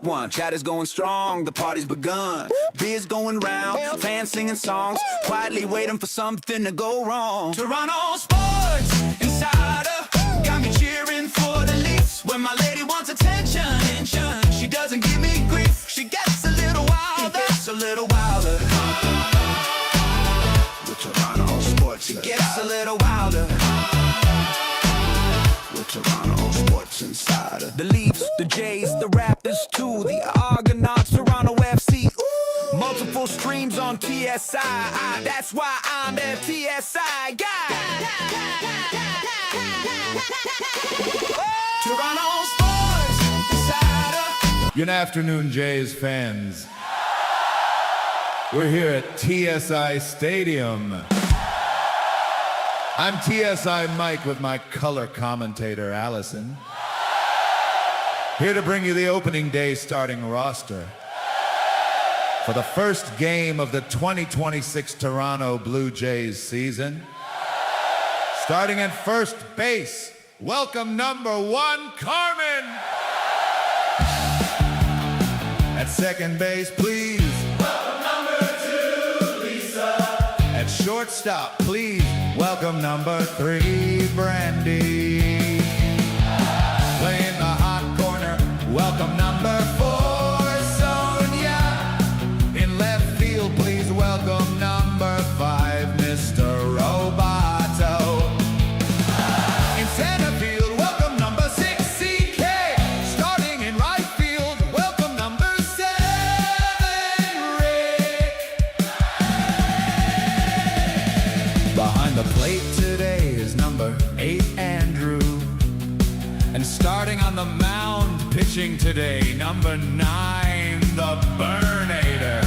One chat is going strong, the party's begun. Beers going round, fans singing songs, quietly waiting for something to go wrong. Toronto sports insider got me cheering for the Leafs. When my lady wants attention, she doesn't give me grief. She gets a little wilder, a little wilder. With Toronto sports, she gets a little wilder. With Toronto sports insider. The Leafs, the Jays, the Raptors too, the Argonauts, Toronto FC. Ooh. Multiple streams on TSI. That's why I'm the TSI guy. Toronto sports insider. Good afternoon, Jays fans. We're here at TSI Stadium. I'm TSI Mike with my color commentator, Allison. Here to bring you the opening day starting roster for the first game of the 2026 Toronto Blue Jays season. Starting at first base, welcome number 1, Carmen. At second base, please. Welcome number 2, Lisa. At shortstop, please. Welcome number 3, Brandy. Playing the hot corner, welcome number 4, Sonia. In left field, please welcome number 5, Mr. Roboto. In center field, welcome number 6, CK. Starting in right field, welcome number 7, Rick. Behind the plate today is number 8, Andrew. And starting on the mound, pitching today, number 9, the Burnator.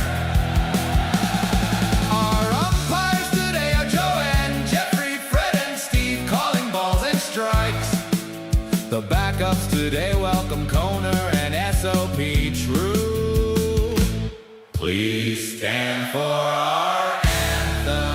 Our umpires today are Joanne, Jeffrey, Fred, and Steve, calling balls and strikes. The backups today welcome Koner and SOP True. Please stand for our anthem.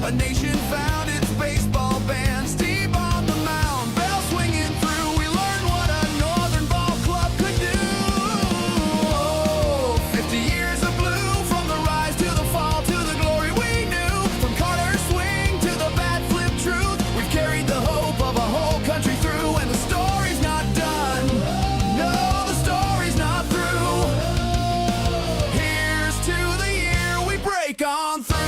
A nation found its baseball band. Steve on the mound, bell swinging through. We learned what a northern ball club could do. Oh, 50 years of blue, from the rise to the fall to the glory we knew. From Carter's swing to the bat flip truth, we've carried the hope of a whole country through. And the story's not done. No, the story's not through. Here's to the year we break on through.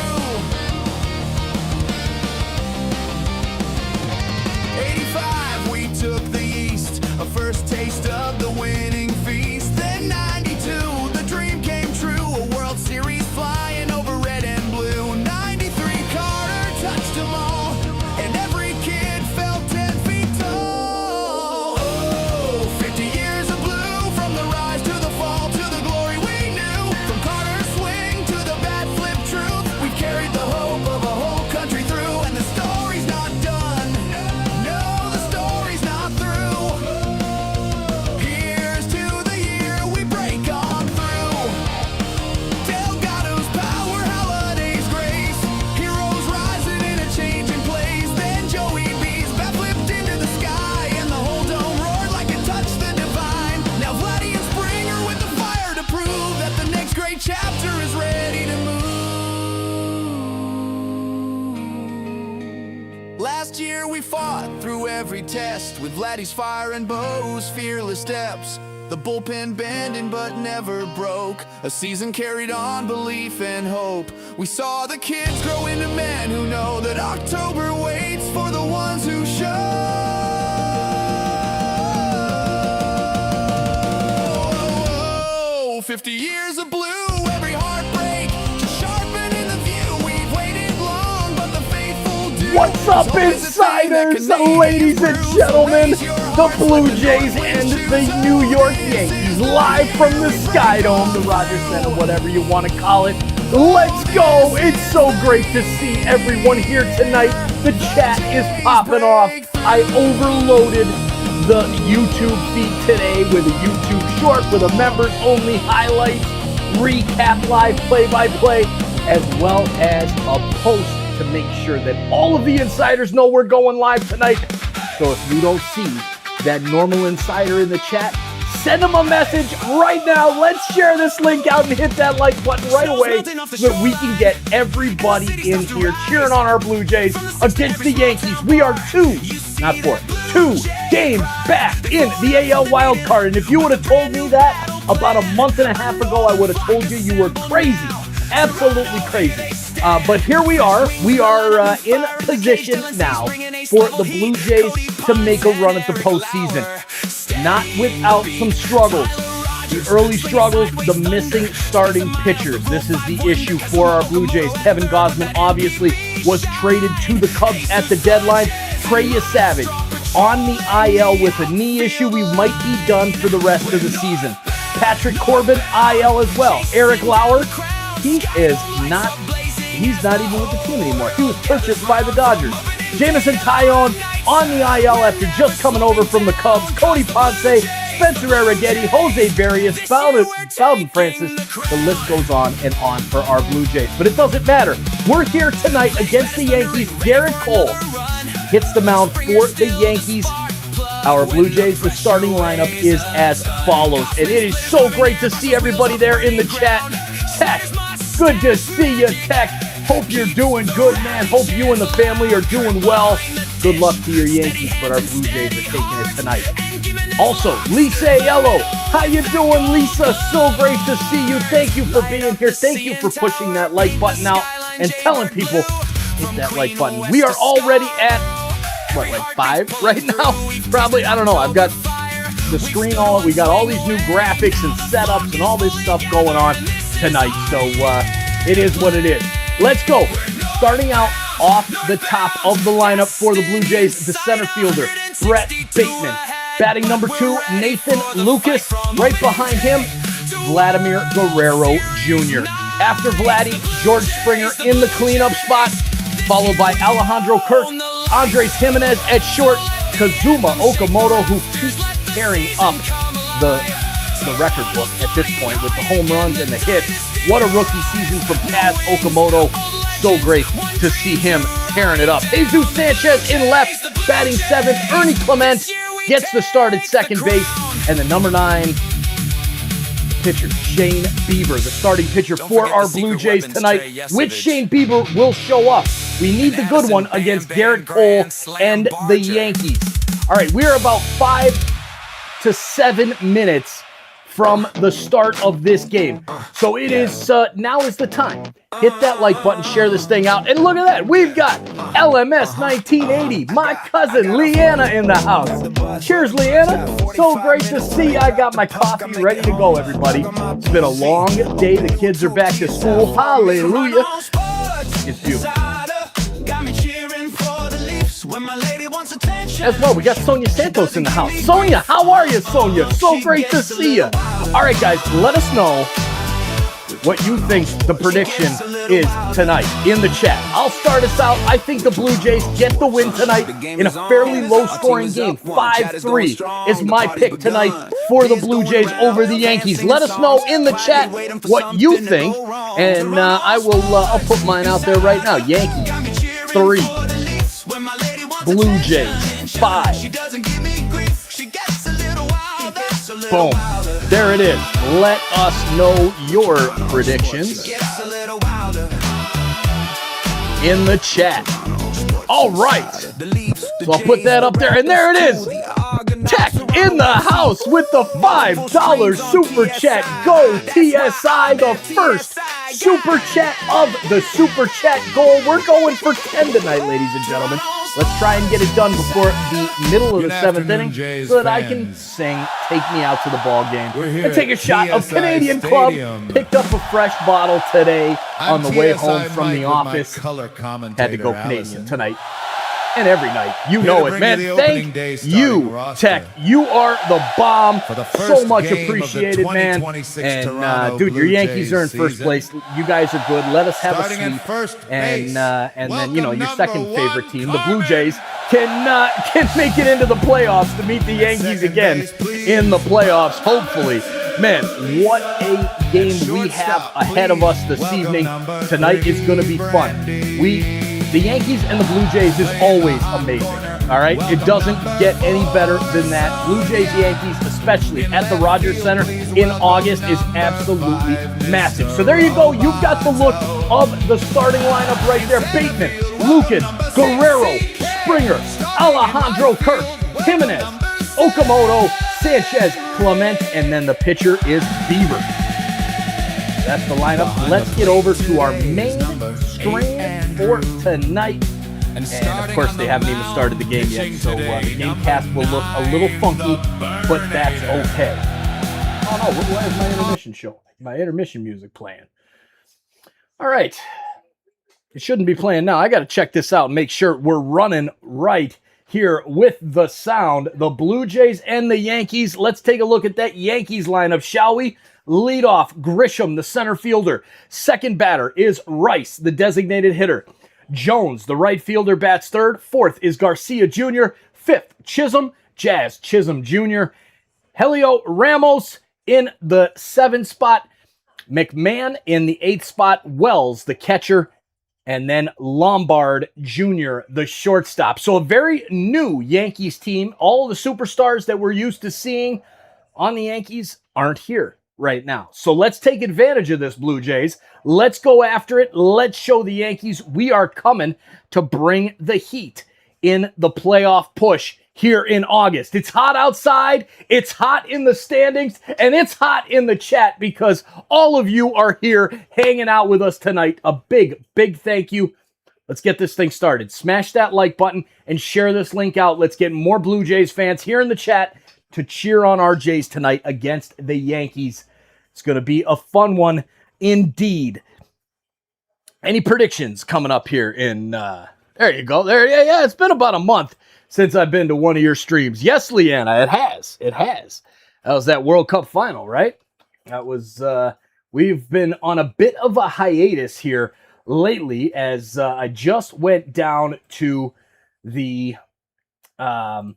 85, we took the East, a first taste of the winning feast. Then 92, the dream came true, a World Series flying over red and blue. 93, Carter touched them all, and every kid felt 10 feet tall. Oh, 50 years of blue, from the rise to the fall to the glory we knew. From Carter's swing to the bat flip truth, we carried the hope of a whole country through. And the story's not done. Chapter is ready to move. Last year we fought through every test with Vladdy's fire and Bo's fearless steps. The bullpen bending but never broke. A season carried on belief and hope. We saw the kids grow into men who know that October waits for the ones who show. 50 years of blue, every heartbreak, just sharpening the view. We've waited long, but the faithful do. What's up, insiders, ladies and gentlemen? The Blue Jays and the New York Yankees, live from the Sky Dome, the Rogers Center, whatever you want to call it. Let's go. It's so great to see everyone here tonight. The chat is popping off. I overloaded the YouTube feed today with a YouTube short with a members only highlights, recap, live play-by-play, as well as a post to make sure that all of the insiders know we're going live tonight. So if you don't see that normal insider in the chat, send them a message right now. Let's share this link out and hit that like button right away so that we can get everybody in here cheering on our Blue Jays against the Yankees. We are 2 games back in the AL wild card. And if you would have told me that about a month and a half ago, I would have told you you were crazy. Absolutely crazy. But here we are. We are in position now for the Blue Jays to make a run at the postseason. Not without some struggles. The early struggles, the missing starting pitchers. This is the issue for our Blue Jays. Kevin Gausman obviously was traded to the Cubs at the deadline. Trey Savage on the IL with a knee issue. We might be done for the rest of the season. Patrick Corbin, IL as well. Eric Lauer, he's not even with the team anymore. He was purchased by the Dodgers. Jameson Taillon on the IL after just coming over from the Cubs. Cody Ponce, Spencer Arrighetti, Jose Barrios, Bowden Francis. The list goes on and on for our Blue Jays. But it doesn't matter. We're here tonight against the Yankees. Gerrit Cole hits the mound for the Yankees. Our Blue Jays, the starting lineup is as follows. And it is so great to see everybody there in the chat. Tech, good to see you, Tech. Hope you're doing good, man. Hope you and the family are doing well. Good luck to your Yankees, but our Blue Jays are taking it tonight. Also, Lisa Aiello. How you doing, Lisa? So great to see you. Thank you for being here. Thank you for pushing that like button out and telling people, hit that like button. We are already at, like 5 right now? Probably, I don't know. I've got the screen on. We got all these new graphics and setups and all this stuff going on tonight. So it is what it is. Let's go. Starting out off the top of the lineup for the Blue Jays, the center fielder, Brett Bateman. Batting number 2, Nathan Lucas. Right behind him, Vladimir Guerrero Jr. After Vladdy, George Springer in the cleanup spot, followed by Alejandro Kirk, Andres Jimenez at short, Kazuma Okamoto, who keeps tearing up the record book at this point with the home runs and the hits. What a rookie season from Kaz Okamoto. So great to see him tearing it up. Jesus Sanchez in left, batting 7th. Ernie Clement gets the start at second base. And the number 9 pitcher, Shane Bieber, the starting pitcher for our Blue Jays tonight. Which Shane Bieber will show up? We need the good one against Gerrit Cole and the Yankees. All right, we're about 5 to 7 minutes from the start of this game. So it is, now is the time. Hit that like button, share this thing out, and look at that. We've got LMS 1980, my cousin Leanna in the house. Cheers, Leanna. So great to see you. I got my coffee ready to go, everybody. It's been a long day. The kids are back to school. Hallelujah. It's beautiful. As well, we got Sonia Santos in the house. Sonia, how are you, Sonia? So great to see you. All right, guys, let us know what you think the prediction is tonight in the chat. I'll start us out. I think the Blue Jays get the win tonight in a fairly low-scoring game. 5-3 is my pick tonight for the Blue Jays over the Yankees. Let us know in the chat what you think, and I'll put mine out there right now. Yankees 3, Blue Jays 5. Boom. There it is. Let us know your predictions in the chat. All right. So I'll put that up there. And there it is. Tech in the house with the $5 super chat. Go TSI, the first super chat of the super chat goal. We're going for 10 tonight, ladies and gentlemen. Let's try and get it done before the middle of the 7th inning so that I can sing Take Me Out to the Ball Game and take a shot of Canadian Club. Picked up a fresh bottle today on the way home from the office. Had to go Canadian tonight. and every night. You Here know to it, bring man. you the opening Thank day starting you, roster. Tech. You are the bomb. For the So first much game of the appreciated, man. 2026 And Toronto dude, your Blue Yankees Jays are in first season. place. You guys are good. Let us have Starting a at sweep. first And base, then your welcome second number favorite one, team, the Blue Carmen. Jays, can make it into the playoffs to meet the Yankees second again base, please. in the playoffs. Hopefully, man. What a game we have shortstop, ahead of us this welcome evening. number Tonight is going to be fun. The Yankees and the Blue Jays is always amazing. All right, it doesn't get any better than that. Blue Jays Yankees, especially at the Rogers Center in August, is absolutely massive. So there you go. You've got the look of the starting lineup right there. Bateman, Lucas, Guerrero, Springer, Alejandro Kirk, Jimenez, Okamoto, Sanchez, Clement, and then the pitcher is Bieber. That's the lineup. Let's get over to our main screen for tonight. And of course, they haven't even started the game yet, so the game cast will look a little funky, but that's okay. Oh no, why is my intermission show? My intermission music playing. All right. It shouldn't be playing now. I got to check this out and make sure we're running right here with the sound. The Blue Jays and the Yankees. Let's take a look at that Yankees lineup, shall we? Lead off, Grisham, the center fielder. Second batter is Rice, the designated hitter. Jones, the right fielder, bats third. Fourth is Garcia Jr. Fifth, Chisholm, Jazz Chisholm Jr. Helio Ramos in the 7th spot. McMahon in the 8th spot. Wells, the catcher. And then Lombard Jr., the shortstop. So a very new Yankees team. All the superstars that we're used to seeing on the Yankees aren't here right now. So let's take advantage of this, Blue Jays. Let's go after it. Let's show the Yankees we are coming to bring the heat in the playoff push here in August. It's hot outside, it's hot in the standings, and it's hot in the chat because all of you are here hanging out with us tonight. A big, big thank you. Let's get this thing started. Smash that like button and share this link out. Let's get more Blue Jays fans here in the chat to cheer on our Jays tonight against the Yankees. It's going to be a fun one indeed. Any predictions coming up here in... there you go. Yeah, it's been about a month since I've been to one of your streams. Yes, Leanna, it has. It has. That was that World Cup final, right? That was... we've been on a bit of a hiatus here lately as I just went down to the... to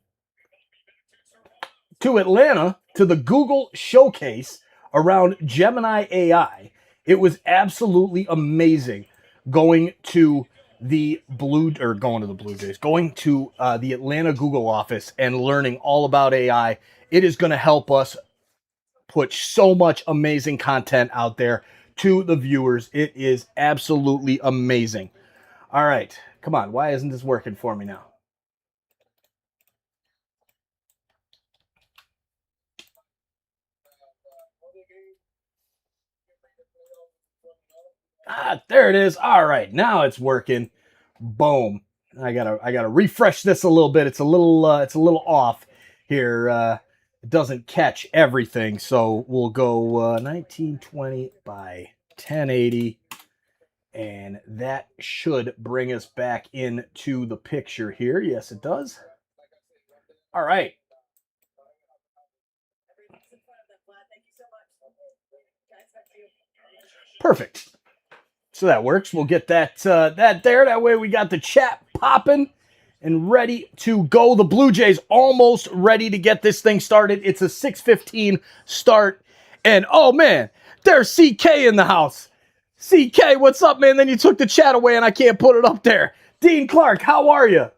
Atlanta, to the Google Showcase around Gemini AI. It was absolutely amazing going to the Blue Jays, going to the Atlanta Google office and learning all about AI. It is going to help us put so much amazing content out there to the viewers. It is absolutely amazing. All right, come on. Why isn't this working for me now? There it is. All right, now it's working. Boom. I gotta refresh this a little bit. It's a little off here. It doesn't catch everything, so we'll go 1920 by 1080, and that should bring us back into the picture here. Yes, it does. All right. Perfect. So that works. We'll get that there. That way we got the chat popping and ready to go. The Blue Jays almost ready to get this thing started. It's a 6:15 start. And, oh, man, there's CK in the house. CK, what's up, man? Then you took the chat away and I can't put it up there. Dean Clark, how are you?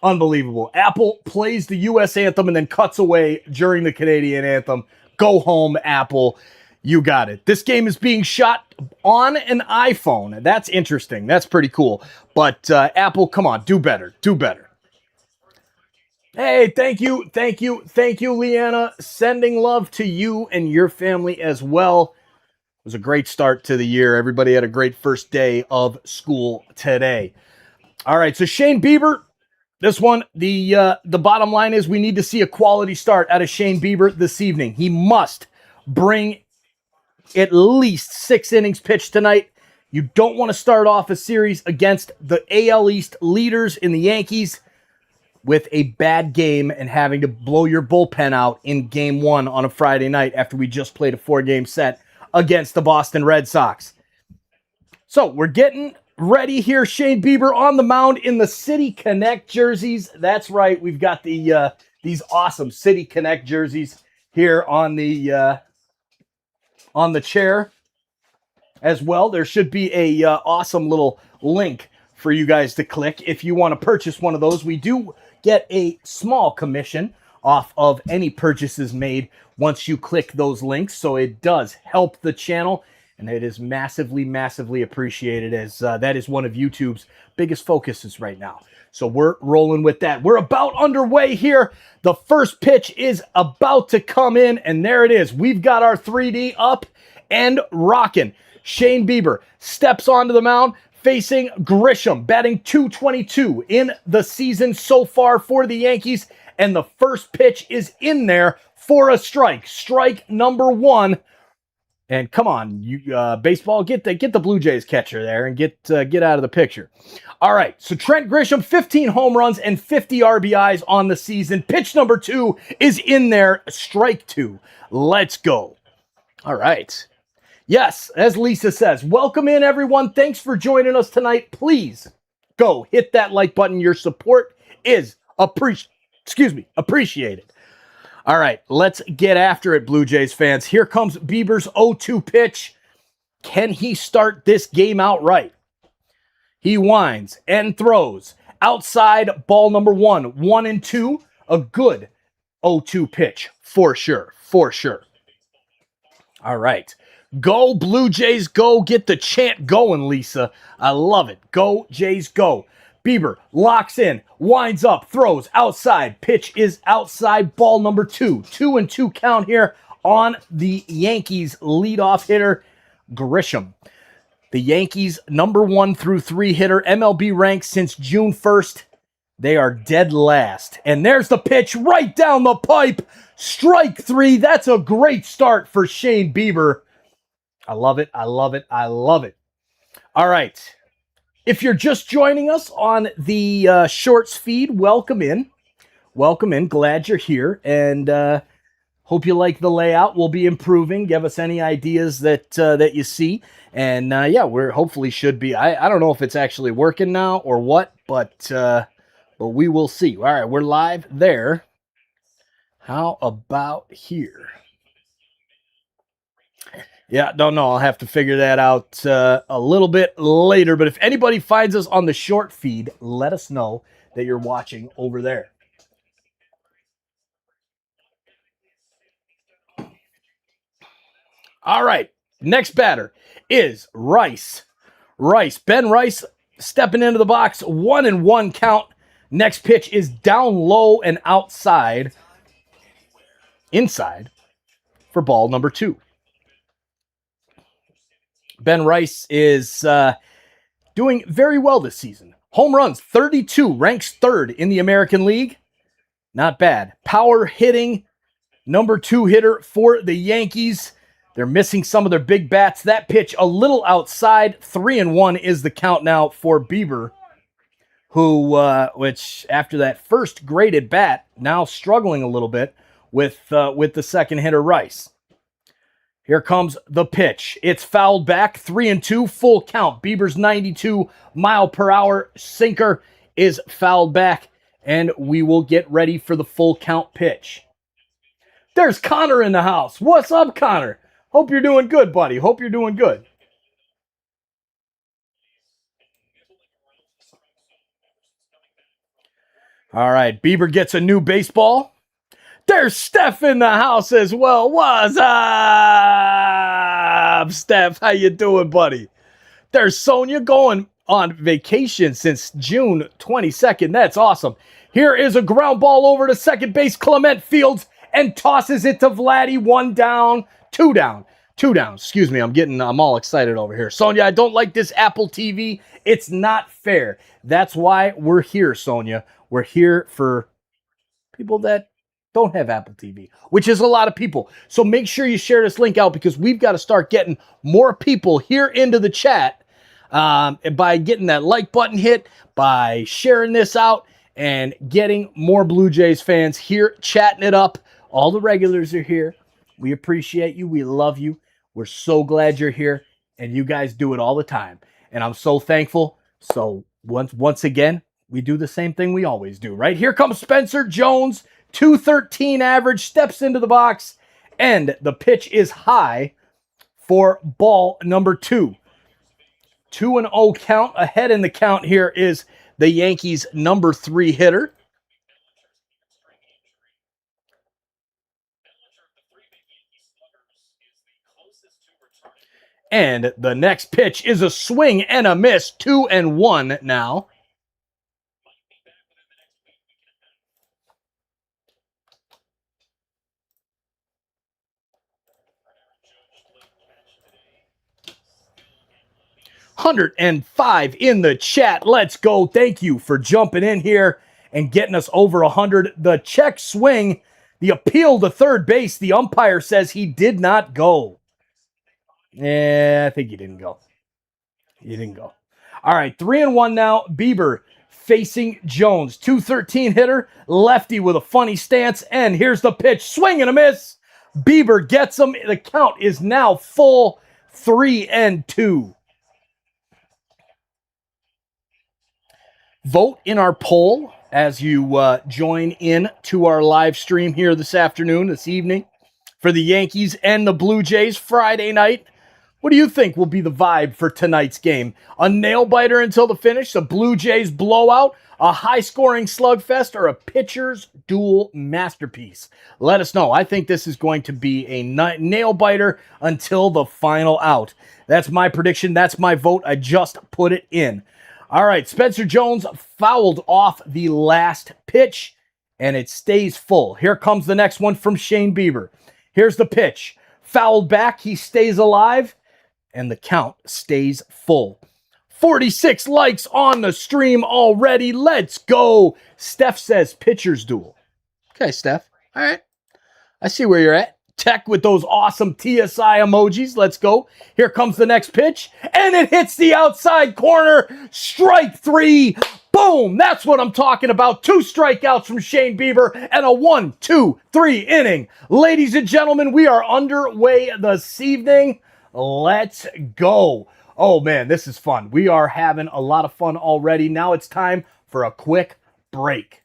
Unbelievable. Apple plays the U.S. anthem and then cuts away during the Canadian anthem. Go home, Apple. You got it. This game is being shot on an iPhone. That's interesting. That's pretty cool. But Apple, come on, do better. Do better. Hey, thank you, Leanna. Sending love to you and your family as well. It was a great start to the year. Everybody had a great first day of school today. All right, so Shane Bieber, this one, the bottom line is we need to see a quality start out of Shane Bieber this evening. He must bring at least 6 innings pitched tonight. You don't want to start off a series against the AL East leaders in the Yankees with a bad game and having to blow your bullpen out in game 1 on a Friday night after we just played a 4-game set against the Boston Red Sox. So we're getting ready here. Shane Bieber on the mound in the City Connect jerseys. That's right. We've got the these awesome City Connect jerseys here on the chair as well. There should be a awesome little link for you guys to click if you want to purchase one of those. We do get a small commission off of any purchases made once you click those links, so it does help the channel, and it is massively, massively appreciated, as that is one of YouTube's biggest focuses right now. So we're rolling with that. We're about underway here. The first pitch is about to come in, and there it is. We've got our 3D up and rocking. Shane Bieber steps onto the mound facing Grisham, batting .222 in the season so far for the Yankees, and the first pitch is in there for a strike. Strike number 1. And come on, you baseball, get the Blue Jays catcher there and get out of the picture. All right, so Trent Grisham, 15 home runs and 50 RBIs on the season. Pitch number 2 is in there, strike 2. Let's go. All right. Yes, as Lisa says, welcome in, everyone. Thanks for joining us tonight. Please go hit that like button. Your support is appreciated. All right, let's get after it, Blue Jays fans. Here comes Bieber's 0-2 pitch. Can he start this game out right? He winds and throws. Outside, ball number 1. 1-2. A good 0-2 pitch, for sure, for sure. All right. Go, Blue Jays, go. Get the chant going, Lisa. I love it. Go, Jays, go. Bieber locks in, winds up, throws outside. Pitch is outside, ball number 2. 2-2 count here on the Yankees leadoff hitter, Grisham. The Yankees number 1 through 3 hitter, MLB ranked since June 1st. They are dead last. And there's the pitch right down the pipe. Strike 3. That's a great start for Shane Bieber. I love it. I love it. I love it. All right. If you're just joining us on the Shorts feed, welcome in. Welcome in. Glad you're here. And hope you like the layout. We'll be improving. Give us any ideas that you see. And yeah, we're hopefully should be. I don't know if it's actually working now or what, but we will see. All right. We're live there. How about here? Yeah, don't know. I'll have to figure that out a little bit later. But if anybody finds us on the short feed, let us know that you're watching over there. All right. Next batter is Rice. Ben Rice stepping into the box. 1-1 count. Next pitch is down low and outside. Inside for ball number 2. Ben Rice is doing very well this season. Home runs, 32, ranks 3rd in the American League. Not bad. Power hitting, number 2 hitter for the Yankees. They're missing some of their big bats. That pitch a little outside. 3-1 is the count now for Bieber, which after that first great at bat, now struggling a little bit with the second hitter Rice. Here comes the pitch. It's fouled back. 3-2, full count. Bieber's 92-mile-per-hour sinker is fouled back, and we will get ready for the full count pitch. There's Connor in the house. What's up, Connor? Hope you're doing good, buddy. Hope you're doing good. All right, Bieber gets a new baseball. There's Steph in the house as well. What's up, Steph? How you doing, buddy? There's Sonia going on vacation since June 22nd. That's awesome. Here is a ground ball over to second base. Clement fields and tosses it to Vladdy. 1 down, 2 down. 2 down. Excuse me, I'm all excited over here. Sonia, I don't like this Apple TV. It's not fair. That's why we're here, Sonia. We're here for people that don't have Apple TV, which is a lot of people. So make sure you share this link out because we've got to start getting more people here into the chat by getting that like button hit, by sharing this out, and getting more Blue Jays fans here chatting it up. All the regulars are here. We appreciate you. We love you. We're so glad you're here, and you guys do it all the time. And I'm so thankful. So once again, we do the same thing we always do, right? Here comes Spencer Jones, 213 average, steps into the box, and the pitch is high for ball number 2. 2-0 count. Ahead in the count here is the Yankees' number 3 hitter. And the next pitch is a swing and a miss. 2-1 now. $105 in the chat. Let's go. Thank you for jumping in here and getting us over 100. The check swing, the appeal to third base. The umpire says he did not go. Yeah, I think he didn't go. He didn't go. All right, 3-1 now. Bieber facing Jones. 213 hitter, lefty with a funny stance. And here's the pitch. Swing and a miss. Bieber gets him. The count is now full. 3-2. Vote in our poll as you join in to our live stream here this evening, for the Yankees and the Blue Jays Friday night. What do you think will be the vibe for tonight's game? A nail-biter until the finish, a Blue Jays blowout, a high-scoring slugfest, or a pitcher's duel masterpiece? Let us know. I think this is going to be a nail-biter until the final out. That's my prediction. That's my vote. I just put it in. All right, Spencer Jones fouled off the last pitch, and it stays full. Here comes the next one from Shane Bieber. Here's the pitch. Fouled back, he stays alive, and the count stays full. 46 likes on the stream already. Let's go. Steph says pitcher's duel. Okay, Steph. All right. I see where you're at. Tech with those awesome TSI emojis. Let's go. Here comes the next pitch, and it hits the outside corner. Strike 3. Boom. That's what I'm talking about. 2 strikeouts from Shane Bieber and a 1, 2, 3 inning. Ladies and gentlemen, we are underway this evening. Let's go. Oh, man, this is fun. We are having a lot of fun already. Now it's time for a quick break.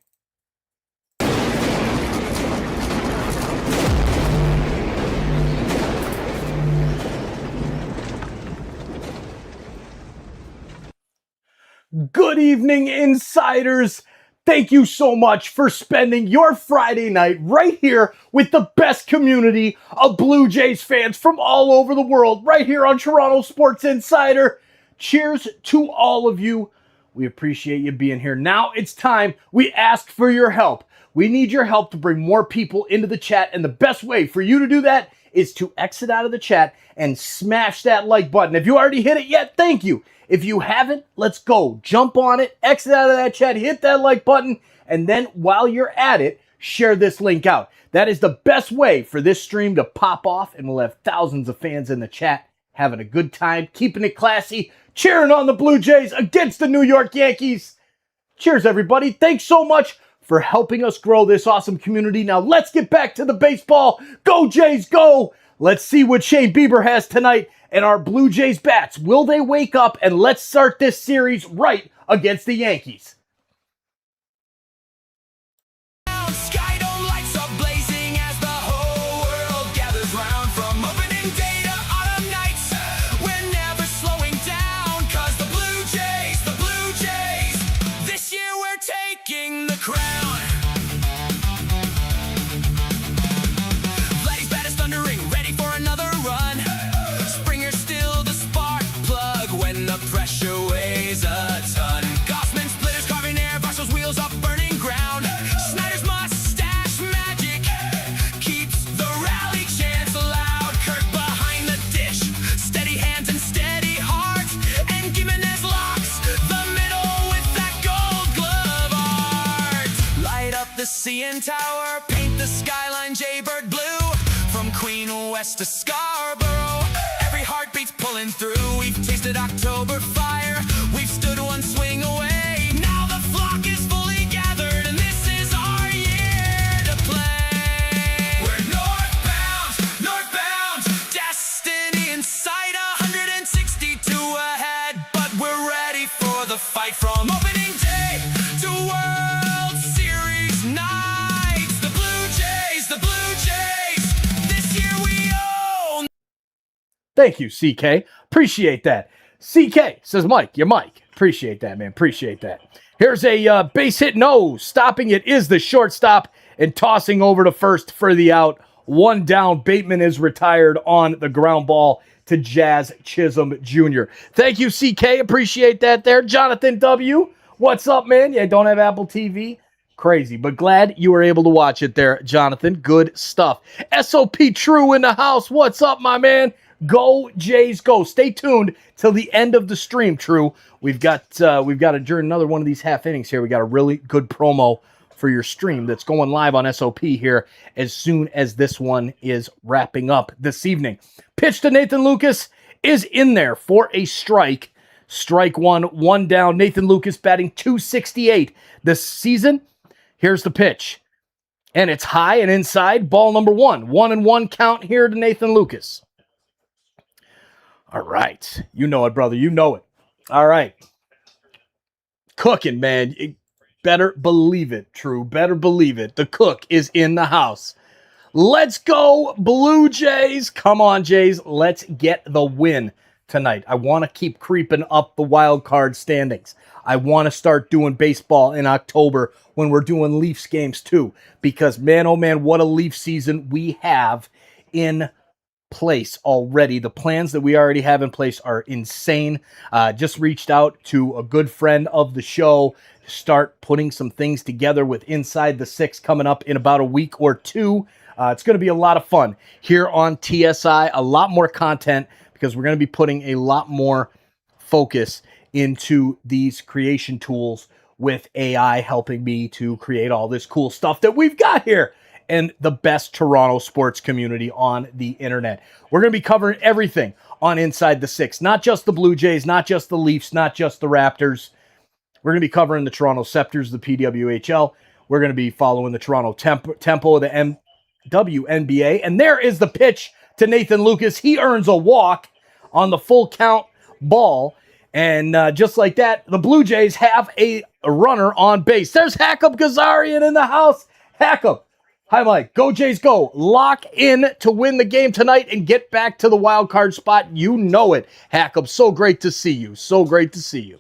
Good evening, insiders. Thank you so much for spending your Friday night right here with the best community of Blue Jays fans from all over the world, right here on Toronto Sports Insider. Cheers to all of you. We appreciate you being here. Now it's time. We ask for your help. We need your help to bring more people into the chat, and the best way for you to do that is to exit out of the chat and smash that like button. If you already hit it yet, thank you. If you haven't, let's go. Jump on it, exit out of that chat, hit that like button, and then while you're at it, share this link out. That is the best way for this stream to pop off, and we'll have thousands of fans in the chat having a good time, keeping it classy, cheering on the Blue Jays against the New York Yankees. Cheers, everybody. Thanks so much for helping us grow this awesome community. Now let's get back to the baseball. Go Jays, go! Let's see what Shane Bieber has tonight. And our Blue Jays bats, will they wake up? And let's start this series right against the Yankees. Skydome lights are blazing as the whole world gathers round. From opening day to autumn nights, we're never slowing down. Cause the Blue Jays, this year we're taking the crown. Vladdy's bat is thundering, ready for another run. Springer's still the spark plug when the pressure weighs a ton. Gossman splitters carving air, Varso's wheels up burning ground. Snyder's mustache magic keeps the rally chants alive. Kirk behind the dish, steady hands and steady hearts. And Gimenez locks the middle with that gold glove art. Light up the CN Tower, paint the skyline Jaybird blue. From Queen West to Scarborough, every heart beats pulling rolling through. We've tasted October fire. We've stood one swing away. Now the flock is fully gathered, and this is our year to play. We're northbound, northbound. Destiny in sight, 162 ahead. But we're ready for the fight from opening day to World Series nights. The Blue Jays, this year we own. Thank you, CK. Appreciate that. CK says, Mike, you're Mike. Appreciate that, man. Appreciate that. Here's a base hit no. Stopping it is the shortstop and tossing over to first for the out. One down. Bateman is retired on the ground ball to Jazz Chisholm Jr. Thank you, CK. Appreciate that there. Jonathan W. What's up, man? Yeah, don't have Apple TV. Crazy, but glad you were able to watch it there, Jonathan. Good stuff. SOP True in the house. What's up, my man? Go Jays, go. Stay tuned till the end of the stream, True. We've got during another one of these half innings here, we got a really good promo for your stream that's going live on SOP here as soon as this one is wrapping up this evening. Pitch to Nathan Lucas is in there for a strike. Strike one, one down. Nathan Lucas batting .268 this season. Here's the pitch. And it's high and inside. Ball number one. 1-1 count here to Nathan Lucas. All right. You know it, brother. You know it. All right. Cooking, man. You better believe it, True. Better believe it. The cook is in the house. Let's go, Blue Jays. Come on, Jays. Let's get the win tonight. I want to keep creeping up the wild card standings. I want to start doing baseball in October when we're doing Leafs games too. Because, man, oh, man, what a Leaf season we have in place already. The plans that we already have in place are insane. Just reached out to a good friend of the show to start putting some things together with Inside the Six coming up in about a week or two. It's going to be a lot of fun here on TSI. A lot more content because we're going to be putting a lot more focus into these creation tools with AI helping me to create all this cool stuff that we've got here and the best Toronto sports community on the internet. We're going to be covering everything on Inside the Six, not just the Blue Jays, not just the Leafs, not just the Raptors. We're going to be covering the Toronto Scepters, the PWHL. We're going to be following the Toronto Tempo of the WNBA. And there is the pitch to Nathan Lucas. He earns a walk on the full count ball. And just like that, the Blue Jays have a runner on base. There's Hackab Kazarian in the house. Hackab. Hi, Mike. Go Jays, go. Lock in to win the game tonight and get back to the wild card spot. You know it, Hackab. So great to see you. So great to see you.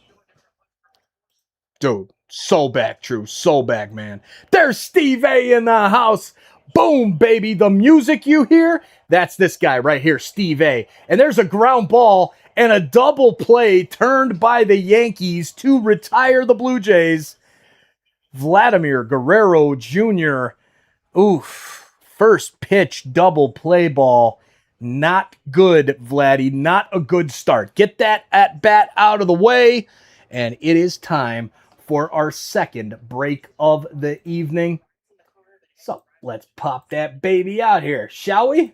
Dude, so back, True. So back, man. There's Steve A in the house. Boom, baby. The music you hear, that's this guy right here, Steve A. And there's a ground ball and a double play turned by the Yankees to retire the Blue Jays. Vladimir Guerrero Jr. Oof. First pitch double play ball. Not good, Vladdy. Not a good start. Get that at bat out of the way. And it is time for our second break of the evening. So let's pop that baby out here, shall we?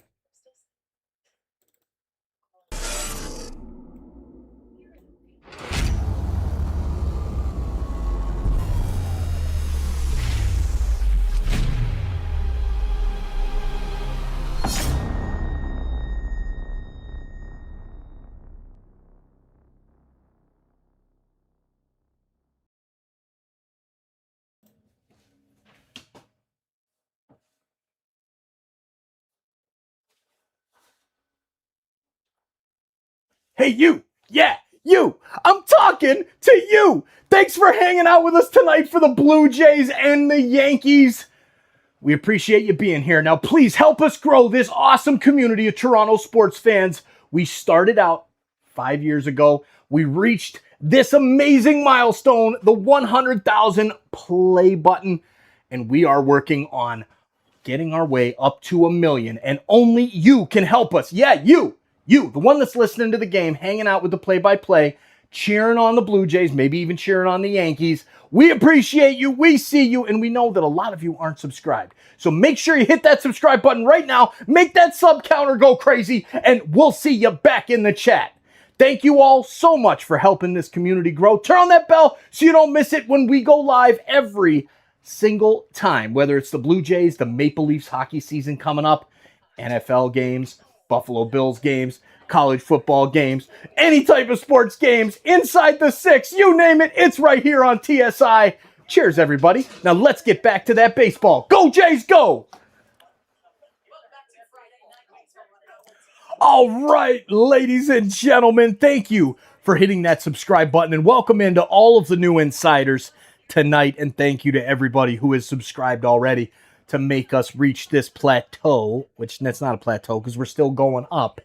Hey, you. Yeah, you. I'm talking to you. Thanks for hanging out with us tonight for the Blue Jays and the Yankees. We appreciate you being here. Now, please help us grow this awesome community of Toronto sports fans. We started out 5 years ago. We reached this amazing milestone, the 100,000 play button, and we are working on getting our way up to 1 million, and only you can help us. Yeah, you, the one that's listening to the game, hanging out with the play-by-play, cheering on the Blue Jays, maybe even cheering on the Yankees. We appreciate you, we see you, and we know that a lot of you aren't subscribed. So make sure you hit that subscribe button right now, make that sub counter go crazy, and we'll see you back in the chat. Thank you all so much for helping this community grow. Turn on that bell so you don't miss it when we go live every single time, whether it's the Blue Jays, the Maple Leafs hockey season coming up, NFL games, Buffalo Bills games, college football games, any type of sports games, inside the six, you name it, it's right here on TSI. Cheers, everybody. Now let's get back to that baseball. Go, Jays, go! All right, ladies and gentlemen, thank you for hitting that subscribe button, and welcome into all of the new insiders tonight, and thank you to everybody who has subscribed already to make us reach this plateau, which that's not a plateau because we're still going up.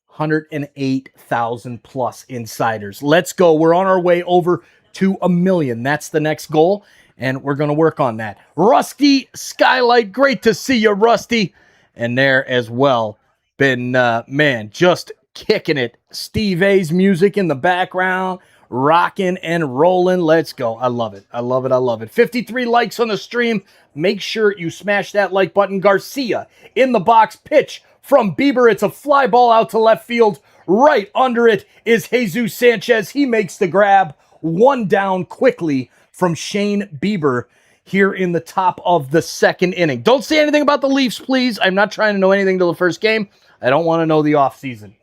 108,000 plus insiders. Let's go. We're on our way over to 1 million. That's the next goal, and we're going to work on that. Rusty Skylight, great to see you, Rusty. And there as well, been, man, just kicking it. Steve A's music in the background, rocking and rolling. Let's go. I love it. I love it. I love it. 53 likes on the stream. Make sure you smash that like button. Garcia in the box. Pitch from Bieber. It's a fly ball out to left field. Right under it is Jesus Sanchez. He makes the grab. One down quickly from Shane Bieber here in the top of the second inning. Don't say anything about the Leafs, please. I'm not trying to know anything till the first game. I don't want to know the offseason.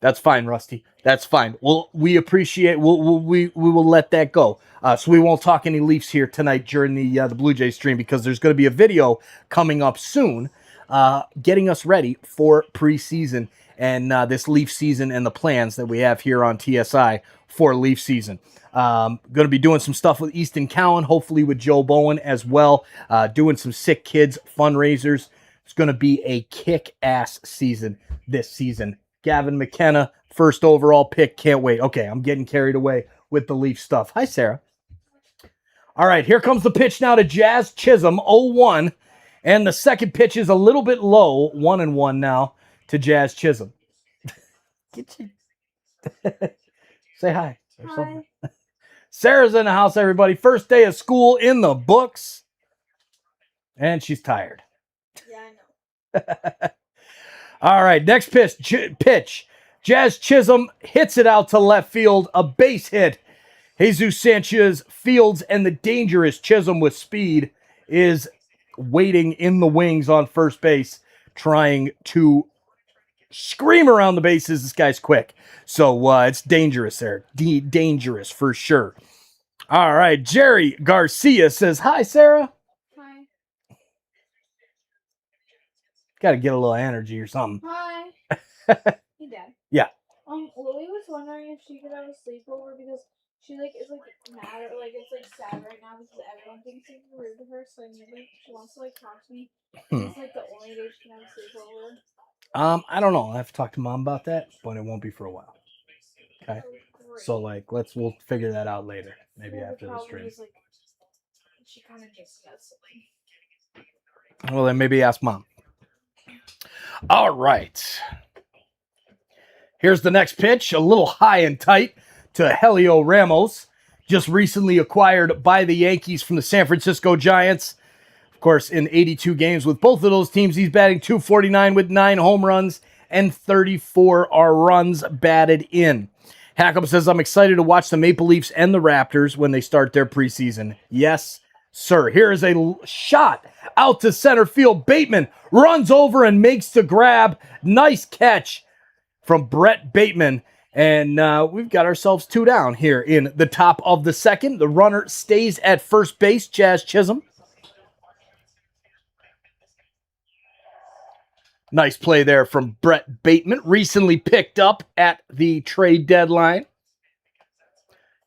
That's fine, Rusty. That's fine. We appreciate. We will let that go. So we won't talk any Leafs here tonight during the Blue Jays stream because there's going to be a video coming up soon, getting us ready for preseason and this Leaf season and the plans that we have here on TSI for Leaf season. Going to be doing some stuff with Easton Cowan, hopefully with Joe Bowen as well. Doing some Sick Kids fundraisers. It's going to be a kick-ass season this season. Gavin McKenna, first overall pick. Can't wait. Okay, I'm getting carried away with the Leaf stuff. Hi, Sarah. All right, here comes the pitch now to Jazz Chisholm, 0-1. And the second pitch is a little bit low, 1-1 now to Jazz Chisholm. Get you. Say hi. Or something. Sarah's in the house, everybody. First day of school in the books. And she's tired. Yeah, I know. All right, next pitch. Jazz Chisholm hits it out to left field. A base hit. Jesus Sanchez fields, and the dangerous Chisholm with speed is waiting in the wings on first base, trying to scream around the bases. This guy's quick. So it's dangerous there. Dangerous for sure. All right, Jerry Garcia says, hi, Sarah. Hi. Got to get a little energy or something. Hi. Hey, Dad. Yeah. Lily was wondering if she could have a sleepover because she is mad, it's sad right now because everyone thinks it's rude to her. So I mean, she wants to talk to me. It's the only day she can have a sleepover. I don't know. I have to talk to Mom about that, but it won't be for a while. Okay. So we'll figure that out later, maybe after the stream. She kind of just does something. Well, then maybe ask Mom. All right. Here's the next pitch, a little high and tight to Helio Ramos, just recently acquired by the Yankees from the San Francisco Giants. Of course, in 82 games with both of those teams, he's batting .249 with 9 home runs and 34 are runs batted in. Hackham says, I'm excited to watch the Maple Leafs and the Raptors when they start their preseason. Yes, sir. Here is a shot out to center field. Bateman runs over and makes the grab. Nice catch from Brett Bateman. And we've got ourselves 2 down here in the top of the second. The runner stays at first base, Jazz Chisholm. Nice play there from Brett Bateman, recently picked up at the trade deadline.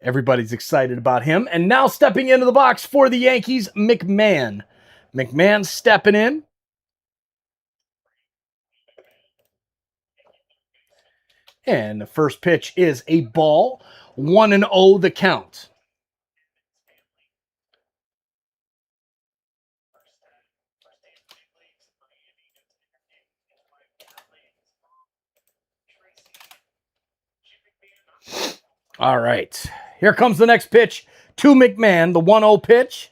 Everybody's excited about him. And now stepping into the box for the Yankees, McMahon. McMahon stepping in. And the first pitch is a ball. 1-0 the count. All right. Here comes the next pitch to McMahon, the 1-0 pitch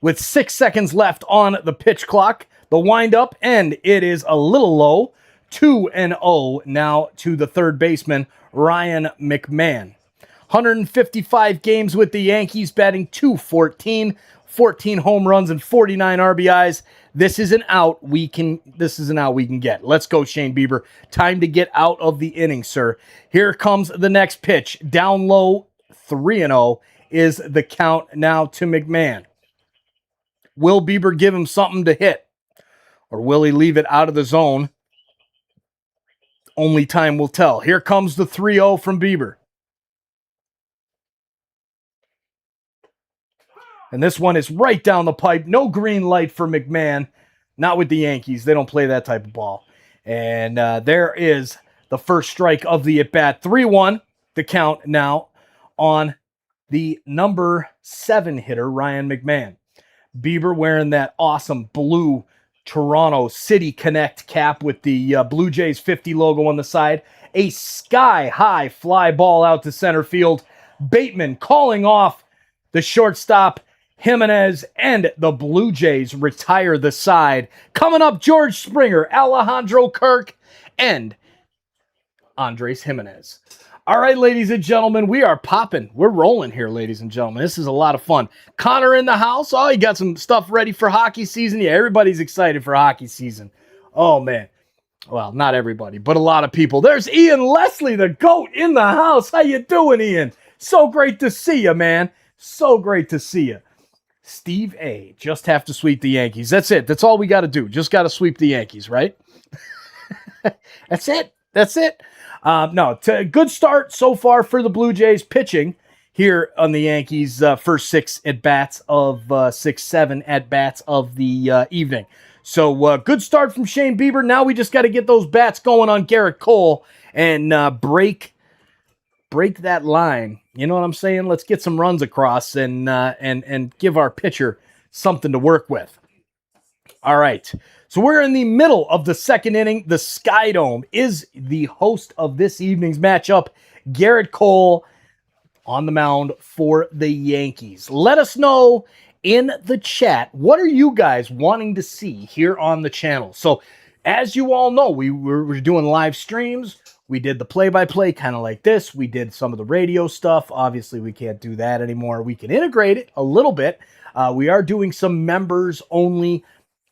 with 6 seconds left on the pitch clock. The windup, and it is a little low. 2-0 now to the third baseman, Ryan McMahon. 155 games with the Yankees, batting .214, 14 home runs and 49 RBIs. This is an out we can get. Let's go, Shane Bieber. Time to get out of the inning, sir. Here comes the next pitch. Down low, 3-0 is the count now to McMahon. Will Bieber give him something to hit? Or will he leave it out of the zone? Only time will tell. Here comes the 3-0 from Bieber. And this one is right down the pipe. No green light for McMahon. Not with the Yankees. They don't play that type of ball. And there is the first strike of the at-bat. 3-1, the count now on the number 7 hitter, Ryan McMahon. Bieber wearing that awesome blue Toronto City Connect cap with the Blue Jays 50 logo on the side. A sky-high fly ball out to center field. Bateman calling off the shortstop, Jimenez, and the Blue Jays retire the side. Coming up, George Springer, Alejandro Kirk, and Andres Jimenez. All right, ladies and gentlemen, we are popping. We're rolling here, ladies and gentlemen. This is a lot of fun. Connor in the house. Oh, you got some stuff ready for hockey season? Yeah, everybody's excited for hockey season. Oh, man. Well, not everybody, but a lot of people. There's Ian Leslie, the GOAT, in the house. How you doing, Ian? So great to see you, man. So great to see you. Steve A. Just have to sweep the Yankees. That's it. That's all we got to do. Just got to sweep the Yankees, right? That's it. That's it. Good start so far for the Blue Jays pitching here on the Yankees' first 7 at-bats of the evening. So good start from Shane Bieber. Now we just got to get those bats going on Gerrit Cole and break that line. You know what I'm saying? Let's get some runs across and give our pitcher something to work with. All right. So we're in the middle of the second inning. The Sky Dome is the host of this evening's matchup. Gerrit Cole on the mound for the Yankees. Let us know in the chat, what are you guys wanting to see here on the channel? So as you all know, we're doing live streams. We did the play-by-play kind of like this. We did some of the radio stuff. Obviously, we can't do that anymore. We can integrate it a little bit. We are doing some members-only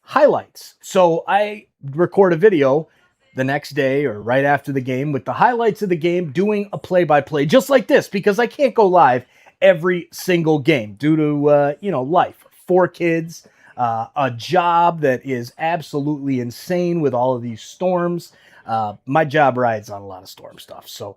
highlights. So I record a video the next day or right after the game with the highlights of the game, doing a play-by-play just like this, because I can't go live every single game due to, life. 4 kids, a job that is absolutely insane with all of these storms. My job rides on a lot of storm stuff. So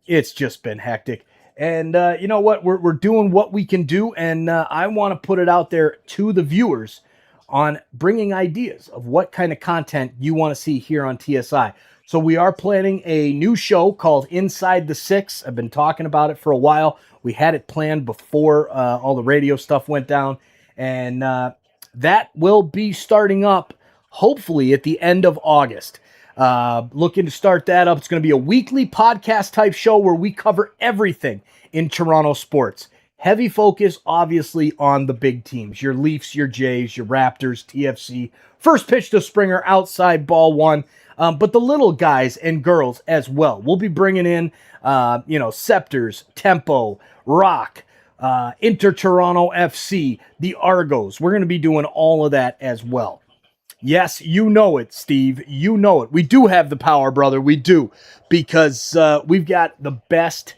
it's just been hectic. And you know what? We're doing what we can do. And I want to put it out there to the viewers on bringing ideas of what kind of content you want to see here on TSI. So we are planning a new show called Inside the Six. I've been talking about it for a while. We had it planned before all the radio stuff went down. And that will be starting up hopefully at the end of August. Looking to start that up. It's going to be a weekly podcast type show where we cover everything in Toronto sports. Heavy focus, obviously, on the big teams. Your Leafs, your Jays, your Raptors, TFC. First pitch to Springer, outside, ball 1. But the little guys and girls as well. We'll be bringing in, Scepters, Tempo, Rock, Inter Toronto FC, the Argos. We're going to be doing all of that as well. Yes, you know it, Steve. You know it. We do have the power, brother. We do. Because we've got the best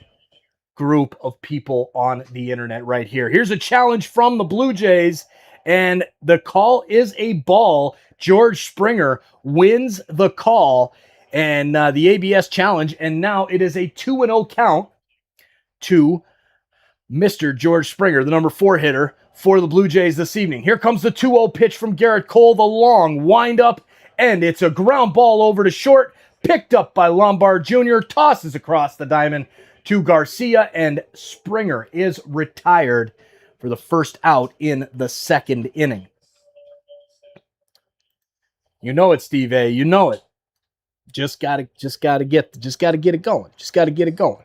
group of people on the internet right here. Here's a challenge from the Blue Jays, and the call is a ball. George Springer wins the call and the ABS challenge, and now it is a 2-0 count to Mr. George Springer, the number 4 hitter for the Blue Jays this evening. Here comes the 2-0 pitch from Gerrit Cole, the long windup, and it's a ground ball over to short, picked up by Lombard Jr., tosses across the diamond to Garcia, and Springer is retired for the first out in the second inning. You know it, Steve A. You know it. Just gotta get it going. Just gotta get it going.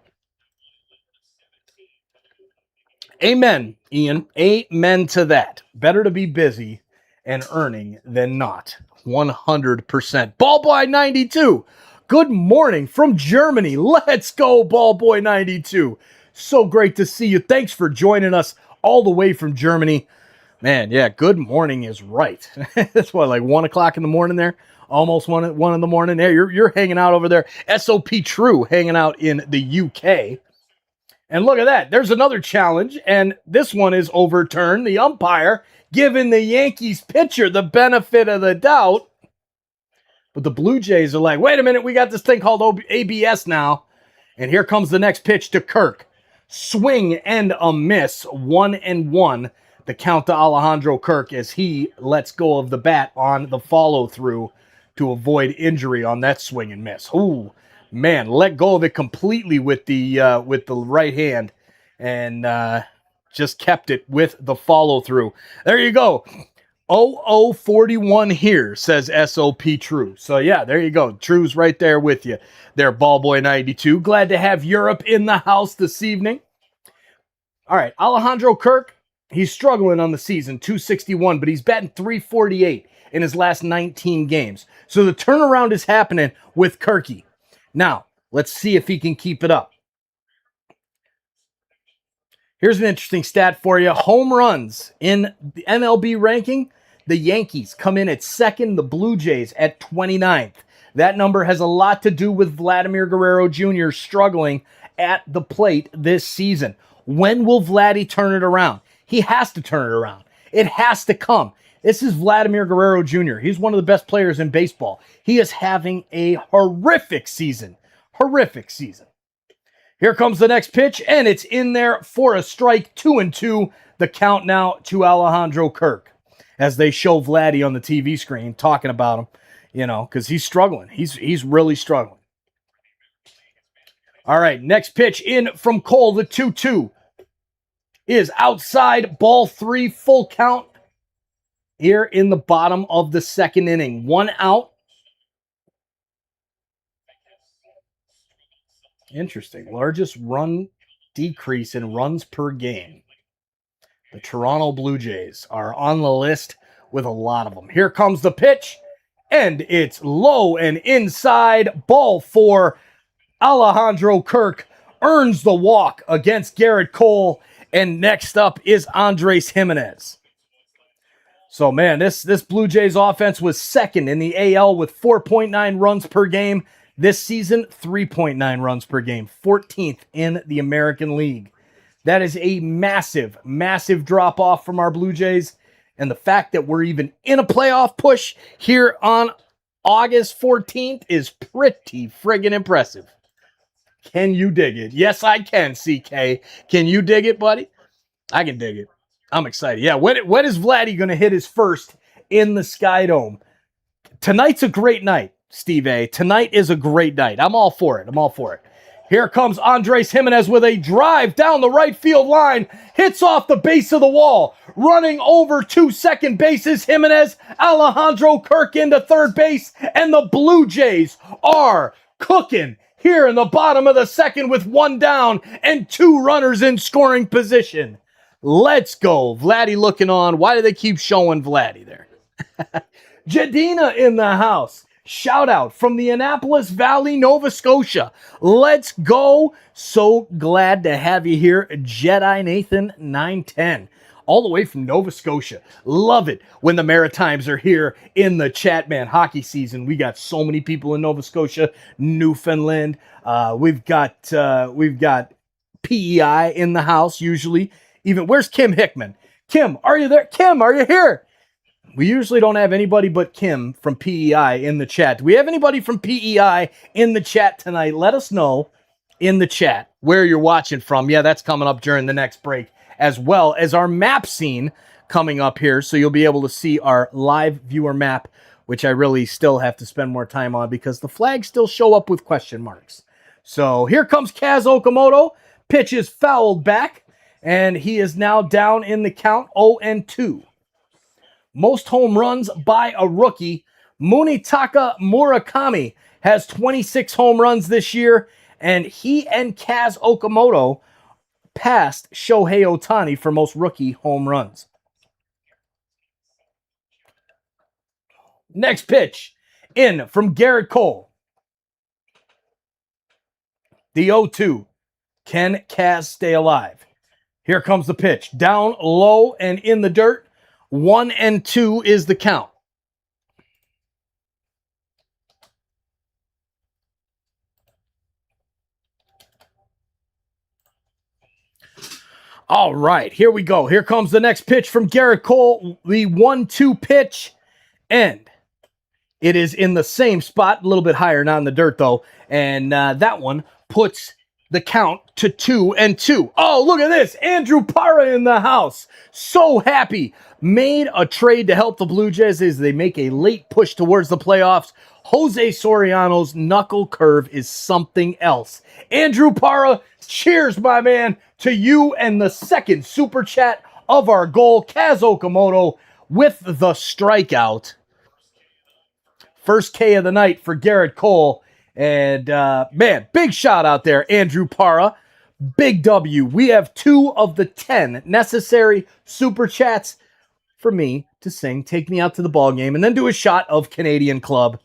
Amen, Ian. Amen to that. Better to be busy and earning than not. 100%. Ballboy 92. Good morning from Germany. Let's go, Ballboy 92. So great to see you. Thanks for joining us all the way from Germany. Man, yeah, good morning is right. That's what, like 1 o'clock in the morning there? Almost one in the morning. There, you're hanging out over there. SOP True hanging out in the UK. And look at that. There's another challenge, and this one is overturned. The umpire giving the Yankees pitcher the benefit of the doubt. But the Blue Jays are like, wait a minute, we got this thing called ABS now. And here comes the next pitch to Kirk. Swing and a miss, 1-1. The count to Alejandro Kirk as he lets go of the bat on the follow-through to avoid injury on that swing and miss. Ooh, man, let go of it completely with the right hand and just kept it with the follow-through. There you go. 0041 here, says SOP True. So, yeah, there you go. True's right there with you. There, Ballboy 92. Glad to have Europe in the house this evening. All right, Alejandro Kirk, he's struggling on the season, 261, but he's batting 348 in his last 19 games. So the turnaround is happening with Kirky. Now, let's see if he can keep it up. Here's an interesting stat for you. Home runs in the MLB ranking, the Yankees come in at second, the Blue Jays at 29th. That number has a lot to do with Vladimir Guerrero Jr. struggling at the plate this season. When will Vladdy turn it around? He has to turn it around. It has to come. This is Vladimir Guerrero Jr. He's one of the best players in baseball. He is having a horrific season. Horrific season. Here comes the next pitch, and it's in there for a strike. 2-2. The count now to Alejandro Kirk. As they show Vladdy on the TV screen talking about him, you know, because he's struggling. He's really struggling. All right, next pitch in from Cole, the 2-2. Is outside, ball 3, full count here in the bottom of the second inning. 1 out. Interesting. Largest run decrease in runs per game. The Toronto Blue Jays are on the list with a lot of them. Here comes the pitch, and it's low and inside. Ball 4. Alejandro Kirk earns the walk against Gerrit Cole. And next up is Andres Gimenez. So, man, this Blue Jays offense was second in the AL with 4.9 runs per game. This season, 3.9 runs per game. 14th in the American League. That is a massive, massive drop-off from our Blue Jays. And the fact that we're even in a playoff push here on August 14th is pretty friggin' impressive. Can you dig it? Yes, I can, CK. Can you dig it, buddy? I can dig it. I'm excited. Yeah, when is Vladdy going to hit his first in the Sky Dome? Tonight's a great night, Steve A. Tonight is a great night. I'm all for it. I'm all for it. Here comes Andres Gimenez with a drive down the right field line. Hits off the base of the wall. Running over 2 second bases. Gimenez, Alejandro Kirk into third base. And the Blue Jays are cooking here in the bottom of the second with 1 down and 2 runners in scoring position. Let's go. Vladdy looking on. Why do they keep showing Vladdy there? Jadina in the house. Shout out from the Annapolis Valley, Nova Scotia. Let's go. So glad to have you here, Jedi Nathan 910. All the way from Nova Scotia. Love it when the Maritimes are here in the chat, man. Hockey season. We got so many people in Nova Scotia, Newfoundland. We've got PEI in the house usually. Even where's Kim Hickman? Kim, are you there? Kim, are you here? We usually don't have anybody but Kim from PEI in the chat. Do we have anybody from PEI in the chat tonight? Let us know in the chat where you're watching from. Yeah, that's coming up during the next break, as well as our map scene coming up here. So you'll be able to see our live viewer map, which I really still have to spend more time on because the flags still show up with question marks. So here comes Kaz Okamoto. Pitch is fouled back, and he is now down in the count 0-2. Most home runs by a rookie. Munetaka Murakami has 26 home runs this year, and he and Kaz Okamoto passed Shohei Ohtani for most rookie home runs. Next pitch in from Gerrit Cole. The 0-2. Can Kaz stay alive? Here comes the pitch. Down low and in the dirt. 1-2 is the count. All right, here we go. Here comes the next pitch from Gerrit Cole. The 1-2 pitch. And it is in the same spot, a little bit higher, not in the dirt though. And that one puts the count to 2-2. Oh, look at this. Andrew Parra in the house. So happy. Made a trade to help the Blue Jays as they make a late push towards the playoffs. Jose Soriano's knuckle curve is something else. Andrew Parra, cheers, my man, to you and the second super chat of our goal. Kaz Okamoto with the strikeout. First K of the night for Gerrit Cole. And, man, big shout out there, Andrew Parra. Big W. We have 2 of the 10 necessary super chats for me to sing Take Me Out to the Ball Game and then do a shot of Canadian Club.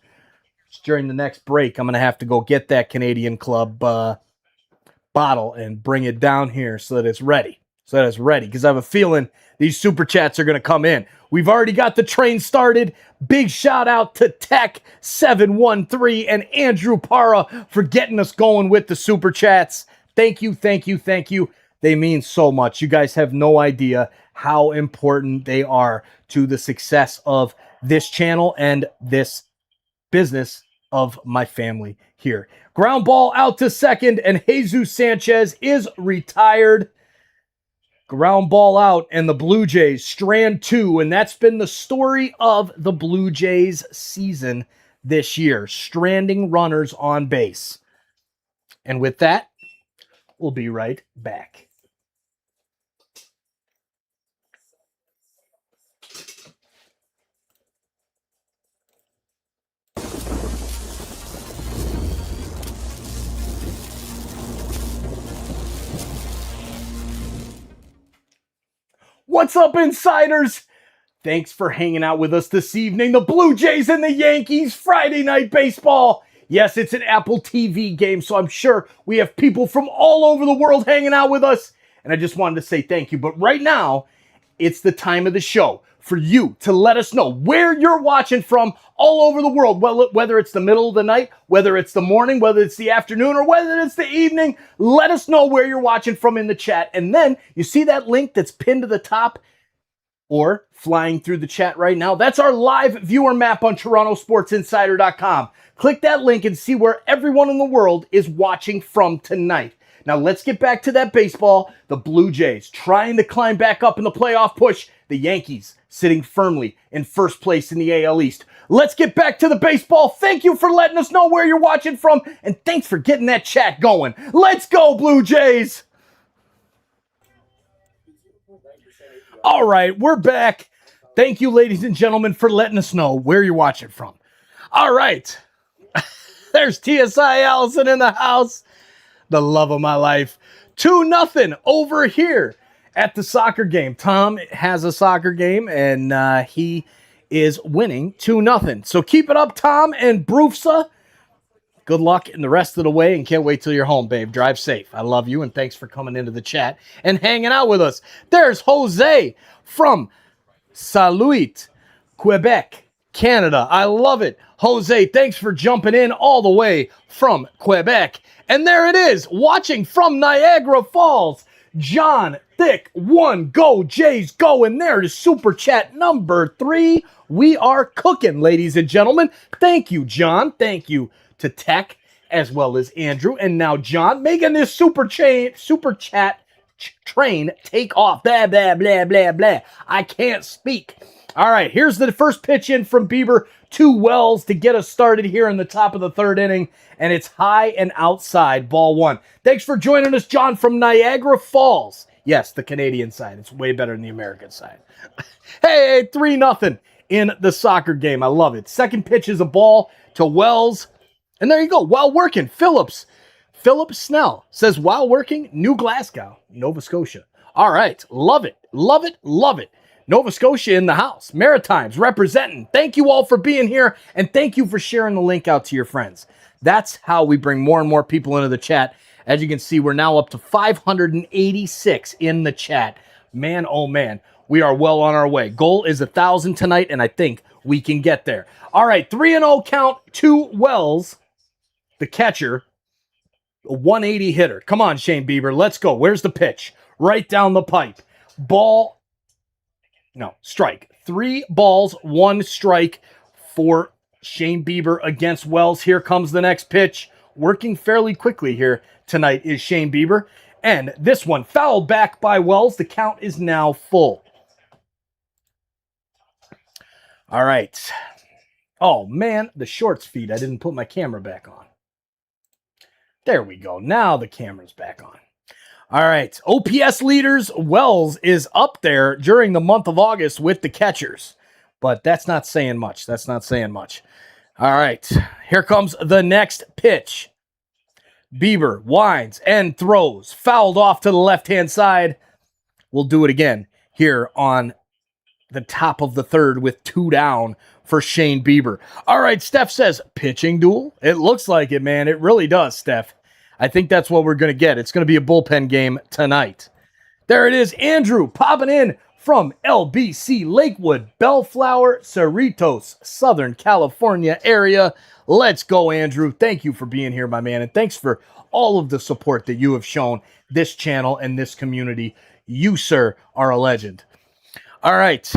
During the next break, I'm going to have to go get that Canadian Club bottle and bring it down here so that it's ready. Because I have a feeling these super chats are going to come in. We've already got the train started. Big shout out to Tech713 and Andrew Parra for getting us going with the super chats. Thank you. They mean so much. You guys have no idea how important they are to the success of this channel and this business of my family here. Ground ball out to second, and Jesus Sanchez is retired. Ground ball out, and the Blue Jays strand 2, and that's been the story of the Blue Jays season this year, stranding runners on base. And with that, we'll be right back. What's up, insiders? Thanks for hanging out with us this evening. The Blue Jays and the Yankees, Friday Night Baseball. Yes, it's an Apple TV game, so I'm sure we have people from all over the world hanging out with us. And I just wanted to say thank you. But right now, it's the time of the show for you to let us know where you're watching from all over the world. Well, whether it's the middle of the night, whether it's the morning, whether it's the afternoon, or whether it's the evening, let us know where you're watching from in the chat. And then you see that link that's pinned to the top or flying through the chat right now. That's our live viewer map on TorontoSportsInsider.com. Click that link and see where everyone in the world is watching from tonight. Now let's get back to that baseball. The Blue Jays trying to climb back up in the playoff push. The Yankees sitting firmly in first place in the AL East. Let's get back to the baseball. Thank you for letting us know where you're watching from, and thanks for getting that chat going. Let's go, Blue Jays! All right, we're back. Thank you, ladies and gentlemen, for letting us know where you're watching from. All right. There's TSI Allison in the house. The love of my life. 2-0 over here at the soccer game. Tom has a soccer game, and he is winning 2-0. So keep it up, Tom and Brufsa. Good luck in the rest of the way, and can't wait till you're home, babe. Drive safe. I love you, and thanks for coming into the chat and hanging out with us. There's Jose from Saluit, Quebec, Canada. I love it. Jose, thanks for jumping in all the way from Quebec. And there it is, watching from Niagara Falls, John Thick, 1, go Jays, go. And there is super chat number 3. We are cooking, ladies and gentlemen. Thank you, John. Thank you to Tech as well as Andrew. And now John making this super chat train take off. Blah, blah, blah, blah, blah. I can't speak. All right, here's the first pitch in from Bieber to Wells to get us started here in the top of the third inning. And it's high and outside, ball 1. Thanks for joining us, John, from Niagara Falls. Yes, the Canadian side. It's way better than the American side. Hey, 3-0 in the soccer game. I love it. Second pitch is a ball to Wells. And there you go. While working, Philip Snell says, while working, New Glasgow, Nova Scotia. All right. Love it. Love it. Love it. Nova Scotia in the house. Maritimes representing. Thank you all for being here, and thank you for sharing the link out to your friends. That's how we bring more and more people into the chat. As you can see, we're now up to 586 in the chat. Man, oh man, we are well on our way. Goal is 1,000 tonight, and I think we can get there. All right, 3-0 count to Wells, the catcher, a 180 hitter. Come on, Shane Bieber, let's go. Where's the pitch? Right down the pipe. Ball. No, strike. 3 balls, 1 strike for Shane Bieber against Wells. Here comes the next pitch. Working fairly quickly here tonight is Shane Bieber. And this one fouled back by Wells. The count is now full. All right. Oh, man, the shorts feed. I didn't put my camera back on. There we go. Now the camera's back on. All right, OPS leaders, Wells is up there during the month of August with the catchers. But that's not saying much. That's not saying much. All right, here comes the next pitch. Bieber winds and throws. Fouled off to the left-hand side. We'll do it again here on the top of the third with 2 down for Shane Bieber. All right, Steph says, pitching duel? It looks like it, man. It really does, Steph. I think that's what we're going to get. It's going to be a bullpen game tonight. There it is. Andrew popping in from LBC, Lakewood, Bellflower, Cerritos, Southern California area. Let's go, Andrew. Thank you for being here, my man. And thanks for all of the support that you have shown this channel and this community. You, sir, are a legend. All right,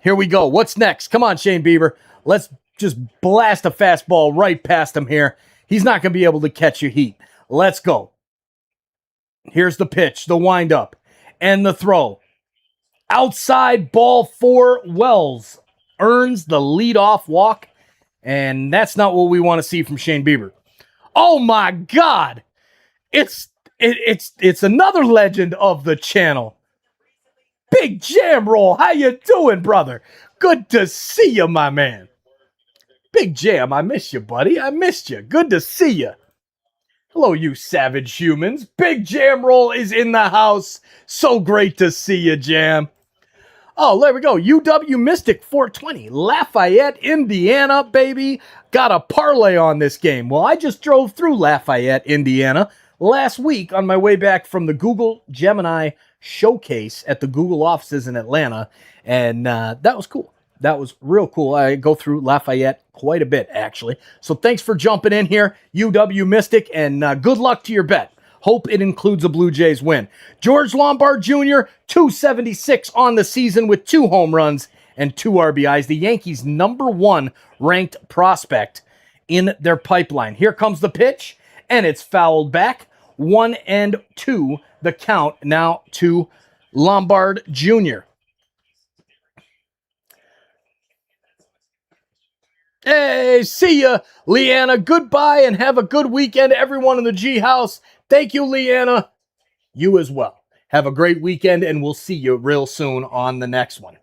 here we go. What's next? Come on, Shane Bieber. Let's just blast a fastball right past him here. He's not going to be able to catch your heat. Let's go. Here's the pitch, the windup, and the throw. Outside ball for Wells. Earns the leadoff walk, and that's not what we want to see from Shane Bieber. Oh my God! It's another legend of the channel. Big Jam Roll, how you doing, brother? Good to see you, my man. Big Jam, I miss you, buddy. I missed you. Good to see you. Hello, you savage humans. Big Jam Roll is in the house. So great to see you, Jam. Oh, there we go. UW Mystic 420. Lafayette, Indiana, baby. Got a parlay on this game. Well, I just drove through Lafayette, Indiana last week on my way back from the Google Gemini showcase at the Google offices in Atlanta. And that was cool. That was real cool. I go through Lafayette quite a bit, actually. So thanks for jumping in here, UW Mystic, and good luck to your bet. Hope it includes a Blue Jays win. George Lombard Jr., 276 on the season with 2 home runs and 2 RBIs. The Yankees' #1 ranked prospect in their pipeline. Here comes the pitch, and it's fouled back. 1-2, the count now to Lombard Jr. Hey, see ya, Leanna. Goodbye and have a good weekend, everyone in the G House. Thank you, Leanna. You as well. Have a great weekend, and we'll see you real soon on the next one.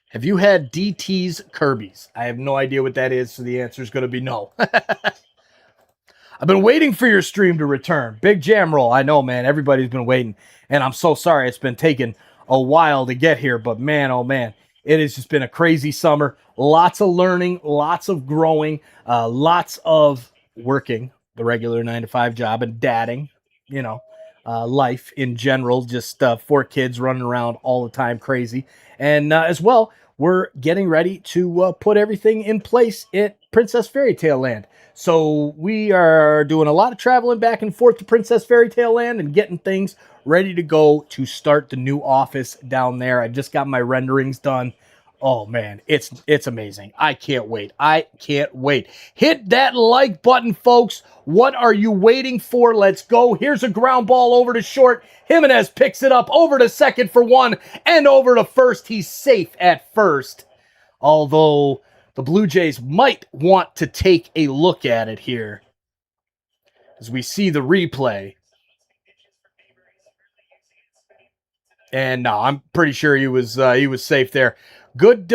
Have you had DT's Kirby's? I have no idea what that is, so the answer is going to be no. I've been waiting for your stream to return. Big Jam Roll. I know, man. Everybody's been waiting, and I'm so sorry it's been taking a while to get here, but man, oh man. It has just been a crazy summer. Lots of learning, lots of growing, lots of working the regular 9-to-5 job and dadding, you know, life in general. Just 4 kids running around all the time, crazy. And as well, we're getting ready to put everything in place at Princess Fairy Tale Land. So we are doing a lot of traveling back and forth to Princess Fairy Tale Land and getting things ready to go to start the new office down there. I just got my renderings done. Oh man, it's amazing. I can't wait. I can't wait. Hit that like button, folks. What are you waiting for? Let's go. Here's a ground ball over to short. Jimenez picks it up over to second for 1 and over to first. He's safe at first. Although the Blue Jays might want to take a look at it here as we see the replay. And no, I'm pretty sure he was safe there. Good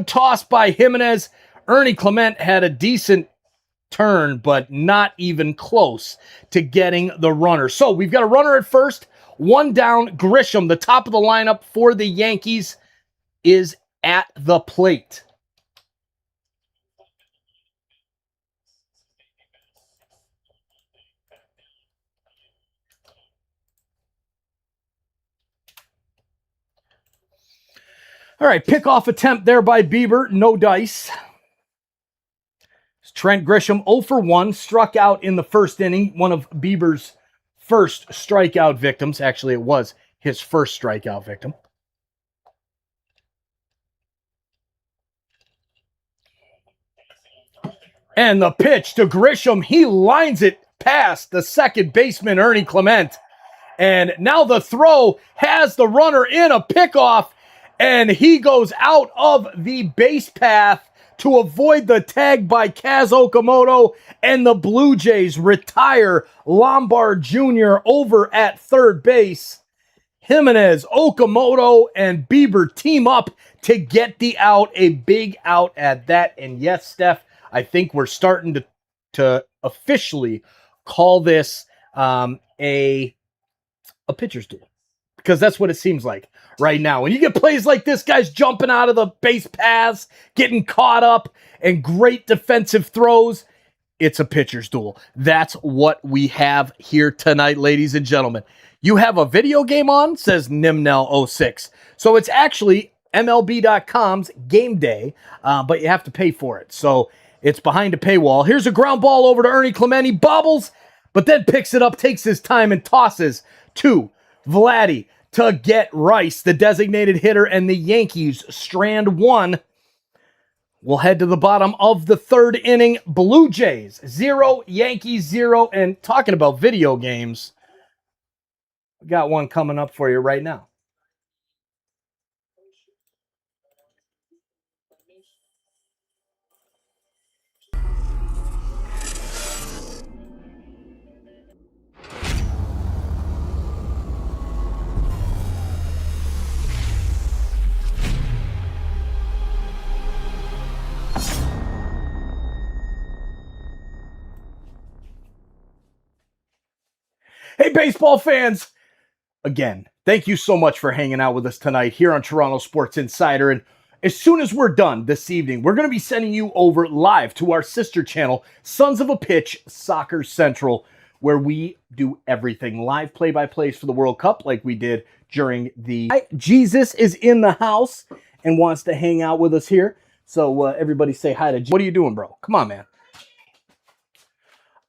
toss by Jimenez. Ernie Clement had a decent turn, but not even close to getting the runner. So we've got a runner at first, One down. Grisham, the top of the lineup for the Yankees, is at the plate. All right, pickoff attempt there by Bieber. No dice. Trent Grisham 0 for 1, struck out in the first inning. One of Bieber's first strikeout victims. Actually, it was his first strikeout victim. And the pitch to Grisham. He lines it past the second baseman, Ernie Clement. And now the throw has the runner in a pickoff. And he goes out of the base path to avoid the tag by Kaz Okamoto. And the Blue Jays retire Lombard Jr. over at third base. Jimenez, Okamoto, and Bieber team up to get the out. A big out at that. And yes, Steph, I think we're starting to officially call this a pitcher's duel, because that's what it seems like right now. When you get plays like this, guys jumping out of the base paths, getting caught up, and great defensive throws, it's a pitcher's duel. That's what we have here tonight, ladies and gentlemen. You have a video game on, says Nimnel06. So it's actually MLB.com's game day, but you have to pay for it. So it's behind a paywall. Here's a ground ball over to Ernie Clement. He bobbles, but then picks it up, takes his time, and tosses to Vladdy to get Rice, the designated hitter, and the Yankees strand one. We'll head to the bottom of the third inning. Blue Jays 0, Yankees 0. And talking about video games, we got one coming up for you right now. Hey, baseball fans! Again, thank you so much for hanging out with us tonight here on Toronto Sports Insider. And as soon as we're done this evening, we're going to be sending you over live to our sister channel, Sons of a Pitch Soccer Central, where we do everything. Live play-by-plays for the World Cup like we did during the... Jesus is in the house and wants to hang out with us here. So everybody say hi to... What are you doing, bro? Come on, man.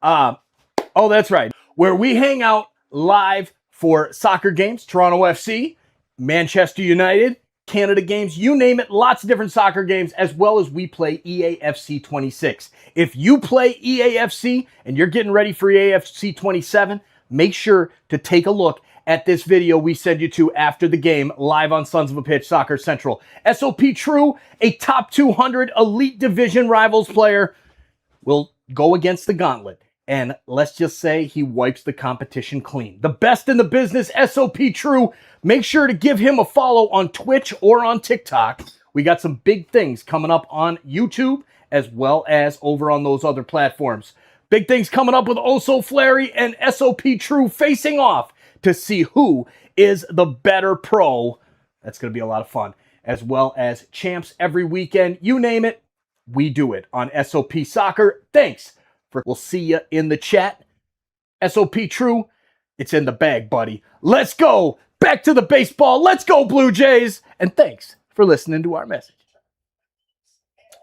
Oh, that's right. Where we hang out live for soccer games, Toronto FC, Manchester United, Canada games, you name it, lots of different soccer games, as well as we play EAFC 26. If you play EAFC and you're getting ready for EAFC 27, make sure to take a look at this video we send you to after the game, live on Sons of a Pitch Soccer Central. SOP True, a top 200 Elite Division Rivals player, will go against the gauntlet. And let's just say he wipes the competition clean. The best in the business, SOP True. Make sure to give him a follow on Twitch or on TikTok. We got some big things coming up on YouTube as well as over on those other platforms. Big things coming up with Oso Flary and SOP True facing off to see who is the better pro. That's going to be a lot of fun. As well as champs every weekend. You name it, we do it on SOP Soccer. Thanks. We'll see you in the chat. SOP True, it's in the bag, buddy. Let's go. Back to the baseball. Let's go, Blue Jays. And thanks for listening to our message.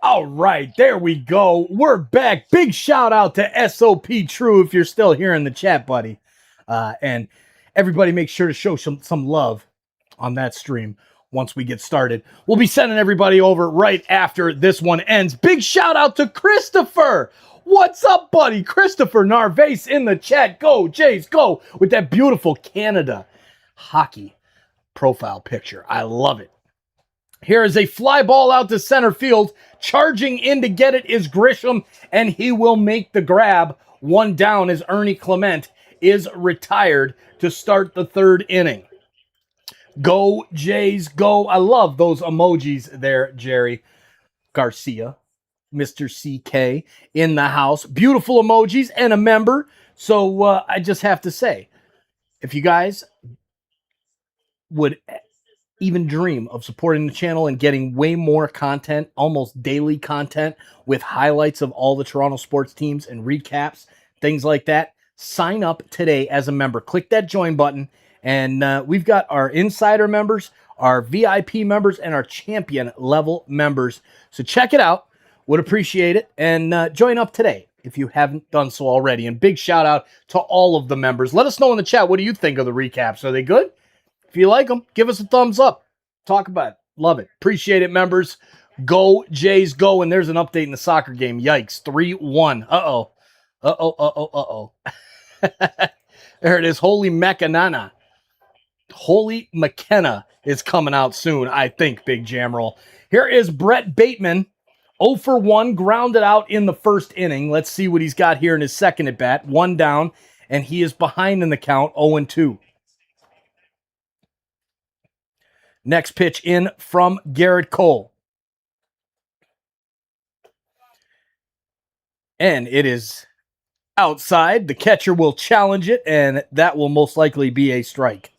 All right, there we go. We're back. Big shout out to SOP True if you're still here in the chat, buddy. And everybody make sure to show some love on that stream once we get started. We'll be sending everybody over right after this one ends. Big shout out to Christopher. What's up, buddy? Christopher Narvaez in the chat. Go, Jays, go, with that beautiful Canada hockey profile picture. I love it. Here is a fly ball out to center field. Charging in to get it is Grisham, and he will make the grab. One down as Ernie Clement is retired to start the third inning. Go, Jays, go. I love those emojis there, Jerry Garcia. Mr. CK in the house. Beautiful emojis and a member. So I just have to say, if you guys would even dream of supporting the channel and getting way more content, almost daily content with highlights of all the Toronto sports teams and recaps, things like that, sign up today as a member. Click that join button, and we've got our insider members, our VIP members, and our champion level members. So check it out. Would appreciate it. And join up today if you haven't done so already. And big shout out to all of the members. Let us know in the chat, what do you think of the recaps? Are they good? If you like them, give us a thumbs up. Talk about it. Love it. Appreciate it, members. Go, Jays, go. And there's an update in the soccer game. Yikes. 3-1. Uh-oh. Uh-oh. There it is. Holy Macanana. Holy McKenna is coming out soon, I think, Big Jam Roll. Here is Brett Bateman. 0 for 1, grounded out in the first inning. Let's see what he's got here in his second at bat. 1 down, and he is behind in the count, 0-2. Next pitch in from Gerrit Cole. And it is outside. The catcher will challenge it, and that will most likely be a strike.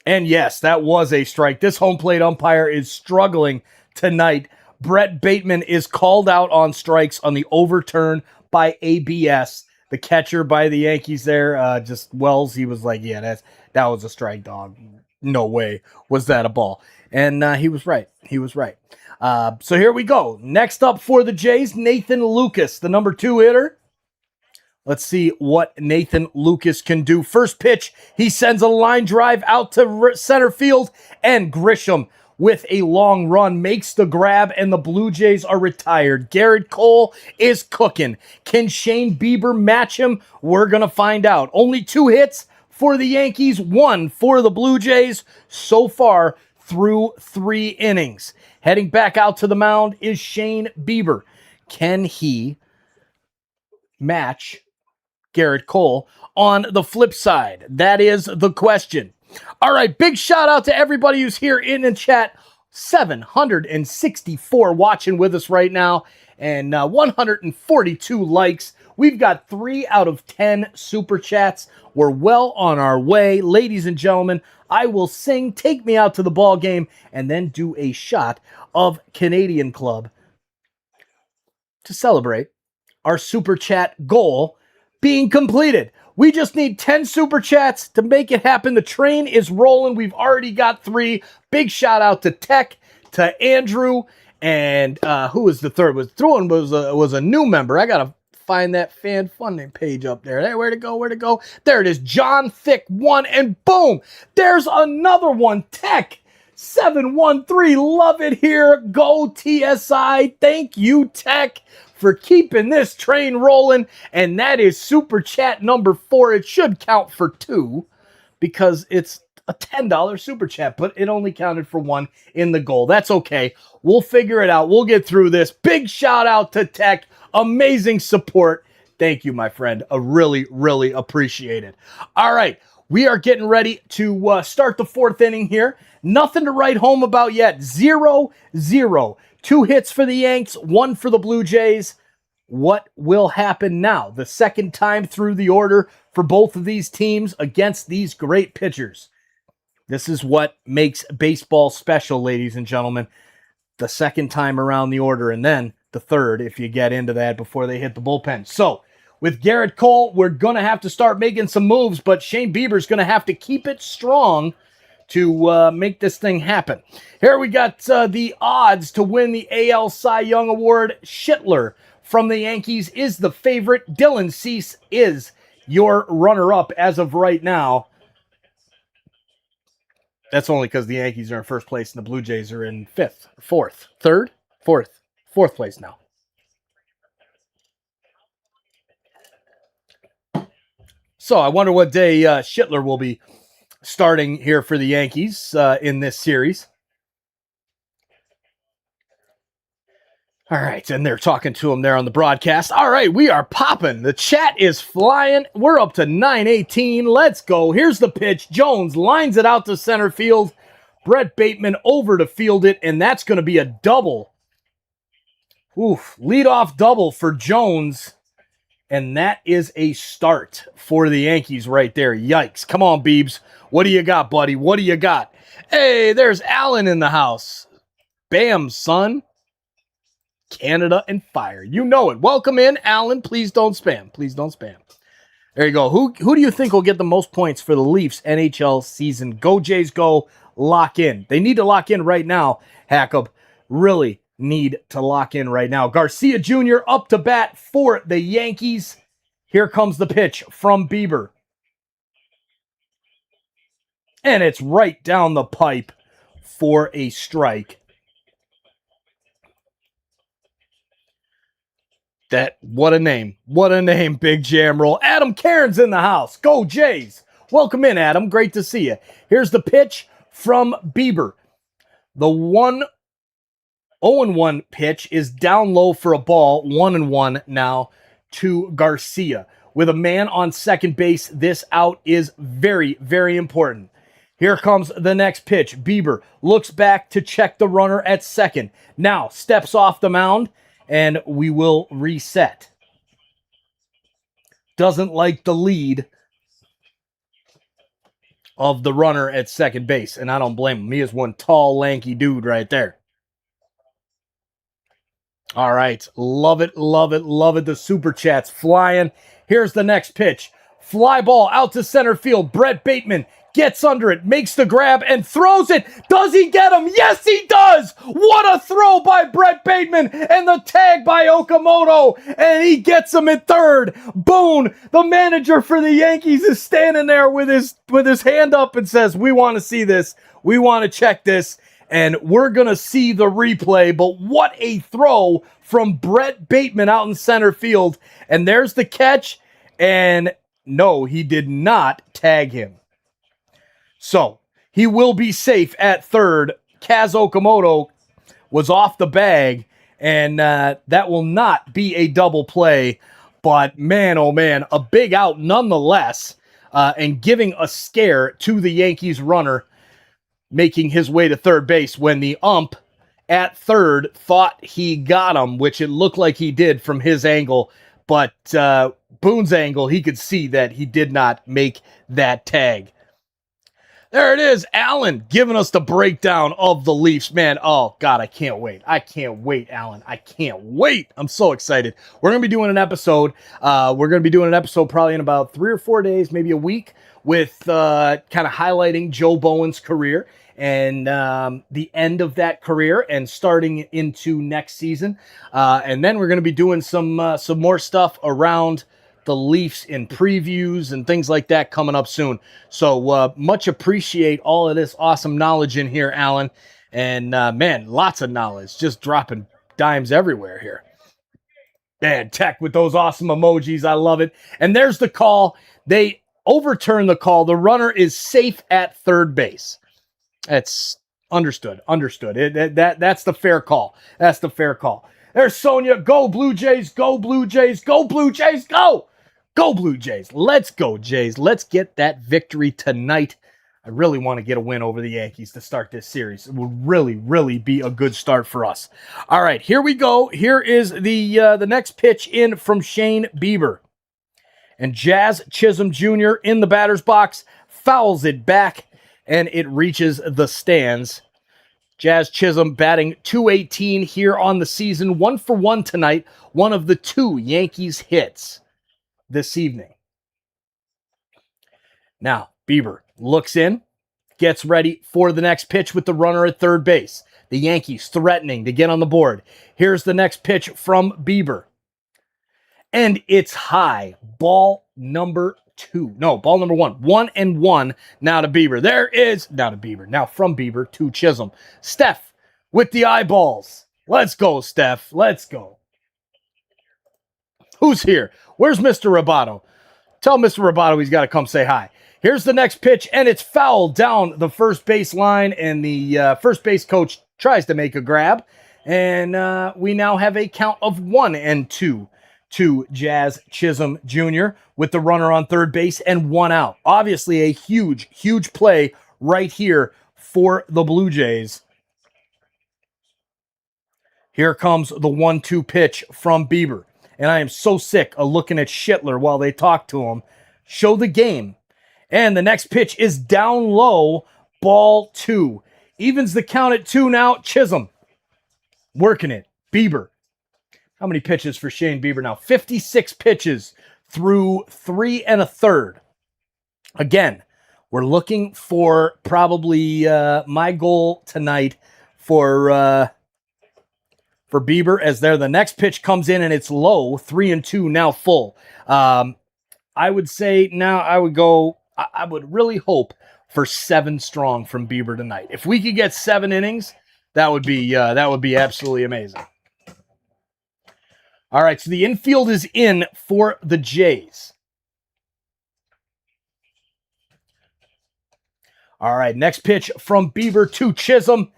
And yes, that was a strike. This home plate umpire is struggling tonight. Brett Bateman is called out on strikes on the overturn by ABS. The catcher by the Yankees there, just Wells, he was like, yeah, that was a strike, dog. No way was that a ball. And he was right. He was right. So here we go. Next up for the Jays, Nathan Lucas, the number 2 hitter. Let's see what Nathan Lucas can do. First pitch, he sends a line drive out to center field, and Grisham with a long run makes the grab, and the Blue Jays are retired. Gerrit Cole is cooking. Can Shane Bieber match him? We're going to find out. Only 2 hits for the Yankees, 1 for the Blue Jays so far through 3 innings. Heading back out to the mound is Shane Bieber. Can he match Gerrit Cole on the flip side? That is the question. All right, big shout out to everybody who's here in the chat. 764 watching with us right now, and 142 likes. We've got 3 out of 10 super chats. We're well on our way. Ladies and gentlemen, I will sing Take Me Out to the Ball Game and then do a shot of Canadian Club to celebrate our super chat goal being completed. We just need 10 super chats to make it happen. The train is rolling. We've already got 3. Big shout out to Tech, to Andrew, and who was the third? Was a new member. I gotta find that fan funding page up there. Hey, where'd it go? There it is. John Thick 1, and boom, there's another one. Tech 713. Love it here. Go TSI. Thank you, Tech, for keeping this train rolling. And that is super chat number 4. It should count for 2 because it's a $10 super chat, but it only counted for 1 in the goal. That's okay. We'll figure it out. We'll get through this. Big shout out to Tech. Amazing support. Thank you, my friend. I really, really appreciate it. All right. We are getting ready to start the 4th inning here. Nothing to write home about yet. 0-0. 2 hits for the Yanks, 1 for the Blue Jays. What will happen now? The second time through the order for both of these teams against these great pitchers. This is what makes baseball special, ladies and gentlemen. The second time around the order, and then the third if you get into that before they hit the bullpen. So, with Gerrit Cole, we're going to have to start making some moves, but Shane Bieber's going to have to keep it strong to make this thing happen. Here we got the odds to win the AL Cy Young Award. Schittler from the Yankees is the favorite. Dylan Cease is your runner-up as of right now. That's only because the Yankees are in first place and the Blue Jays are in fourth place now. So I wonder what day Schittler will be starting here for the Yankees in this series. All right, and they're talking to him there on the broadcast. All right, we are popping. The chat is flying. We're up to 918. Let's go. Here's the pitch. Jones lines it out to center field. Brett Bateman over to field it, and that's going to be a double. Leadoff double for Jones. And that is a start for the Yankees right there. Yikes. Come on, Biebs. What do you got, buddy? What do you got? Hey, there's Alan in the house. Bam, son. Canada and fire. You know it. Welcome in, Alan. Please don't spam. Please don't spam. There you go. Who do you think will get the most points for the Leafs NHL season? Go Jays, go. Lock in. They need to lock in right now, Hackab. Really need to lock in right now. Garcia Jr. up to bat for the Yankees. Here comes the pitch from Bieber. And it's right down the pipe for a strike. What a name. What a name, Big Jam Roll. Adam Cairns in the house. Go Jays. Welcome in, Adam. Great to see you. Here's the pitch from Bieber. The 1-0-1 pitch is down low for a ball. 1-1 now to Garcia. With a man on second base, this out is very, very important. Here comes the next pitch. Bieber looks back to check the runner at second. Now steps off the mound, and we will reset. Doesn't like the lead of the runner at second base, and I don't blame him. He is one tall, lanky dude right there. All right. Love it, love it, love it. The super chats flying. Here's the next pitch. Fly ball out to center field. Brett Bateman gets under it, makes the grab, and throws it. Does he get him? Yes, he does! What a throw by Brett Bateman, and the tag by Okamoto, and he gets him at third. Boone, the manager for the Yankees, is standing there with his hand up and says, we want to see this. We want to check this, and we're going to see the replay, but what a throw from Brett Bateman out in center field, and there's the catch, and no, he did not tag him. So, he will be safe at third. Kaz Okamoto was off the bag, and that will not be a double play. But, man, oh, man, a big out nonetheless, and giving a scare to the Yankees runner, making his way to third base when the ump at third thought he got him, which it looked like he did from his angle. But Boone's angle, he could see that he did not make that tag. There it is, Alan, giving us the breakdown of the Leafs. Man, oh, God, I can't wait. I can't wait, Alan. I can't wait. I'm so excited. We're going to be doing an episode. Probably in about 3 or 4 days, maybe a week, with kind of highlighting Joe Bowen's career and the end of that career and starting into next season. And then we're going to be doing some more stuff around the Leafs in previews and things like that coming up soon. So much appreciate all of this awesome knowledge in here, Alan. And man, lots of knowledge, just dropping dimes everywhere here. Man, Tech with those awesome emojis. I love it. And there's the call. They overturn the call. The runner is safe at third base. That's understood. That's the fair call. That's the fair call. There's Sonia. Go Blue Jays. Go Blue Jays. Go Blue Jays. Go. Go Blue Jays. Let's go, Jays. Let's get that victory tonight. I really want to get a win over the Yankees to start this series. It would really, really be a good start for us. All right, here we go. Here is the next pitch in from Shane Bieber. And Jazz Chisholm Jr. in the batter's box fouls it back, and it reaches the stands. Jazz Chisholm batting .218 here on the season. 1 for 1 tonight. One of the 2 Yankees hits this evening. Now, Bieber looks in, gets ready for the next pitch with the runner at third base. The Yankees threatening to get on the board. Here's the next pitch from Bieber. And it's high. Ball number 2. No, ball number 1. 1-1 now to Bieber. Now from Bieber to Chisholm. Steph with the eyeballs. Let's go, Steph. Let's go. Who's here? Where's Mr. Roboto? Tell Mr. Roboto he's got to come say hi. Here's the next pitch, and it's fouled down the first base line, and the first base coach tries to make a grab, and we now have a count of 1-2 to Jazz Chisholm Jr. with the runner on third base and 1 out. Obviously a huge, huge play right here for the Blue Jays. Here comes the 1-2 pitch from Bieber. and I am so sick of looking at Schittler while they talk to him. Show the game. And the next pitch is down low, ball 2. Evens the count at 2 now. Chisholm working it. Bieber. How many pitches for Shane Bieber now? 56 pitches through 3 1/3. Again, we're looking for probably my goal tonight for Bieber as there. The next pitch comes in and it's low, 3-2, now full. I would say now I would really hope for 7 strong from Bieber tonight. If we could get 7 innings, that would be absolutely amazing. All right, so the infield is in for the Jays. All right, next pitch from Bieber to Chisholm.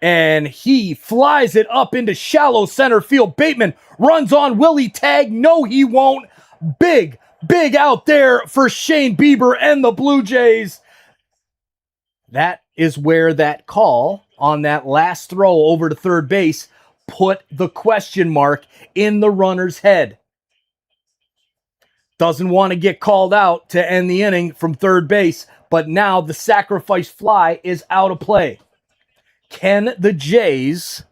And he flies it up into shallow center field. Bateman runs on. Will he tag? No, he won't. Big out there for Shane Bieber and the Blue Jays. That is where that call on that last throw over to third base put the question mark in the runner's head. Doesn't want to get called out to end the inning from third base, but now the sacrifice fly is out of play. Can the Jays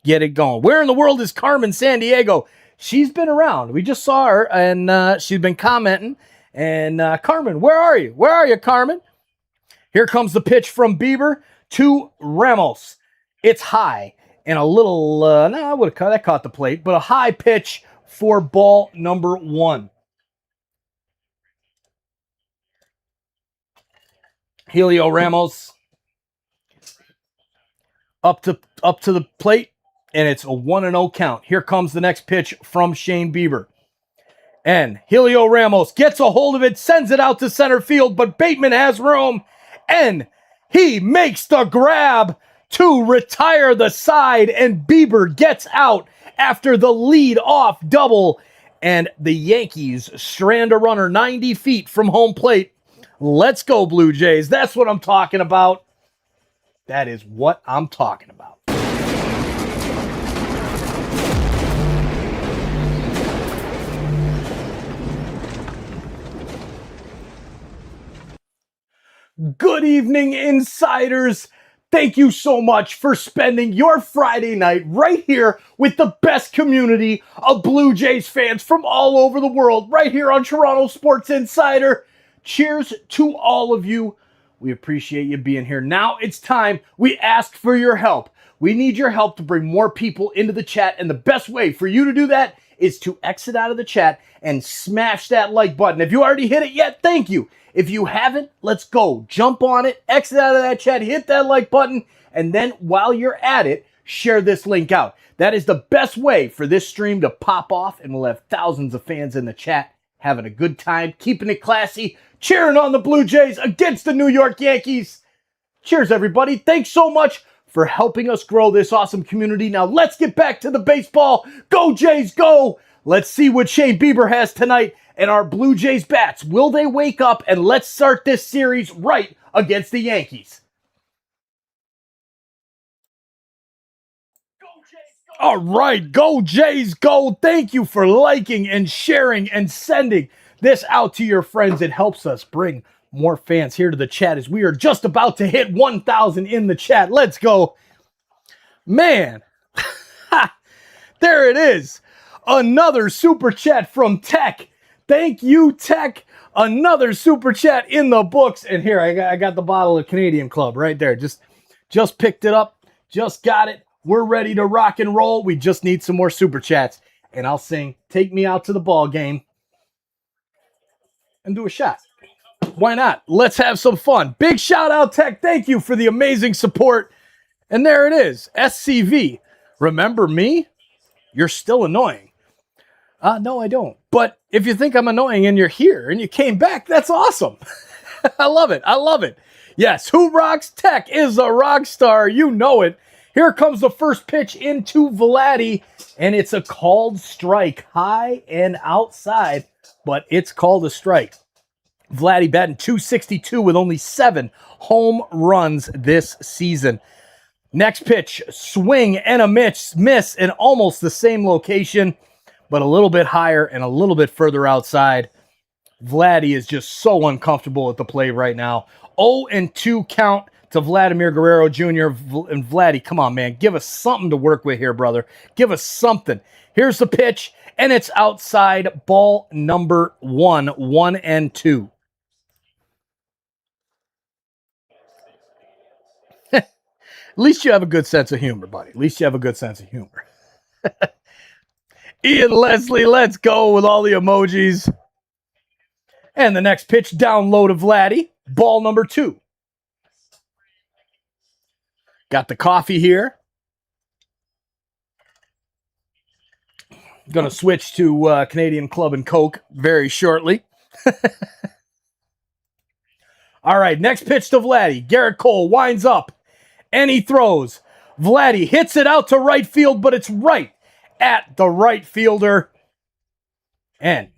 get it going? Where in the world is Carmen Sandiego? She's been around. We just saw her, and she's been commenting. And Carmen, where are you? Where are you, Carmen? Here comes the pitch from Bieber to Ramos. It's high and a little, I would have that caught the plate, but a high pitch for ball number 1. Helio Ramos up to the plate, and it's a 1-0 count. Here comes the next pitch from Shane Bieber. And Helio Ramos gets a hold of it, sends it out to center field, but Bateman has room, and he makes the grab to retire the side, and Bieber gets out after the lead-off double, and the Yankees strand a runner 90 feet from home plate. Let's go, Blue Jays. That's what I'm talking about. That is what I'm talking about. Good evening, insiders. Thank you so much for spending your Friday night right here with the best community of Blue Jays fans from all over the world, right here on Toronto Sports Insider. Cheers to all of you. We appreciate you being here. Now it's time we ask for your help. We need your help to bring more people into the chat, and the best way for you to do that is to exit out of the chat and smash that like button. If you already hit it yet, thank you. If you haven't, let's go. Jump on it, exit out of that chat, hit that like button, and then while you're at it, share this link out. That is the best way for this stream to pop off, and we'll have thousands of fans in the chat having a good time, keeping it classy, cheering on the Blue Jays against the New York Yankees. Cheers, everybody. Thanks so much for helping us grow this awesome community. Now let's get back to the baseball. Go Jays, go! Let's see what Shane Bieber has tonight. And our Blue Jays bats, will they wake up? And let's start this series right against the Yankees. All right, go Jays, go. Thank you for liking and sharing and sending this out to your friends. It helps us bring more fans here to the chat as we are just about to hit 1,000 in the chat. Let's go. Man, there it is. Another super chat from Tech. Thank you, Tech. Another super chat in the books. And here, I got the bottle of Canadian Club right there. Just picked it up. Just got it. We're ready to rock and roll. We just need some more super chats. And I'll sing Take Me Out to the Ball Game and do a shot. Why not? Let's have some fun. Big shout out, Tech. Thank you for the amazing support. And there it is. SCV. Remember me? You're still annoying. No, I don't. But if you think I'm annoying and you're here and you came back, that's awesome. I love it. I love it. Yes, who rocks Tech is a rock star. You know it. Here comes the first pitch into Vladdy, and it's a called strike. High and outside, but it's called a strike. Vladdy batting .262 with only 7 home runs this season. Next pitch, swing and a miss in almost the same location. but a little bit higher and a little bit further outside. Vladdy is just so uncomfortable at the plate right now. 0-2 count to Vladimir Guerrero Jr. And Vladdy, come on, man. Give us something to work with here, brother. Give us something. Here's the pitch, and it's outside. Ball number 1, 1-2. At least you have a good sense of humor, buddy. At least you have a good sense of humor. Ian Leslie, let's go with all the emojis. And the next pitch down low to Vladdy. Ball number 2. Got the coffee here. Going to switch to Canadian Club and Coke very shortly. All right, next pitch to Vladdy. Gerrit Cole winds up, and he throws. Vladdy hits it out to right field, but it's right at the right fielder. And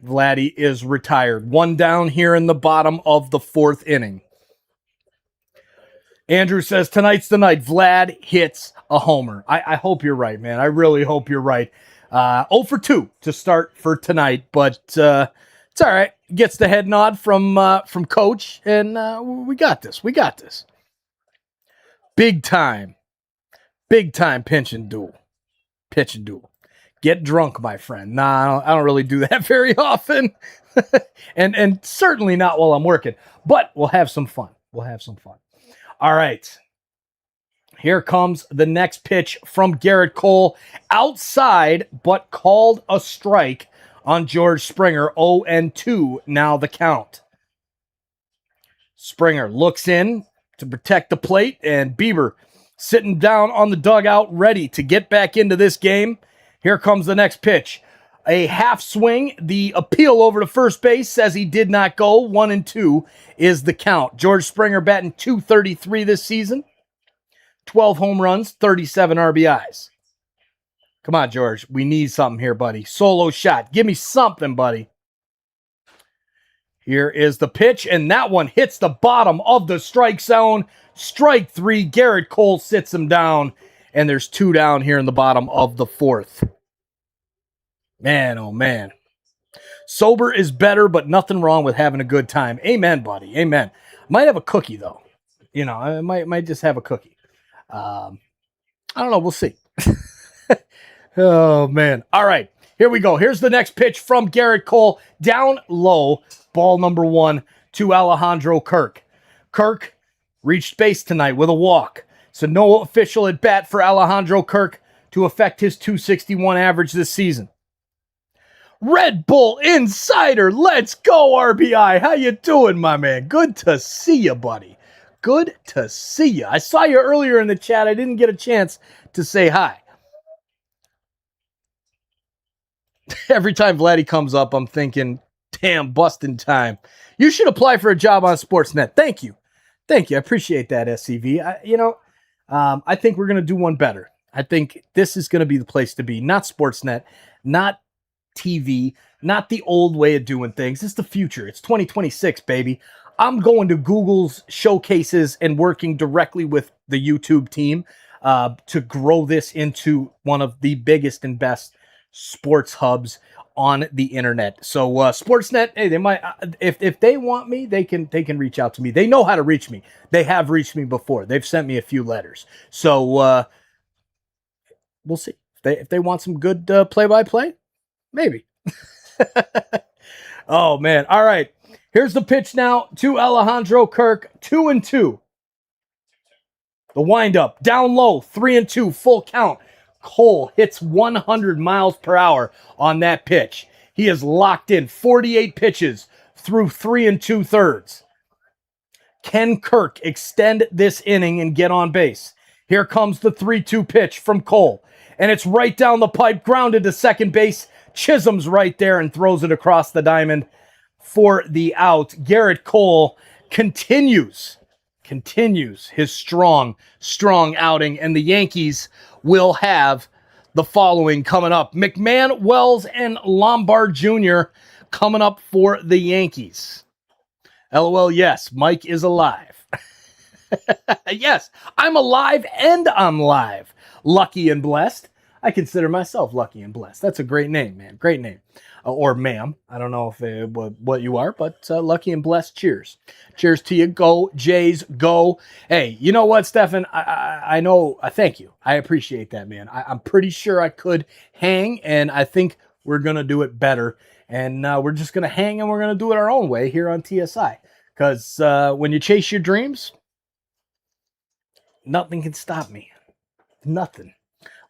Vladdy is retired. 1 down here in the bottom of the 4th inning. Andrew says, tonight's the night. Vlad hits a homer. I hope you're right, man. I really hope you're right. 0-2 to start for tonight, but it's all right. Gets the head nod from Coach, and we got this. We got this. Big time pinch and duel. Pitch and duel. Get drunk, my friend. Nah, I don't really do that very often, and certainly not while I'm working. But we'll have some fun. We'll have some fun. All right. Here comes the next pitch from Gerrit Cole. Outside, but called a strike on George Springer. 0-2 now the count. Springer looks in to protect the plate, and Bieber sitting down on the dugout, ready to get back into this game. Here comes the next pitch. A half swing. The appeal over to first base says he did not go. 1-2 is the count. George Springer batting .233 this season. 12 home runs, 37 RBIs. Come on, George. We need something here, buddy. Solo shot. Give me something, buddy. Here is the pitch, and that one hits the bottom of the strike zone. Strike 3. Gerrit Cole sits him down, and there's 2 down here in the bottom of the 4th. Man, oh man. Sober is better, but nothing wrong with having a good time. Amen, buddy. Amen. Might have a cookie, though. You know, I might just have a cookie. I don't know. We'll see. Oh, man. All right. Here we go. Here's the next pitch from Gerrit Cole. Down low. Ball number 1 to Alejandro Kirk. Kirk reached base tonight with a walk. So no official at bat for Alejandro Kirk to affect his .261 average this season. Red Bull Insider, let's go, RBI. How you doing, my man? Good to see you, buddy. Good to see you. I saw you earlier in the chat. I didn't get a chance to say hi. Every time Vladdy comes up, I'm thinking, damn, busting time. You should apply for a job on Sportsnet. Thank you. Thank you. I appreciate that, SCV. I think we're going to do one better. I think this is going to be the place to be. Not Sportsnet, not TV, not the old way of doing things. It's the future. It's 2026, baby. I'm going to Google's showcases and working directly with the YouTube team to grow this into one of the biggest and best sports hubs on the internet. So Sportsnet, hey, they might if they want me, they can reach out to me. They know how to reach me. They have reached me before. They've sent me a few letters. So we'll see if they want some good play-by-play. Maybe. Oh man! All right. Here's the pitch now to Alejandro Kirk. 2-2. The windup down low. 3-2. Full count. Cole hits 100 miles per hour on that pitch. He is locked in 48 pitches through 3 2/3. Can Kirk extend this inning and get on base? Here comes the 3-2 pitch from Cole. And it's right down the pipe, grounded to second base. Chisholm's right there and throws it across the diamond for the out. Gerrit Cole continues his strong outing, and the Yankees will have the following coming up. McMahon, Wells, and Lombard Jr. coming up for the Yankees. LOL, yes, Mike is alive. Yes, I'm alive and I'm live. Lucky and blessed. I consider myself lucky and blessed. That's a great name, man. Great name. Or ma'am. I don't know if what you are, but lucky and blessed. Cheers. Cheers to you. Go, Jays, go. Hey, you know what, Stefan? I know. Thank you. I appreciate that, man. I'm pretty sure I could hang, and I think we're going to do it better. And we're just going to hang, and we're going to do it our own way here on TSI. Because when you chase your dreams, nothing can stop me. Nothing.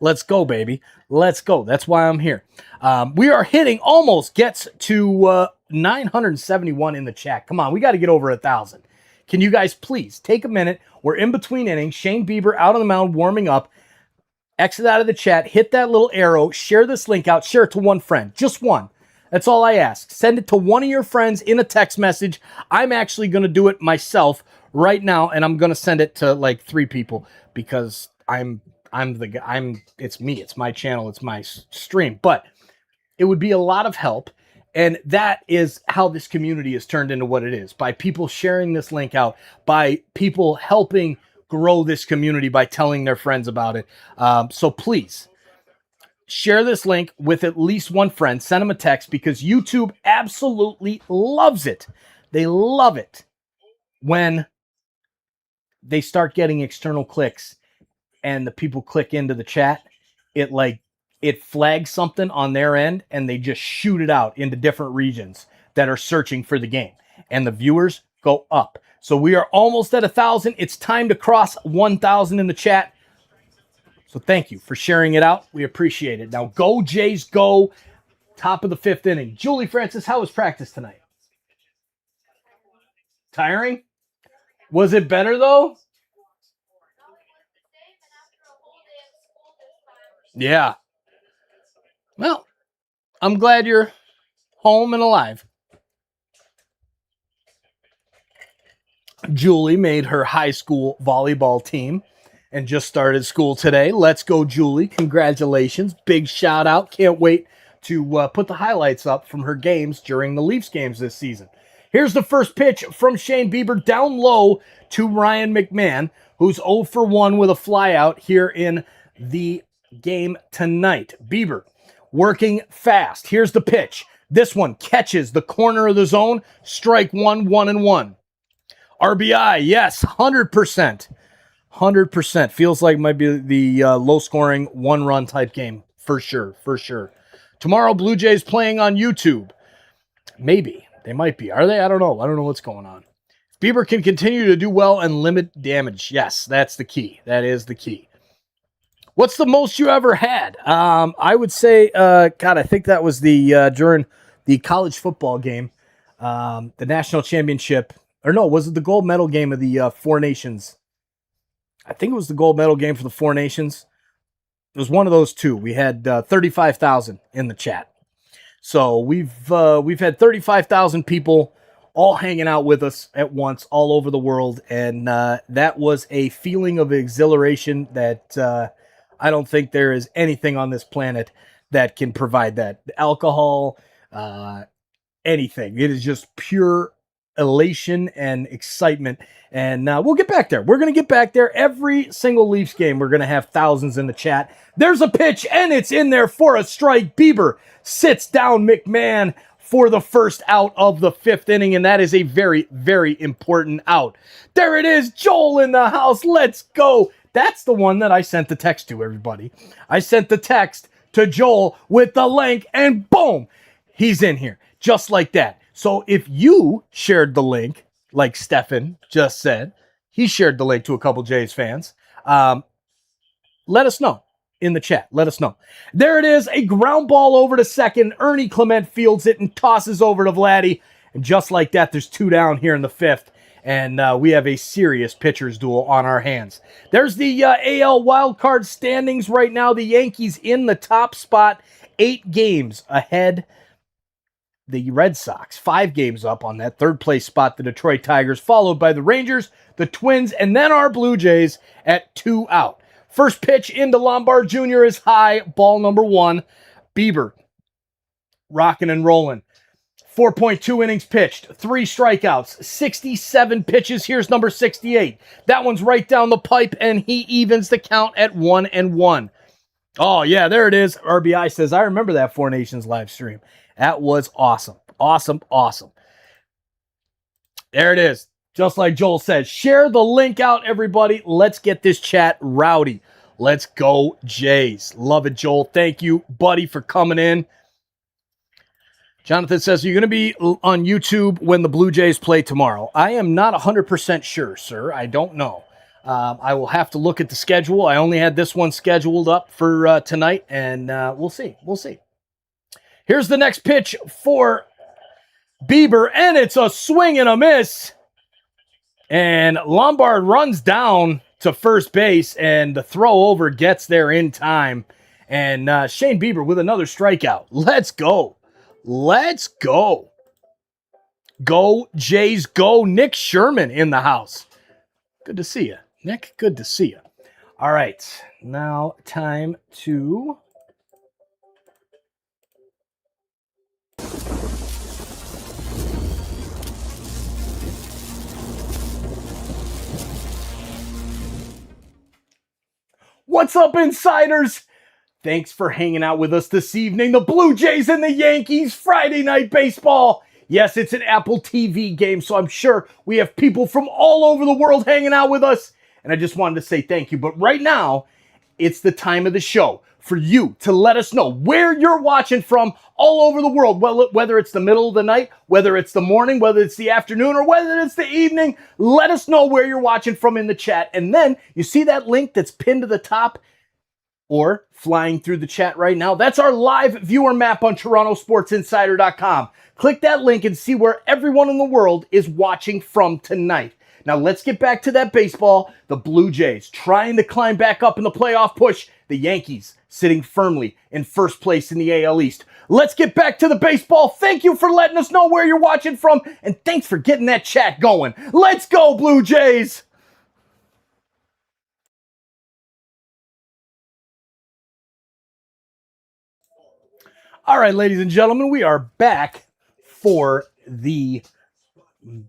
Let's go, baby. Let's go. That's why I'm here. We are hitting, almost gets to 971 in the chat. Come on, we got to get over 1,000. Can you guys please take a minute? We're in between innings. Shane Bieber out on the mound warming up. Exit out of the chat. Hit that little arrow. Share this link out. Share it to one friend. Just one. That's all I ask. Send it to one of your friends in a text message. I'm actually going to do it myself right now, and I'm going to send it to like 3 people because I'm the guy. It's me. It's my channel. It's my stream. But it would be a lot of help, and that is how this community is turned into what it is, by people sharing this link out, by people helping grow this community by telling their friends about it. So please share this link with at least one friend. Send them a text because YouTube absolutely loves it. They love it when they start getting external clicks and the people click into the chat. It flags something on their end and they just shoot it out into different regions that are searching for the game. And the viewers go up. So we are almost at 1,000. It's time to cross 1,000 in the chat. So thank you for sharing it out. We appreciate it. Now go Jays, go. Top of the 5th inning. Julie Francis, how was practice tonight? Tiring? Was it better though? Yeah. Well, I'm glad you're home and alive. Julie made her high school volleyball team and just started school today. Let's go, Julie. Congratulations. Big shout out. Can't wait to put the highlights up from her games during the Leafs games this season. Here's the first pitch from Shane Bieber down low to Ryan McMahon, who's 0 for 1 with a flyout here in the game tonight. Bieber working fast. Here's the pitch. This one catches the corner of the zone. Strike 1, 1-1. RBI, yes, 100%. 100%. Feels like it might be the low-scoring, one-run type game. For sure, for sure. Tomorrow, Blue Jays playing on YouTube. Maybe. They might be. Are they? I don't know. I don't know what's going on. Bieber can continue to do well and limit damage. Yes, that's the key. That is the key. What's the most you ever had? I would say, God, I think that was during the college football game, the national championship. Or no, was it the gold medal game of the Four Nations? I think it was the gold medal game for the Four Nations. It was one of those two. We had 35,000 in the chat. So we've had 35,000 people all hanging out with us at once all over the world. And that was a feeling of exhilaration that I don't think there is anything on this planet that can provide that. Alcohol, anything. It is just pure elation and excitement. And we'll get back there. We're going to get back there. Every single Leafs game, we're going to have thousands in the chat. There's a pitch, and it's in there for a strike. Bieber sits down McMahon for the first out of the 5th inning, and that is a very, very important out. There it is. Joel in the house. Let's go. That's the one that I sent the text to, everybody. I sent the text to Joel with the link, and boom, he's in here. Just like that. So if you shared the link, like Stefan just said, he shared the link to a couple Jays fans, let us know in the chat. Let us know. There it is, a ground ball over to second. Ernie Clement fields it and tosses over to Vladdy. And just like that, there's 2 down here in the 5th. And we have a serious pitcher's duel on our hands. There's the AL wildcard standings right now. The Yankees in the top spot, 8 games ahead. The Red Sox, 5 games up on that 3rd place spot. The Detroit Tigers, followed by the Rangers, the Twins, and then our Blue Jays at 2 out. First pitch into Lombard Jr. is high. Ball number 1. Bieber rocking and rolling. 4.2 innings pitched, 3 strikeouts, 67 pitches. Here's number 68. That one's right down the pipe, and he evens the count at 1-1. Oh, yeah, there it is. RBI says, I remember that Four Nations live stream. That was awesome. Awesome, awesome. There it is. Just like Joel said, share the link out, everybody. Let's get this chat rowdy. Let's go, Jays. Love it, Joel. Thank you, buddy, for coming in. Jonathan says, you're going to be on YouTube when the Blue Jays play tomorrow. I am not 100% sure, sir. I don't know. I will have to look at the schedule. I only had this one scheduled up for tonight, and we'll see. We'll see. Here's the next pitch for Bieber, and it's a swing and a miss. And Lombard runs down to first base, and the throw over gets there in time. And Shane Bieber with another strikeout. Let's go. Let's go. Go, Jays, go. Nick Sherman in the house. Good to see you, Nick. Good to see you. All right, now time to... What's up, insiders? Thanks for hanging out with us this evening. The Blue Jays and the Yankees, Friday Night Baseball. Yes, it's an Apple TV game, so I'm sure we have people from all over the world hanging out with us. And I just wanted to say thank you. But right now, it's the time of the show for you to let us know where you're watching from all over the world. Well, whether it's the middle of the night, whether it's the morning, whether it's the afternoon, or whether it's the evening, let us know where you're watching from in the chat. And then you see that link that's pinned to the top or flying through the chat right now. That's our live viewer map on TorontoSportsInsider.com. Click that link and see where everyone in the world is watching from tonight. Now let's get back to that baseball. The Blue Jays trying to climb back up in the playoff push. The Yankees sitting firmly in first place in the AL East. Let's get back to the baseball. Thank you for letting us know where you're watching from, and thanks for getting that chat going. Let's go, Blue Jays! All right, ladies and gentlemen, we are back for the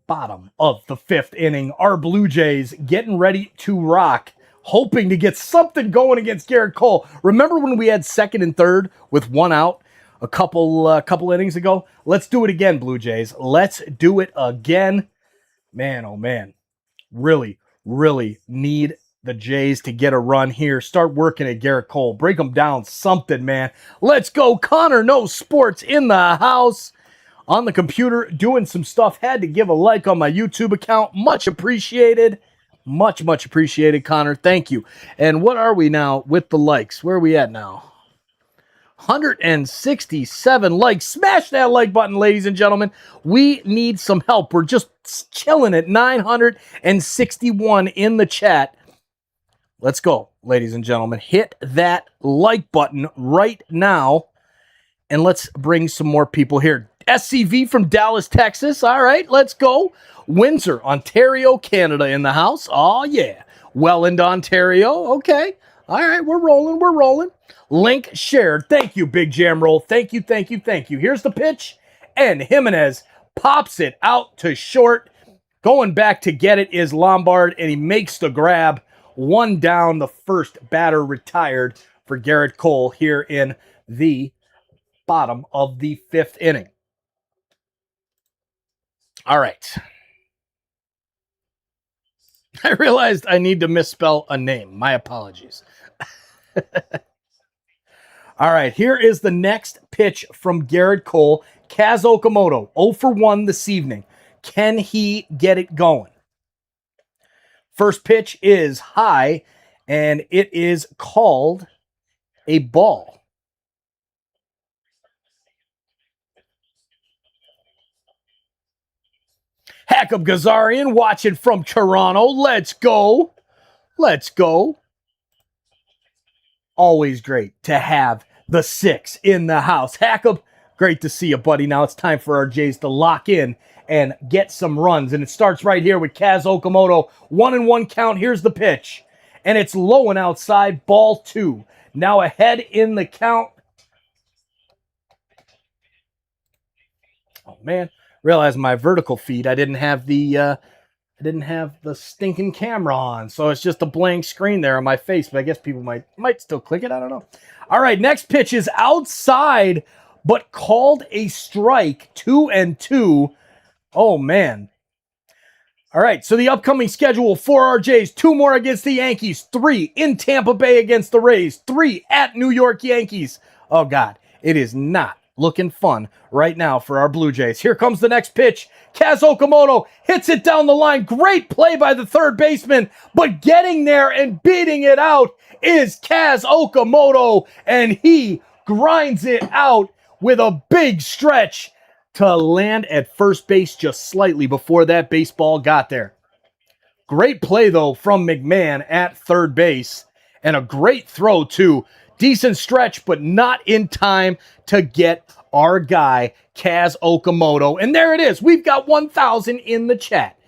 bottom of the fifth inning. Our Blue Jays getting ready to rock, hoping to get something going against Gerrit Cole. Remember when we had second and third with one out a couple innings ago? Let's do it again, Blue Jays. Let's do it again. Man, oh man, really, really need the Jays to get a run here. Start working at Gerrit Cole. Break them down something, man. Let's go. Connor Knows Sports in the house. On the computer, doing some stuff. Had to give a like on my YouTube account. Much appreciated. Much, much appreciated, Connor. Thank you. And what are we now with the likes? Where are we at now? 167 likes. Smash that like button, ladies and gentlemen. We need some help. We're just chilling at 961 in the chat. Let's go, ladies and gentlemen. Hit that like button right now, and let's bring some more people here. SCV from Dallas, Texas. All right, let's go. Windsor, Ontario, Canada in the house. Oh, yeah. Welland, Ontario. Okay. All right, we're rolling. We're rolling. Link shared. Thank you, Big Jam Roll. Thank you, thank you, thank you. Here's the pitch, and Jimenez pops it out to short. Going back to get it is Lombard, and he makes the grab. One down, the first batter retired for Gerrit Cole here in the bottom of the fifth inning. All right. I realized I need to misspell a name. My apologies. All right, here is the next pitch from Gerrit Cole. Kaz Okamoto, 0 for 1 this evening. Can he get it going? First pitch is high, and it is called a ball. Hackab Gazarian watching from Toronto. Let's go. Let's go. Always great to have the 6 in the house. Hackab, great to see you, buddy. Now it's time for our Jays to lock in and get some runs. And it starts right here with Kaz Okamoto. 1-1 count. Here's the pitch. And it's low and outside. Ball 2. Now ahead in the count. Oh, man. Realized my vertical feed, I didn't have the I didn't have the stinking camera on, so it's just a blank screen there on my face, but I guess people might still click it. I don't know. All right, next pitch is outside, but called a strike, 2-2. Oh, man. All right, so the upcoming schedule for our Jays, 2 more against the Yankees, 3 in Tampa Bay against the Rays, 3 at New York Yankees. Oh, God, it is not looking fun right now for our Blue Jays. Here comes the next pitch. Kaz Okamoto hits it down the line. Great play by the third baseman, but getting there and beating it out is Kaz Okamoto, and he grinds it out with a big stretch to land at first base just slightly before that baseball got there. Great play, though, from McMahon at third base, and a great throw, too. Decent stretch, but not in time to get our guy, Kaz Okamoto. And there it is. We've got 1,000 in the chat.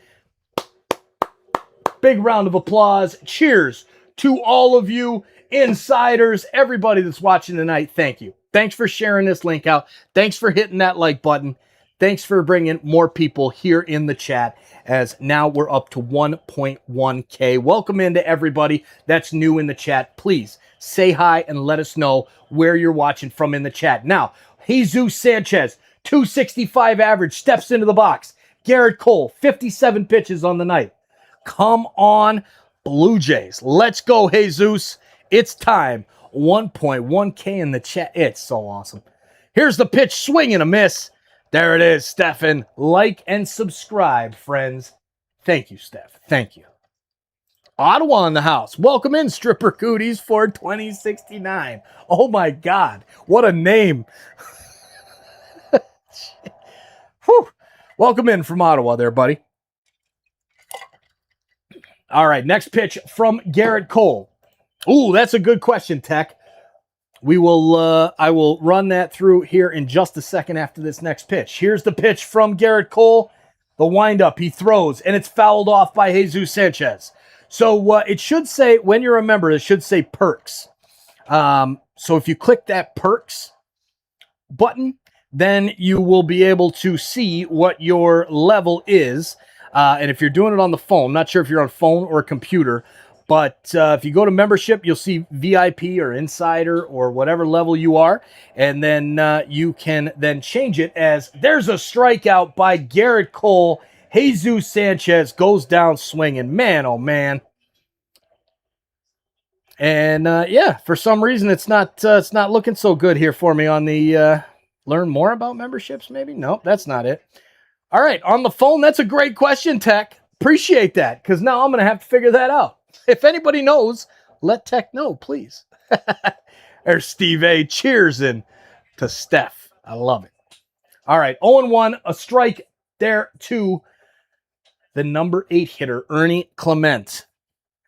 Big round of applause. Cheers to all of you insiders, everybody that's watching tonight. Thank you. Thanks for sharing this link out. Thanks for hitting that like button. Thanks for bringing more people here in the chat, as now we're up to 1.1K. Welcome into everybody that's new in the chat. Please say hi and let us know where you're watching from in the chat. Now, Jesus Sanchez, 265 average, steps into the box. Gerrit Cole, 57 pitches on the night. Come on, Blue Jays. Let's go, Jesus. It's time. 1.1K in the chat. It's so awesome. Here's the pitch, swing and a miss. There it is, Stefan. Like and subscribe, friends. Thank you, Steph. Thank you. Ottawa in the house. Welcome in, Stripper Cooties for 2069. Oh my God, what a name. Whew. Welcome in from Ottawa there, buddy. All right, next pitch from Gerrit Cole. Ooh, that's a good question, Tech. I will run that through here in just a second after this next pitch. Here's the pitch from Gerrit Cole. The windup, he throws, and it's fouled off by Jesus Sanchez. So it should say, when you're a member, it should say perks. So if you click that perks button, then you will be able to see what your level is. And if you're doing it on the phone, not sure if you're on phone or computer, but if you go to membership, you'll see VIP or insider or whatever level you are. And then you can then change it as there's a strikeout by Gerrit Cole. Jesus Sanchez goes down swinging. Man, oh man. And yeah, for some reason, it's not looking so good here for me on the learn more about memberships, maybe? Nope, that's not it. All right, on the phone, that's a great question, Tech. Appreciate that, because now I'm going to have to figure that out. If anybody knows, let Tech know, please. There's Steve A. Cheers in to Steph. I love it. All right, 0-1, a strike there to the number 8 hitter, Ernie Clement.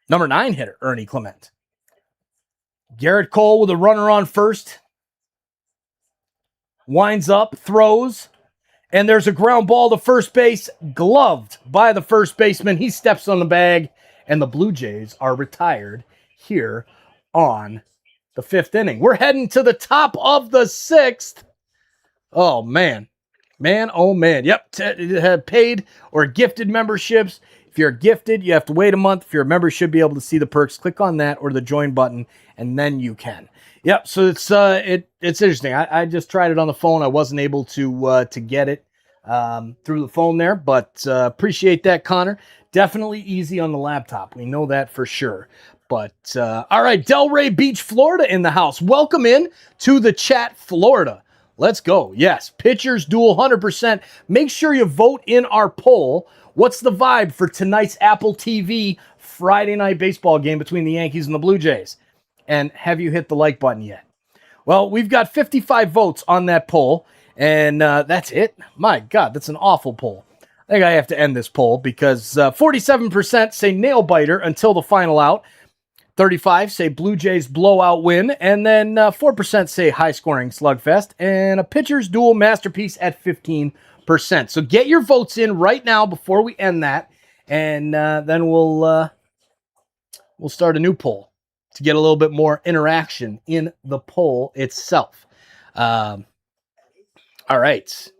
Number 9 hitter, Ernie Clement. Gerrit Cole with a runner on first. Winds up, throws. And there's a ground ball to first base, gloved by the first baseman. He steps on the bag, and the Blue Jays are retired here on the 5th inning. We're heading to the top of the 6th. Oh, man. Man, oh, man. Yep, paid or gifted memberships. If you're gifted, you have to wait a month. If you're a member, you should be able to see the perks. Click on that or the join button, and then you can. Yep, so it's interesting. I just tried it on the phone. I wasn't able to get it through the phone there, but appreciate that, Connor. Definitely easy on the laptop. We know that for sure. But all right, Delray Beach, Florida in the house. Welcome in to the chat, Florida. Let's go. Yes, pitchers duel 100%. Make sure you vote in our poll. What's the vibe for tonight's Apple TV Friday night baseball game between the Yankees and the Blue Jays? And have you hit the like button yet? Well, we've got 55 votes on that poll, and that's it. My God, that's an awful poll. I think I have to end this poll because 47% say nail biter until the final out. 35 say Blue Jays blowout win, and then 4% say high-scoring slugfest, and a pitcher's duel masterpiece at 15%. So get your votes in right now before we end that, and then we'll start a new poll to get a little bit more interaction in the poll itself. All right.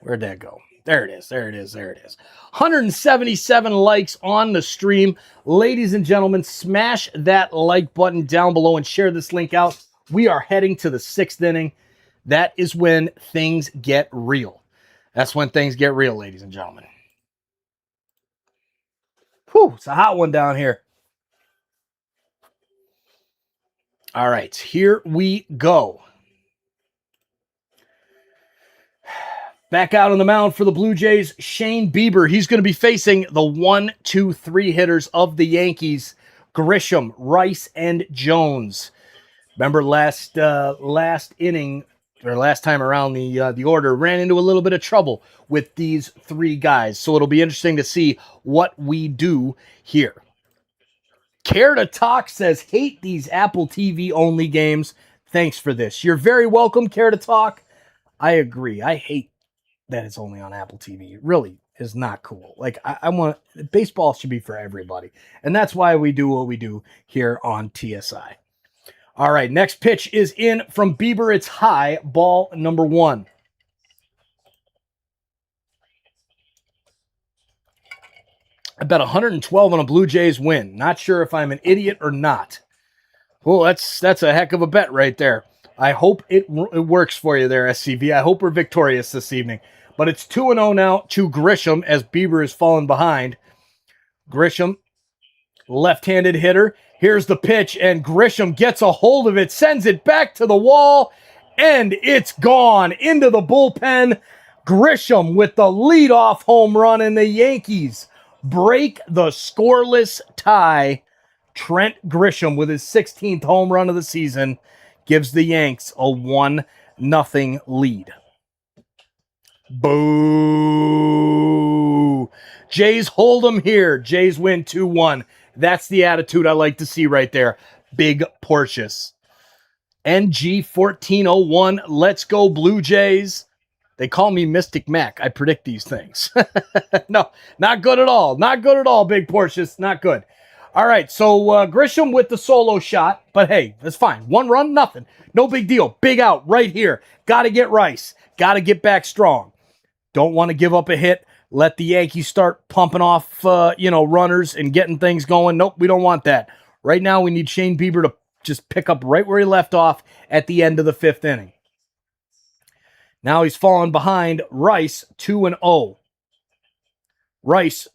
Where'd that go? There it is. There it is. There it is. 177 likes on the stream. Ladies and gentlemen, smash that like button down below and share this link out. We are heading to the 6th inning. That is when things get real. That's when things get real, ladies and gentlemen. Whew, it's a hot one down here. All right, here we go. Back out on the mound for the Blue Jays, Shane Bieber. He's going to be facing the 1, 2, 3 hitters of the Yankees, Grisham, Rice, and Jones. Remember last inning, or last time around, the order ran into a little bit of trouble with these 3 guys. So it'll be interesting to see what we do here. Care to Talk says, hate these Apple TV only games. Thanks for this. You're very welcome, Care to Talk. I agree. I hate that it's only on Apple TV. It really is not cool. Like, I want, baseball should be for everybody. And that's why we do what we do here on TSI. All right, next pitch is in from Bieber. It's high, ball number 1. I bet 112 on a Blue Jays win. Not sure if I'm an idiot or not. Well, that's a heck of a bet right there. I hope it works for you there, SCV. I hope we're victorious this evening. But it's 2-0 now to Grisham as Bieber is falling behind. Grisham, left-handed hitter. Here's the pitch, and Grisham gets a hold of it, sends it back to the wall, and it's gone into the bullpen. Grisham with the leadoff home run, and the Yankees break the scoreless tie. Trent Grisham with his 16th home run of the season gives the Yanks a 1-0 lead. Boo! Jays hold them here. Jays win 2-1. That's the attitude I like to see right there. Big Porcius. NG1401. Let's go, Blue Jays. They call me Mystic Mac. I predict these things. No, not good at all. Not good at all, Big Porcius. Not good. All right, so Grisham with the solo shot. But hey, that's fine. 1 run, nothing. No big deal. Big out right here. Got to get Rice. Got to get back strong. Don't want to give up a hit. Let the Yankees start pumping off, runners and getting things going. Nope, we don't want that. Right now, we need Shane Bieber to just pick up right where he left off at the end of the 5th inning. Now he's fallen behind Rice, 2-0.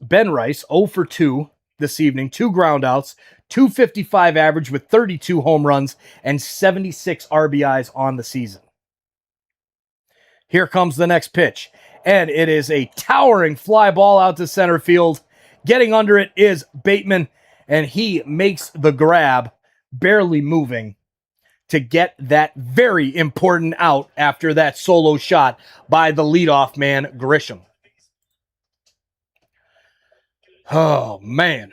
Ben Rice, 0 for 2 this evening. 2 groundouts, 255 average with 32 home runs and 76 RBIs on the season. Here comes the next pitch. And it is a towering fly ball out to center field. Getting under it is Bateman, and he makes the grab, barely moving, to get that very important out after that solo shot by the leadoff man, Grisham. Oh, man.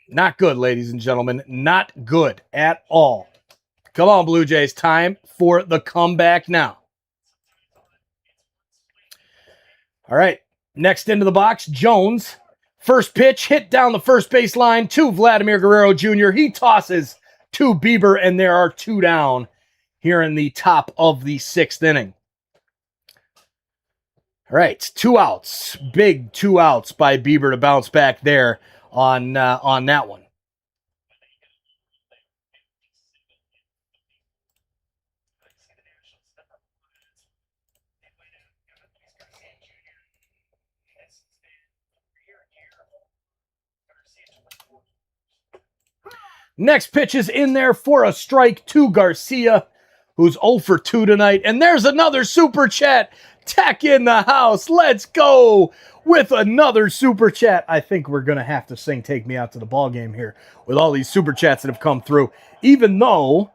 Not good, ladies and gentlemen. Not good at all. Come on, Blue Jays. Time for the comeback now. All right, next into the box, Jones. First pitch, hit down the first base line to Vladimir Guerrero Jr. He tosses to Bieber, and there are 2 down here in the top of the 6th inning. All right, 2 outs. Big 2 outs by Bieber to bounce back there on that one. Next pitch is in there for a strike to Garcia, who's 0 for 2 tonight. And there's another super chat. Tech in the house. Let's go with another super chat. I think we're going to have to sing Take Me Out to the Ball Game here with all these super chats that have come through. Even though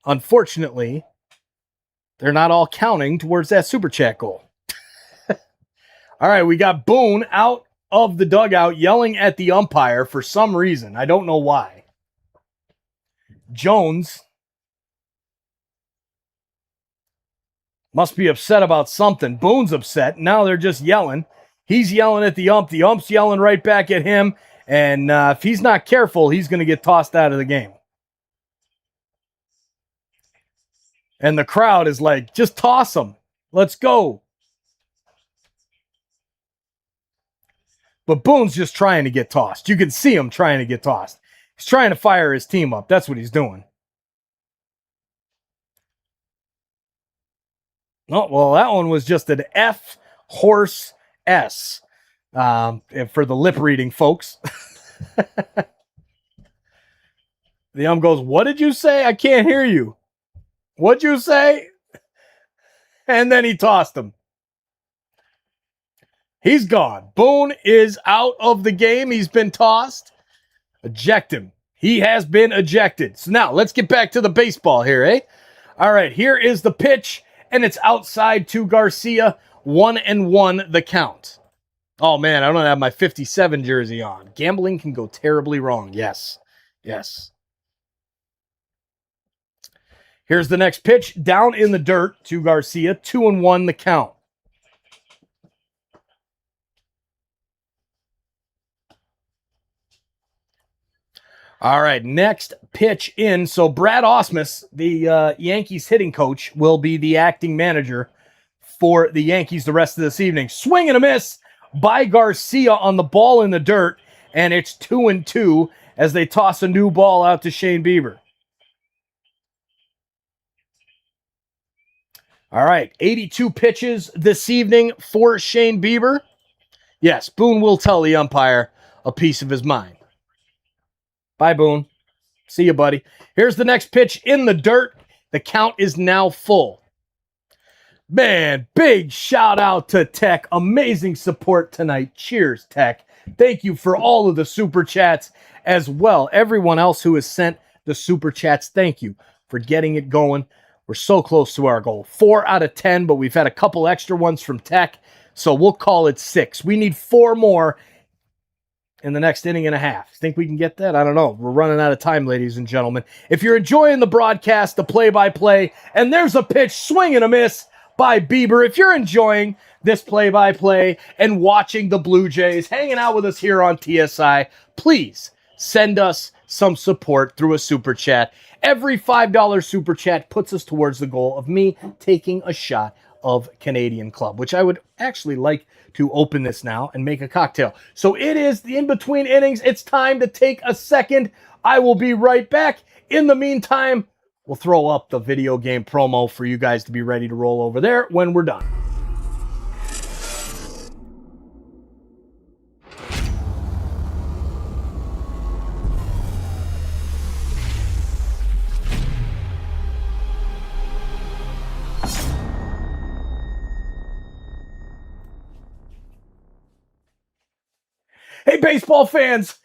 unfortunately, they're not all counting towards that super chat goal. All right, we got Boone out of the dugout yelling at the umpire for some reason. I don't know why. Jones must be upset about something. Boone's upset. Now they're just yelling. He's yelling at the ump. The ump's yelling right back at him. And if he's not careful, he's going to get tossed out of the game. And the crowd is like, just toss him. Let's go. But Boone's just trying to get tossed. You can see him trying to get tossed. He's trying to fire his team up. That's what he's doing. Oh, well, that one was just an F horse S for the lip reading folks. The ump goes, "What did you say? I can't hear you. What'd you say?" And then he tossed him. He's gone. Boone is out of the game. He's been tossed. Eject him. He has been ejected. So now let's get back to the baseball here, eh? All right, here is the pitch, and it's outside to Garcia. 1-1 the count. Oh, man, I don't have my 57 jersey on. Gambling can go terribly wrong. Yes. Yes. Here's the next pitch. Down in the dirt to Garcia. 2-1 the count. All right, next pitch in. So Brad Ausmus, the Yankees hitting coach, will be the acting manager for the Yankees the rest of this evening. Swing and a miss by Garcia on the ball in the dirt, and it's 2-2 as they toss a new ball out to Shane Bieber. All right, 82 pitches this evening for Shane Bieber. Yes, Boone will tell the umpire a piece of his mind. Bye, Boone. See you, buddy. Here's the next pitch in the dirt. The count is now full. Man, big shout out to Tech. Amazing support tonight. Cheers, Tech. Thank you for all of the super chats as well. Everyone else who has sent the super chats, thank you for getting it going. We're so close to our goal. 4 out of 10, but we've had a couple extra ones from Tech, so we'll call it 6. We need 4 more in the next inning and a half. Think we can get that? I don't know. We're running out of time, ladies and gentlemen. If you're enjoying the broadcast, the play-by-play, and there's a pitch, swing and a miss by Bieber. If you're enjoying this play-by-play and watching the Blue Jays, hanging out with us here on TSI, please send us some support through a super chat. Every $5 super chat puts us towards the goal of me taking a shot of Canadian Club, which I would actually like to open this now and make a cocktail. So it is the in-between innings. It's time to take a second. I will be right back. In the meantime, we'll throw up the video game promo for you guys to be ready to roll over there when we're done. Hey, baseball fans!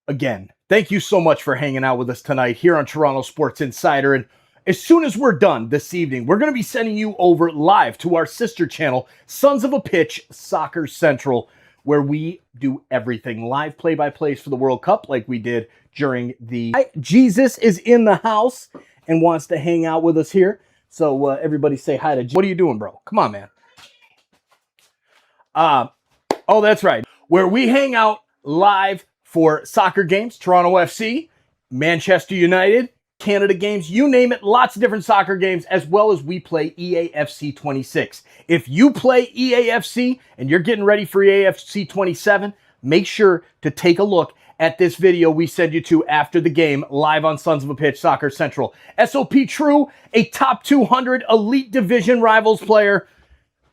Again, thank you so much for hanging out with us tonight here on Toronto Sports Insider. And as soon as we're done this evening, we're going to be sending you over live to our sister channel, Sons of a Pitch Soccer Central, where we do everything. Live play-by-plays for the World Cup like we did during the... Jesus is in the house and wants to hang out with us here. So everybody say hi to Jesus. What are you doing, bro? Come on, man. Oh, that's right. Where we hang out live for soccer games, Toronto FC, Manchester United, Canada games, you name it, lots of different soccer games, as well as we play EAFC 26. If you play EAFC and you're getting ready for EAFC 27, make sure to take a look at this video we send you to after the game, live on Sons of a Pitch Soccer Central. SOP True, a top 200 Elite Division Rivals player,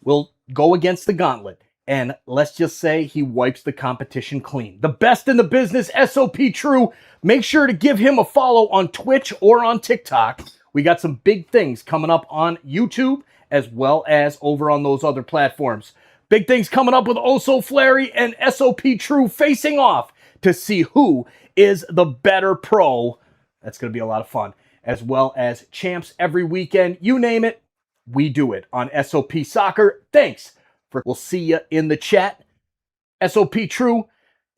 will go against the gauntlet. And let's just say he wipes the competition clean. The best in the business, SOP True. Make sure to give him a follow on Twitch or on TikTok. We got some big things coming up on YouTube as well as over on those other platforms. Big things coming up with Oso Flary and SOP True facing off to see who is the better pro. That's going to be a lot of fun. As well as champs every weekend. You name it, we do it on SOP Soccer. Thanks. We'll see you in the chat. SOP True,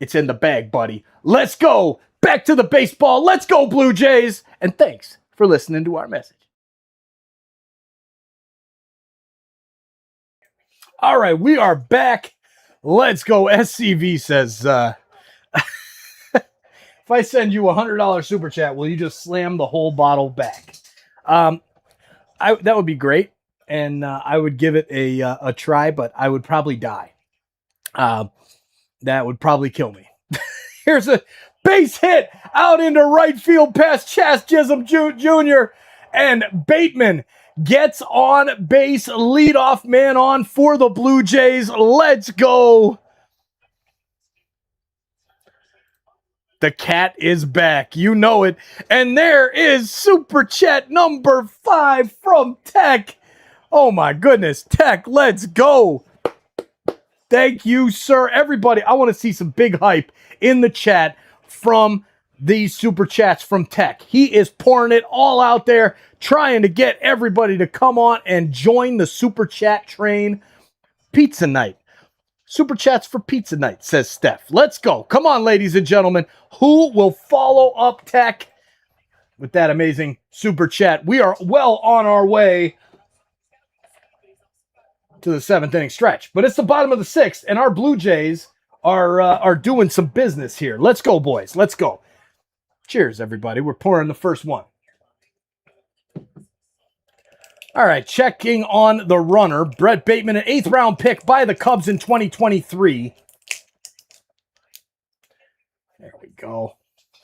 it's in the bag, buddy. Let's go. Back to the baseball. Let's go, Blue Jays. And thanks for listening to our message. All right, we are back. Let's go. SCV says, if I send you a $100 super chat, will you just slam the whole bottle back? That would be great. And I would give it a try, but I would probably die. That would probably kill me. Here's a base hit out into right field past Chas Chisholm Jr. And Bateman gets on base, leadoff man on for the Blue Jays. Let's go. The cat is back. You know it. And there is Super Chat number 5 from Tech. Oh my goodness. Tech, let's go. Thank you, sir. Everybody, I want to see some big hype in the chat from these Super Chats from Tech. He is pouring it all out there, trying to get everybody to come on and join the Super Chat train. Pizza night. Super Chats for pizza night, says Steph. Let's go. Come on, ladies and gentlemen. Who will follow up Tech with that amazing Super Chat? We are well on our way to the 7th inning stretch, but it's the bottom of the 6th, and our Blue Jays are doing some business here. Let's go, boys. Let's go. Cheers, everybody. We're pouring the first one. All right, checking on the runner. Brett Bateman, an 8th round pick by the Cubs in 2023. There we go.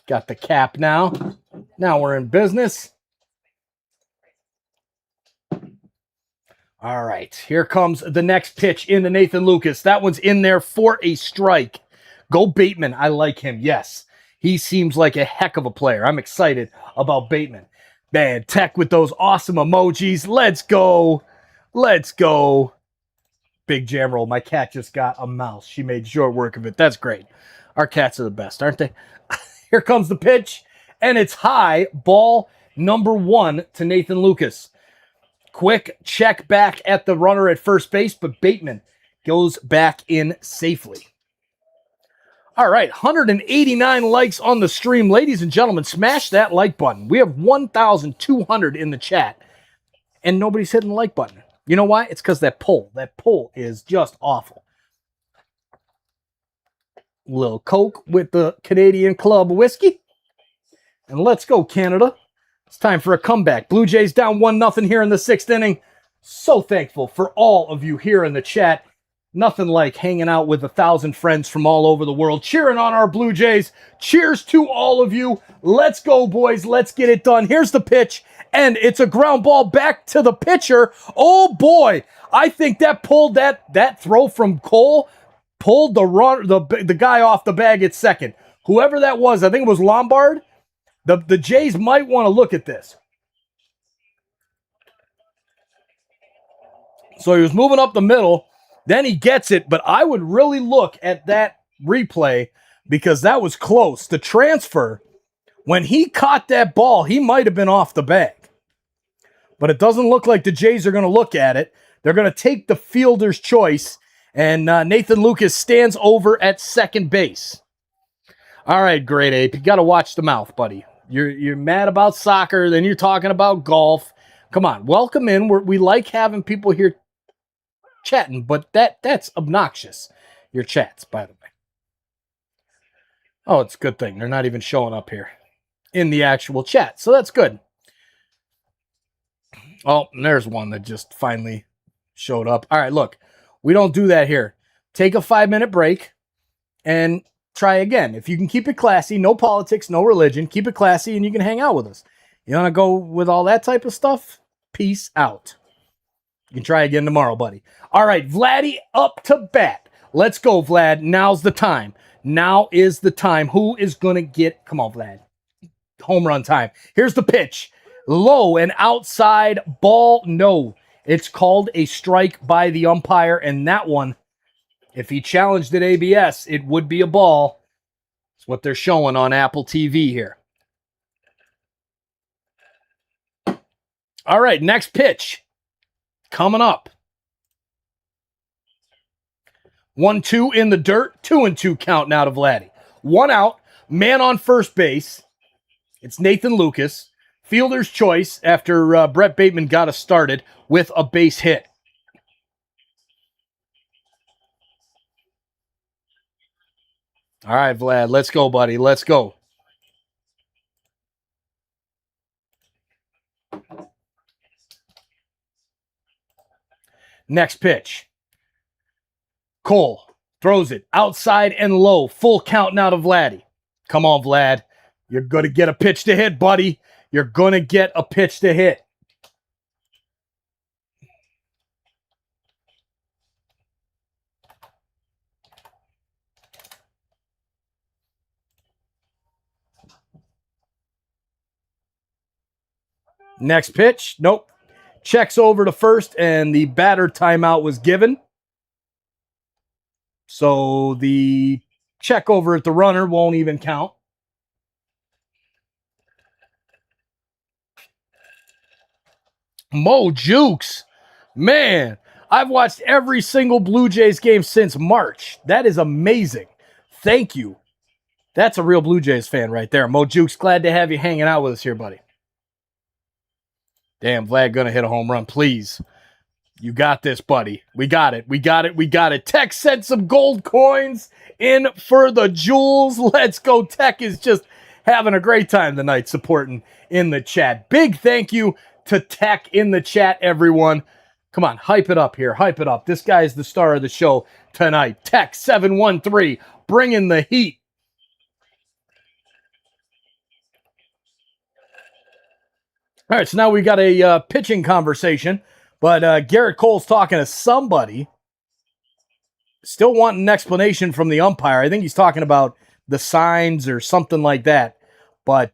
Got the cap now. Now we're in business. All right, here comes the next pitch into Nathan Lucas. That one's in there for a strike. Go Bateman. I like him, yes. He seems like a heck of a player. I'm excited about Bateman. Man, Tech with those awesome emojis. Let's go. Let's go. Big jam roll. My cat just got a mouse. She made short work of it. That's great. Our cats are the best, aren't they? Here comes the pitch, and it's high. Ball number 1 to Nathan Lucas. Quick check back at the runner at first base, but Bateman goes back in safely. All right, 189 likes on the stream. Ladies and gentlemen, smash that like button. We have 1,200 in the chat, and nobody's hitting the like button. You know why? It's because that poll is just awful. Little Coke with the Canadian Club whiskey. And let's go, Canada. It's time for a comeback. Blue Jays down 1-0 here in the 6th inning. So thankful for all of you here in the chat. Nothing like hanging out with 1,000 friends from all over the world, cheering on our Blue Jays. Cheers to all of you. Let's go, boys. Let's get it done. Here's the pitch, and it's a ground ball back to the pitcher. Oh, boy. I think that pulled that throw from Cole, pulled the guy off the bag at second. Whoever that was, I think it was Lombard. The Jays might want to look at this. So he was moving up the middle. Then he gets it, but I would really look at that replay because that was close. The transfer, when he caught that ball, he might have been off the bag. But it doesn't look like the Jays are going to look at it. They're going to take the fielder's choice, and Nathan Lucas stands over at second base. All right, Great Ape, you got to watch the mouth, buddy. You're mad about soccer, then you're talking about golf. Come on, welcome in. We like having people here chatting, but that's obnoxious. Your chats, by the way. Oh, it's a good thing. They're not even showing up here in the actual chat, so that's good. Oh, and there's one that just finally showed up. All right, look, we don't do that here. Take a 5-minute break and try again. If you can keep it classy, no politics, no religion, keep it classy, and you can hang out with us. You want to go with all that type of stuff? Peace out. You can try again tomorrow, buddy. All right, Vladdy up to bat. Let's go, Vlad. Now's the time. Now is the time. Who is going to get... Come on, Vlad. Home run time. Here's the pitch. Low and outside ball. No. It's called a strike by the umpire, and that one, if he challenged at ABS, it would be a ball. It's what they're showing on Apple TV here. All right, next pitch. Coming up. 1-2 in the dirt. 2-2 count now to Vladdy. 1 out. Man on first base. It's Nathan Lucas. Fielder's choice after Brett Bateman got us started with a base hit. All right, Vlad. Let's go, buddy. Let's go. Next pitch. Cole Throws it outside and low. Full count now to Vladdy. Come on, Vlad. You're going to get a pitch to hit, buddy. You're going to get a pitch to hit. Next pitch. Nope. Checks over to first, and the batter timeout was given. So the check over at the runner won't even count. Mo Jukes. Man, I've watched every single Blue Jays game since March. That is amazing. Thank you. That's a real Blue Jays fan right there. Mo Jukes, glad to have you hanging out with us here, buddy. Damn, Vlad gonna hit a home run, please. You got this, buddy. We got it. We got it. We got it. Tech sent some gold coins in for the jewels. Let's go. Tech is just having a great time tonight supporting in the chat. Big thank you to Tech in the chat, everyone. Come on, hype it up here. Hype it up. This guy is the star of the show tonight. Tech 713, bringing the heat. All right, so now we got a pitching conversation, but Gerrit Cole's talking to somebody, still wanting an explanation from the umpire. I think he's talking about the signs or something like that, but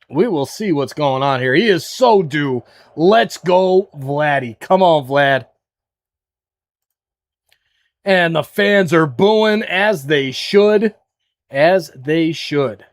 we will see what's going on here. He is so due. Let's go, Vladdy. Come on, Vlad. And the fans are booing as they should. As they should.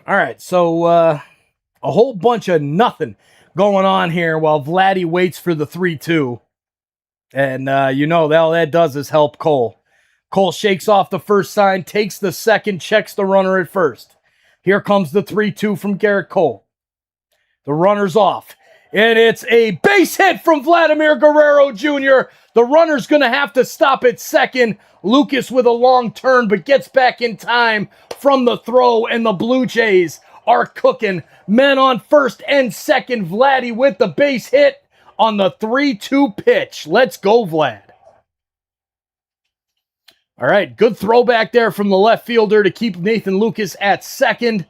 All right, so a whole bunch of nothing going on here while Vladdy waits for the 3-2. And you know, all that does is help Cole. Cole shakes off the first sign, takes the second, checks the runner at first. Here comes the 3-2 from Gerrit Cole. The runner's off. And it's a base hit from Vladimir Guerrero Jr. The runner's going to have to stop at second. Lucas with a long turn, but gets back in time from the throw, and the Blue Jays are cooking. Men on first and second. Vladdy with the base hit on the 3-2 pitch. Let's go, Vlad. All right, good throwback there from the left fielder to keep Nathan Lucas at second.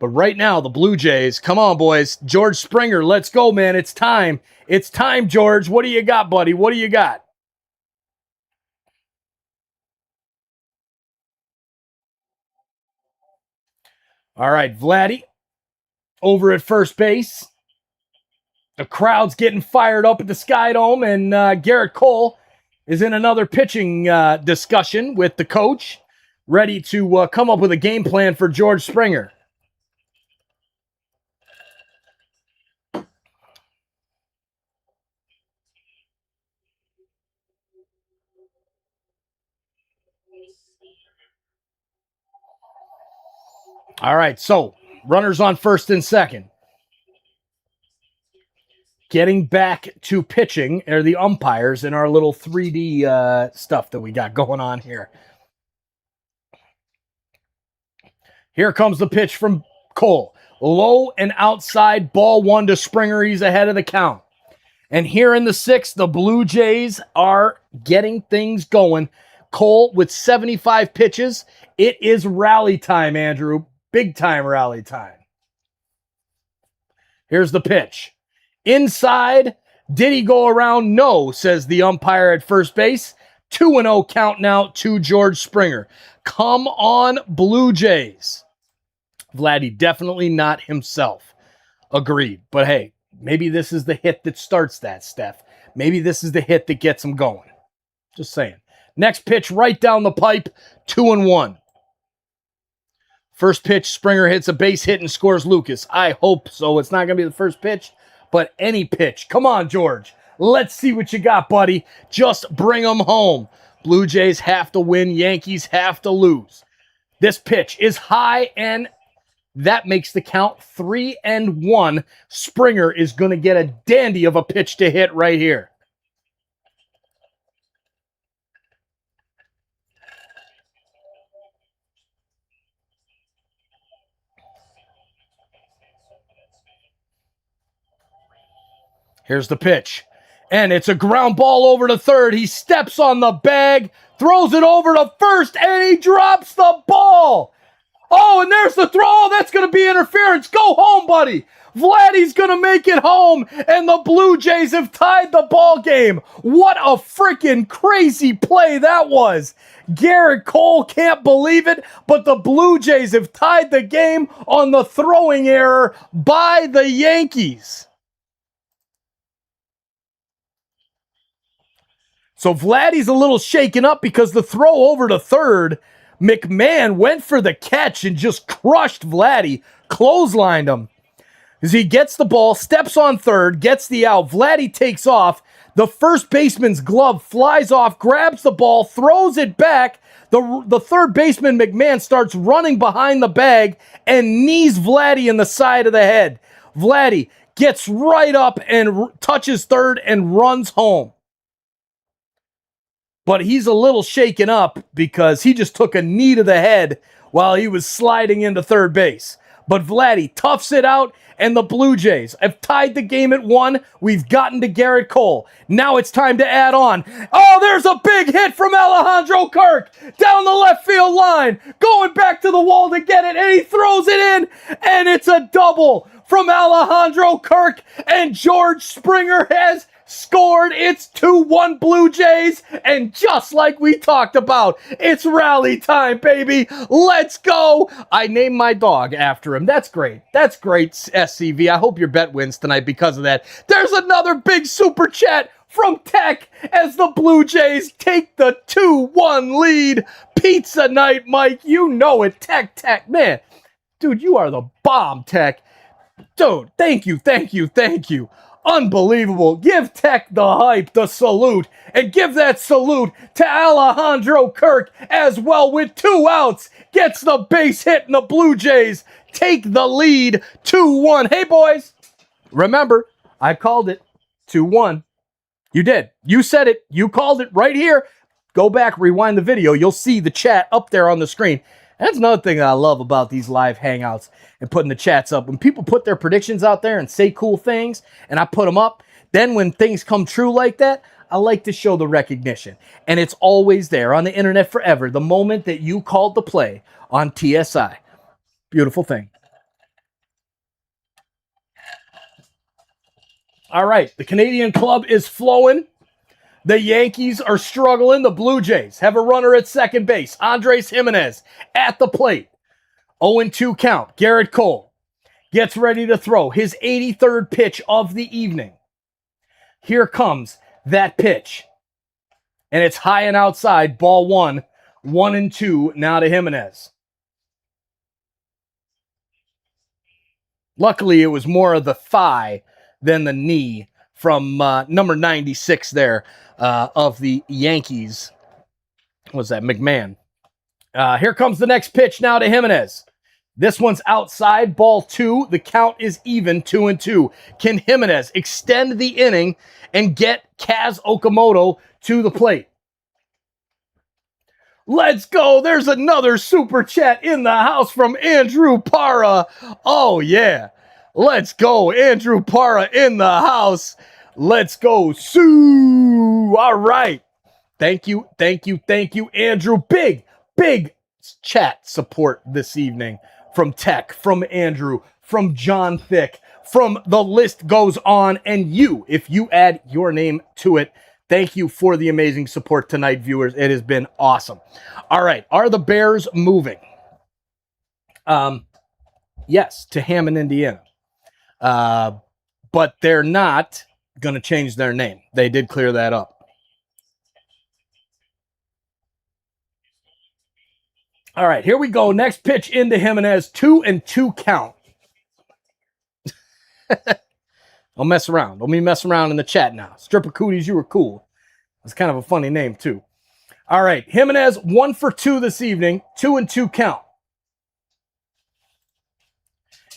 But right now, the Blue Jays, come on, boys. George Springer, let's go, man. It's time. It's time, George. What do you got, buddy? What do you got? All right, Vladdy over at first base. The crowd's getting fired up at the Sky Dome, and Gerrit Cole is in another pitching discussion with the coach, ready to come up with a game plan for George Springer. All right, so runners on first and second. Getting back to pitching are the umpires in our little 3D stuff that we got going on here. Here comes the pitch from Cole. Low and outside, ball one to Springer. He's ahead of the count. And here in the sixth, the Blue Jays are getting things going. Cole with 75 pitches. It is rally time, Andrew. Big time rally time. Here's the pitch. Inside. Did he go around? No, says the umpire at first base. 2-0 count now to George Springer. Come on, Blue Jays. Vladdy definitely not himself. Agreed. But hey, maybe this is the hit that starts that, Steph. Maybe this is the hit that gets him going. Just saying. Next pitch right down the pipe. 2-1. First pitch, Springer hits a base hit and scores Lucas. I hope so. It's not going to be the first pitch, but any pitch. Come on, George. Let's see what you got, buddy. Just bring them home. Blue Jays have to win. Yankees have to lose. This pitch is high and That makes the count 3-1. Springer is going to get a dandy of a pitch to hit right here. Here's the pitch. And it's a ground ball over to third. He steps on the bag, throws it over to first, and he drops the ball. Oh, and there's the throw. That's going to be interference. Go home, buddy. Vladdy's going to make it home, and the Blue Jays have tied the ball game. What a freaking crazy play that was. Gerrit Cole can't believe it, but the Blue Jays have tied the game on the throwing error by the Yankees. So Vladdy's a little shaken up because the throw over to third, McMahon went for the catch and just crushed Vladdy, clotheslined him. As he gets the ball, steps on third, gets the out. Vladdy takes off. The first baseman's glove flies off, grabs the ball, throws it back. The third baseman, McMahon, starts running behind the bag and knees Vladdy in the side of the head. Vladdy gets right up and touches third and runs home. But he's a little shaken up because he just took a knee to the head while he was sliding into third base. But Vladdy toughs it out, and the Blue Jays have tied the game at 1. We've gotten to Gerrit Cole. Now it's time to add on. Oh, there's a big hit from Alejandro Kirk down the left field line, going back to the wall to get it, and he throws it in, and it's a double from Alejandro Kirk, and George Springer has scored. It's 2-1 Blue Jays, and just like we talked about, it's rally time, baby. Let's go. I named my dog after him. That's great. That's great, SCV. I hope your bet wins tonight because of that. There's another big super chat from Tech as the Blue Jays take the 2-1 lead. Pizza night, Mike. You know it. Tech, man. Dude, you are the bomb, Tech. Dude, thank you. Unbelievable. Give Tech the hype, the salute, and give that salute to Alejandro Kirk as well with 2 outs. Gets the base hit, and the Blue Jays take the lead 2-1. Hey, boys, remember, I called it 2-1. You did. You said it. You called it right here. Go back, rewind the video. You'll see the chat up there on the screen. That's another thing that I love about these live hangouts and putting the chats up. When people put their predictions out there and say cool things, and I put them up, then when things come true like that, I like to show the recognition. And it's always there on the internet forever, the moment that you called the play on TSI. Beautiful thing. All right, the Canadian club is flowing. The Yankees are struggling. The Blue Jays have a runner at second base. Andres Jimenez at the plate. 0-2 count. Gerrit Cole gets ready to throw his 83rd pitch of the evening. Here comes that pitch. And it's high and outside. Ball 1. 1-2 now to Jimenez. Luckily, it was more of the thigh than the knee from number 96 there of the Yankees. What was that? McMahon. Here comes the next pitch now to Jimenez. This one's outside, ball 2. The count is even, 2-2. Can Jimenez extend the inning and get Kaz Okamoto to the plate? Let's go. There's another super chat in the house from Andrew Para. Oh, yeah. Let's go. Andrew Para in the house. Let's go. Sue. All right. Thank you, Andrew. Big chat support this evening from Tech, from Andrew, from John Thick, from the list goes on. And you, if you add your name to it, thank you for the amazing support tonight, viewers. It has been awesome. All right. Are the Bears moving? Yes, to Hammond, Indiana. But they're not going to change their name. They did clear that up. All right, here we go. Next pitch into Jimenez. 2-2 count. Don't mess around. Don't be messing around in the chat now. Stripper Cooties, you were cool. It's kind of a funny name, too. All right, Jimenez, 1 for 2 this evening. 2-2 count.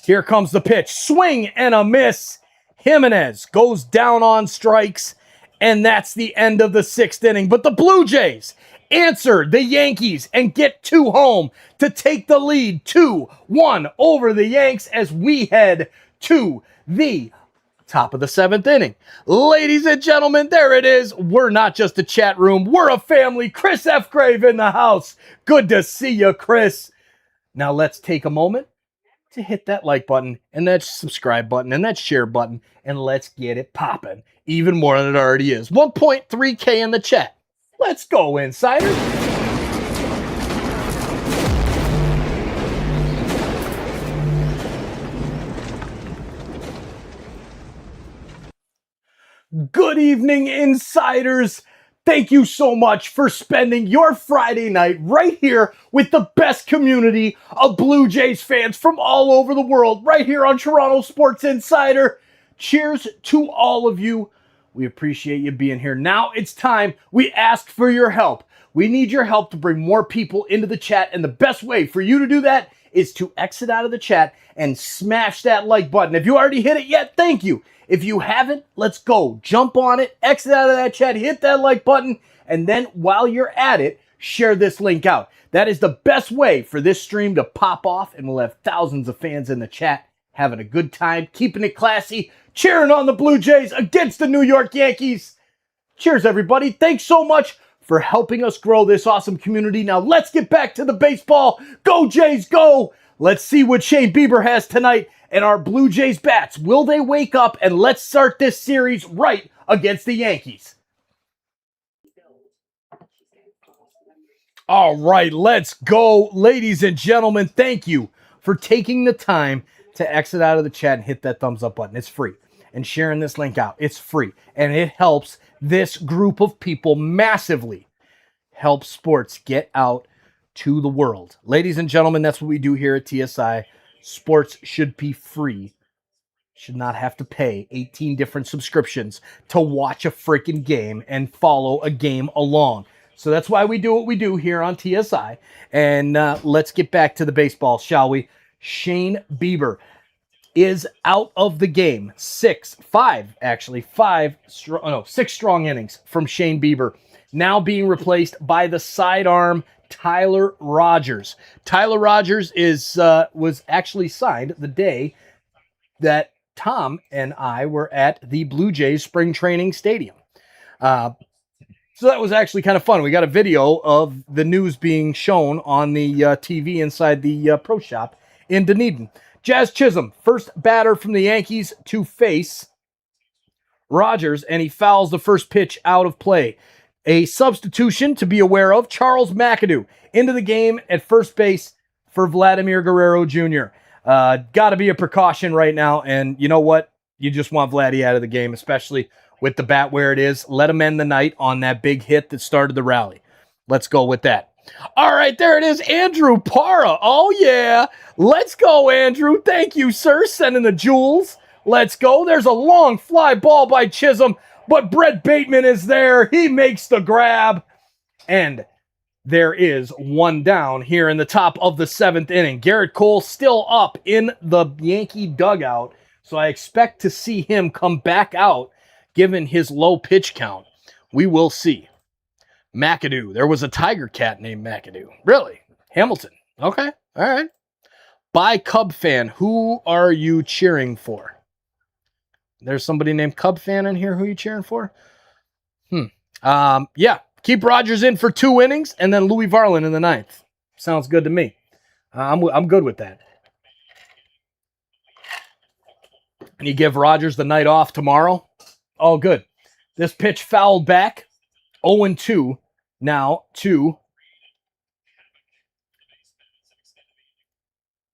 Here comes the pitch. Swing and a miss. Jimenez goes down on strikes, and that's the end of the 6th inning. But the Blue Jays answer the Yankees and get 2 home to take the lead 2-1 over the Yanks as we head to the top of the 7th inning. Ladies and gentlemen, there it is. We're not just a chat room. We're a family. Chris F. Grave in the house. Good to see you, Chris. Now let's take a moment to hit that like button and that subscribe button and that share button, and let's get it popping even more than it already is. 1.3K in the chat. Let's go, Insiders. Good evening, Insiders. Thank you so much for spending your Friday night right here with the best community of Blue Jays fans from all over the world, right here on Toronto Sports Insider. Cheers to all of you. We appreciate you being here. Now it's time we ask for your help. We need your help to bring more people into the chat, and the best way for you to do that is to exit out of the chat and smash that like button. If you already hit it yet, thank you. If you haven't, let's go. Jump on it, exit out of that chat, hit that like button, and then while you're at it, share this link out. That is the best way for this stream to pop off, and we'll have thousands of fans in the chat having a good time, keeping it classy, cheering on the Blue Jays against the New York Yankees. Cheers, everybody. Thanks so much for helping us grow this awesome community. Now let's get back to the baseball. Go Jays, go! Let's see what Shane Bieber has tonight. And our Blue Jays bats, will they wake up? And let's start this series right against the Yankees. All right, let's go. Ladies and gentlemen, thank you for taking the time to exit out of the chat and hit that thumbs up button. It's free. And sharing this link out, it's free. And it helps this group of people massively. Help sports get out to the world. Ladies and gentlemen, that's what we do here at TSI. Sports should be free. Should not have to pay 18 different subscriptions to watch a freaking game and follow a game along. So that's why we do what we do here on TSI. And let's get back to the baseball, shall we? Shane Bieber is out of the game. 6 strong innings from Shane Bieber. Now being replaced by the sidearm Tyler Rogers. Tyler Rogers was actually signed the day that Tom and I were at the Blue Jays spring training stadium. So that was actually kind of fun. We got a video of the news being shown on the TV inside the pro shop in Dunedin. Jazz Chisholm, first batter from the Yankees to face Rogers, and he fouls the first pitch out of play. A substitution to be aware of, Charles McAdoo into the game at first base for Vladimir Guerrero Jr. Got to be a precaution right now, and you know what? You just want Vladdy out of the game, especially with the bat where it is. Let him end the night on that big hit that started the rally. Let's go with that. All right, there it is, Andrew Parra. Oh, yeah. Let's go, Andrew. Thank you, sir. Sending the jewels. Let's go. There's a long fly ball by Chisholm, but Brett Bateman is there. He makes the grab, and there is one down here in the top of the 7th inning. Gerrit Cole still up in the Yankee dugout, so I expect to see him come back out given his low pitch count. We will see. McAdoo. There was a Tiger cat named McAdoo. Really? Hamilton. Okay. All right. By Cub fan, who are you cheering for? There's somebody named Cub fan in here. Who are you cheering for? Yeah. Keep Rogers in for 2 innings and then Louis Varland in the 9th. Sounds good to me. I'm good with that. And you give Rogers the night off tomorrow? All good. This pitch fouled back. 0-2 now to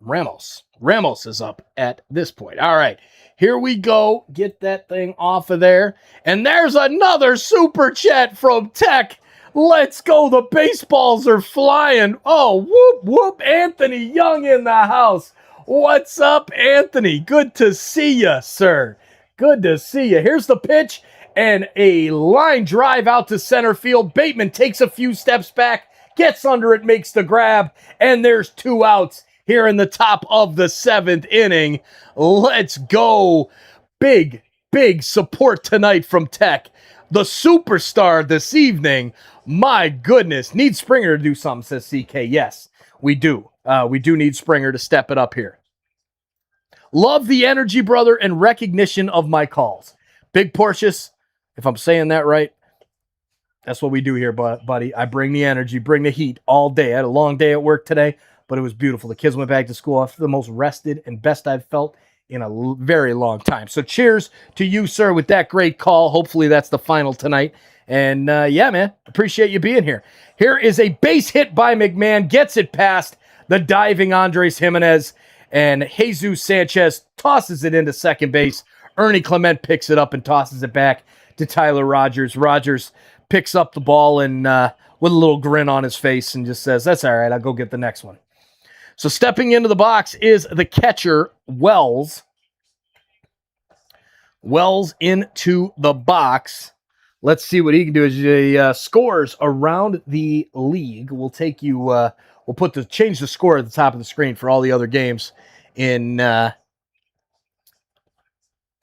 Ramos. Ramos is up at this point. All right, here we go. Get that thing off of there. And there's another super chat from Tech. Let's go. The baseballs are flying. Oh, whoop, whoop. Anthony Young in the house. What's up, Anthony? Good to see you, sir. Good to see you. Here's the pitch. And a line drive out to center field. Bateman takes a few steps back, gets under it, makes the grab, and there's 2 outs. here in the top of the 7th inning. Let's go. Big support tonight from Tech. The superstar this evening. My goodness. Need Springer to do something, says CK. Yes, we do. We do need Springer to step it up here. Love the energy, brother, and recognition of my calls. Big Portius, if I'm saying that right, that's what we do here, buddy. I bring the energy, bring the heat all day. I had a long day at work today, but it was beautiful. The kids went back to school. I feel the most rested and best I've felt in a very long time. So cheers to you, sir, with that great call. Hopefully that's the final tonight. And yeah, man, appreciate you being here. Here is a base hit by McMahon. Gets it past the diving Andres Jimenez. And Jesus Sanchez tosses it into second base. Ernie Clement picks it up and tosses it back to Tyler Rogers. Rogers picks up the ball and with a little grin on his face and just says, that's all right, I'll go get the next one. So stepping into the box is the catcher, Wells. Wells into the box. Let's see what he can do as he scores around the league. We'll take you, we'll change the score at the top of the screen for all the other games in the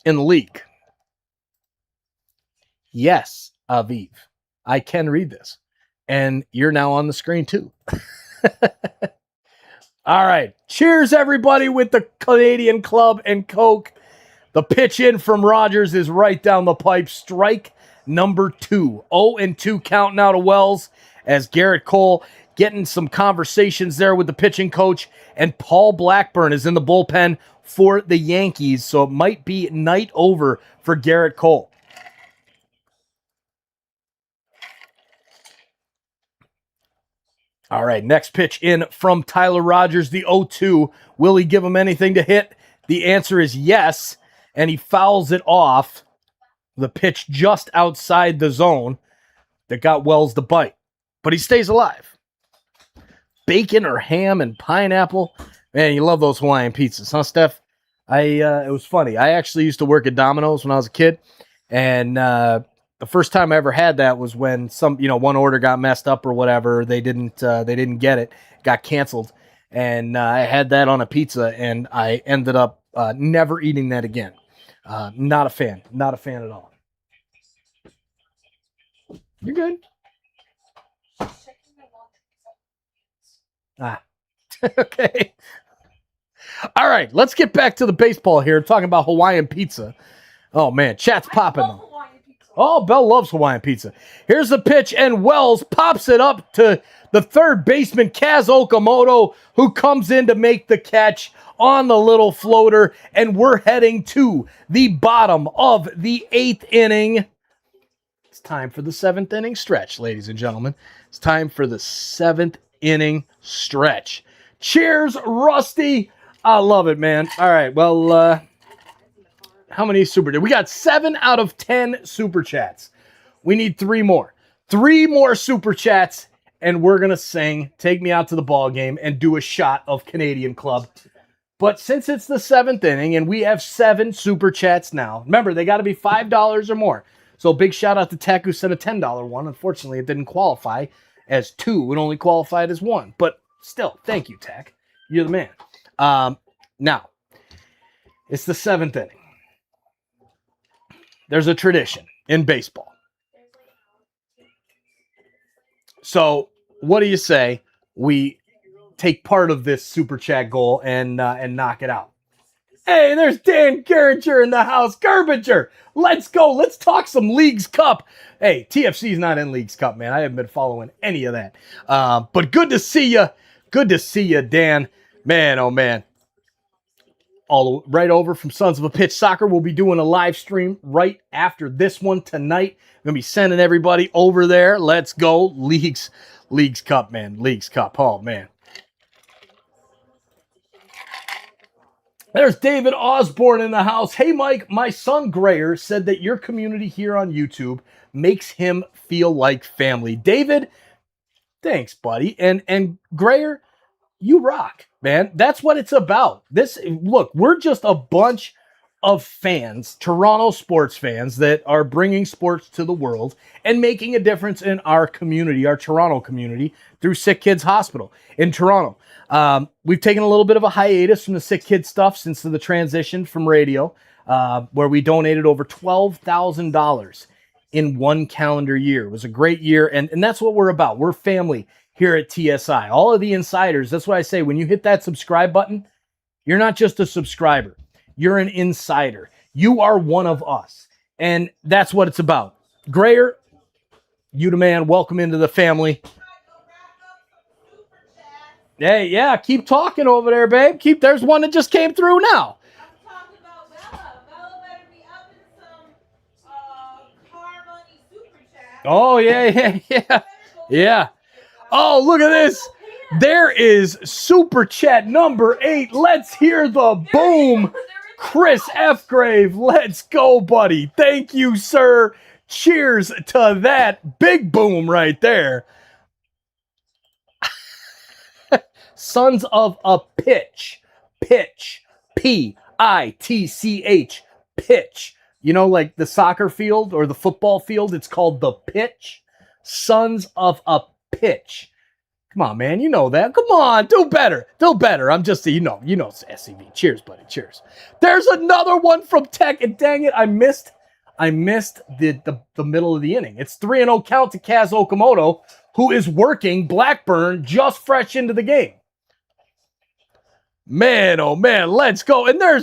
league. Yes, Aviv, I can read this. And you're now on the screen too. All right. Cheers, everybody, with the Canadian Club and Coke. The pitch in from Rogers is right down the pipe. Strike number 2. 0-2 count now to Wells as Gerrit Cole getting some conversations there with the pitching coach. And Paul Blackburn is in the bullpen for the Yankees. So it might be night over for Gerrit Cole. All right, next pitch in from Tyler Rogers, the 0-2. Will he give him anything to hit? The answer is yes, and he fouls it off. The pitch just outside the zone that got Wells the bite, but he stays alive. Bacon or ham and pineapple. Man, you love those Hawaiian pizzas, huh, Steph? It was funny. I actually used to work at Domino's when I was a kid, and the first time I ever had that was when one order got messed up or whatever. They didn't get it, got canceled. And I had that on a pizza and I ended up never eating that again. Not a fan at all. You're good. Okay. All right. Let's get back to the baseball here. Talking about Hawaiian pizza. Oh man, chat's popping though. Oh, Bell loves Hawaiian pizza. Here's the pitch, and Wells pops it up to the third baseman, Kaz Okamoto, who comes in to make the catch on the little floater, and we're heading to the bottom of the 8th inning. It's time for the 7th inning stretch, ladies and gentlemen. It's time for the 7th inning stretch. Cheers, Rusty. I love it, man. All right, well, how many super chats? We got 7 out of 10 super chats. We need 3 more. 3 more super chats, and we're going to sing Take Me Out to the Ball Game and do a shot of Canadian Club. But since it's the 7th inning and we have 7 super chats now, remember, they got to be $5 or more. So big shout out to Tech who sent a $10 one. Unfortunately, it didn't qualify as 2. It only qualified as 1. But still, thank you, Tech. You're the man. Now, it's the 7th inning. There's a tradition in baseball. So what do you say we take part of this super chat goal and knock it out? Hey, there's Dan Gerringer in the house. Gerbinger, let's go. Let's talk some Leagues Cup. Hey, TFC's not in Leagues Cup, man. I haven't been following any of that. But good to see you. Good to see you, Dan. Man, oh man. All right over from Sons of a Pitch Soccer. We'll be doing a live stream right after this one tonight. I'm going to be sending everybody over there. Let's go. Leagues Cup, man. Leagues Cup. Oh, man. There's David Osborne in the house. Hey, Mike, my son Grayer said that your community here on YouTube makes him feel like family. David, thanks, buddy. And Grayer, you rock, man. That's what it's about. Look, we're just a bunch of fans, Toronto sports fans, that are bringing sports to the world and making a difference in our community, our Toronto community, through Sick Kids Hospital in Toronto. We've taken a little bit of a hiatus from the Sick Kids stuff since the transition from radio, where we donated over $12,000 in one calendar year. It was a great year, and that's what we're about. We're family here at TSI. All of the insiders, that's what I say, when you hit that subscribe button, you're not just a subscriber. You're an insider. You are one of us. And that's what it's about. Grayer, you the man. Welcome into the family. Hey, yeah, keep talking over there, babe. There's one that just came through now. I'm talking about Bella. Bella better be up in some car money super chat. Oh, yeah. Yeah. Oh, look at this. There is super chat number 8. Let's hear the boom. Chris F. Grave, let's go, buddy. Thank you, sir. Cheers to that big boom right there. Sons of a pitch. Pitch. P-I-T-C-H. Pitch. You know, like the soccer field or the football field, it's called the pitch. Sons of a pitch. Come on, man. You know that. Come on. Do better. Do better. I'm just, you know SCV. Cheers, buddy. Cheers. There's another one from Tech, and dang it, I missed the middle of the inning. It's 3-0 count to Kaz Okamoto, who is working Blackburn just fresh into the game. Man, oh man, let's go. And they're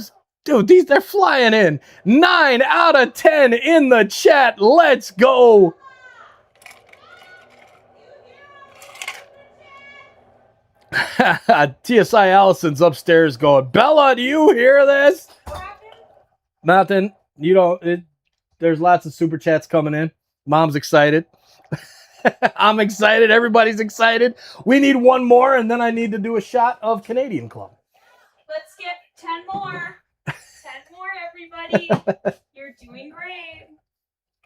flying in. 9 out of 10 in the chat. Let's go. TSI Allison's upstairs going, Bella, do you hear this? Nothing. There's lots of super chats coming in. Mom's excited. I'm excited. Everybody's excited. We need one more, and then I need to do a shot of Canadian Club. Let's get 10 more. 10 more, everybody. You're doing great.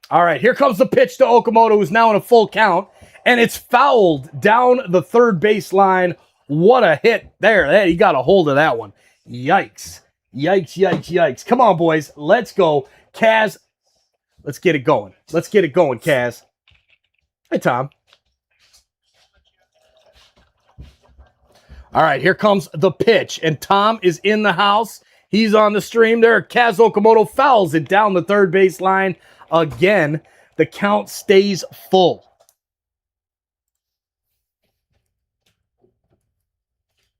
All right, here comes the pitch to Okamoto, who's now in a full count, and it's fouled down the third baseline. What a hit there. He got a hold of that one. Yikes. Yikes. Come on, boys. Let's go. Kaz, let's get it going. Kaz. Hey, Tom. All right, here comes the pitch, and Tom is in the house. He's on the stream there. Kaz Okamoto fouls it down the third baseline. Again, the count stays full.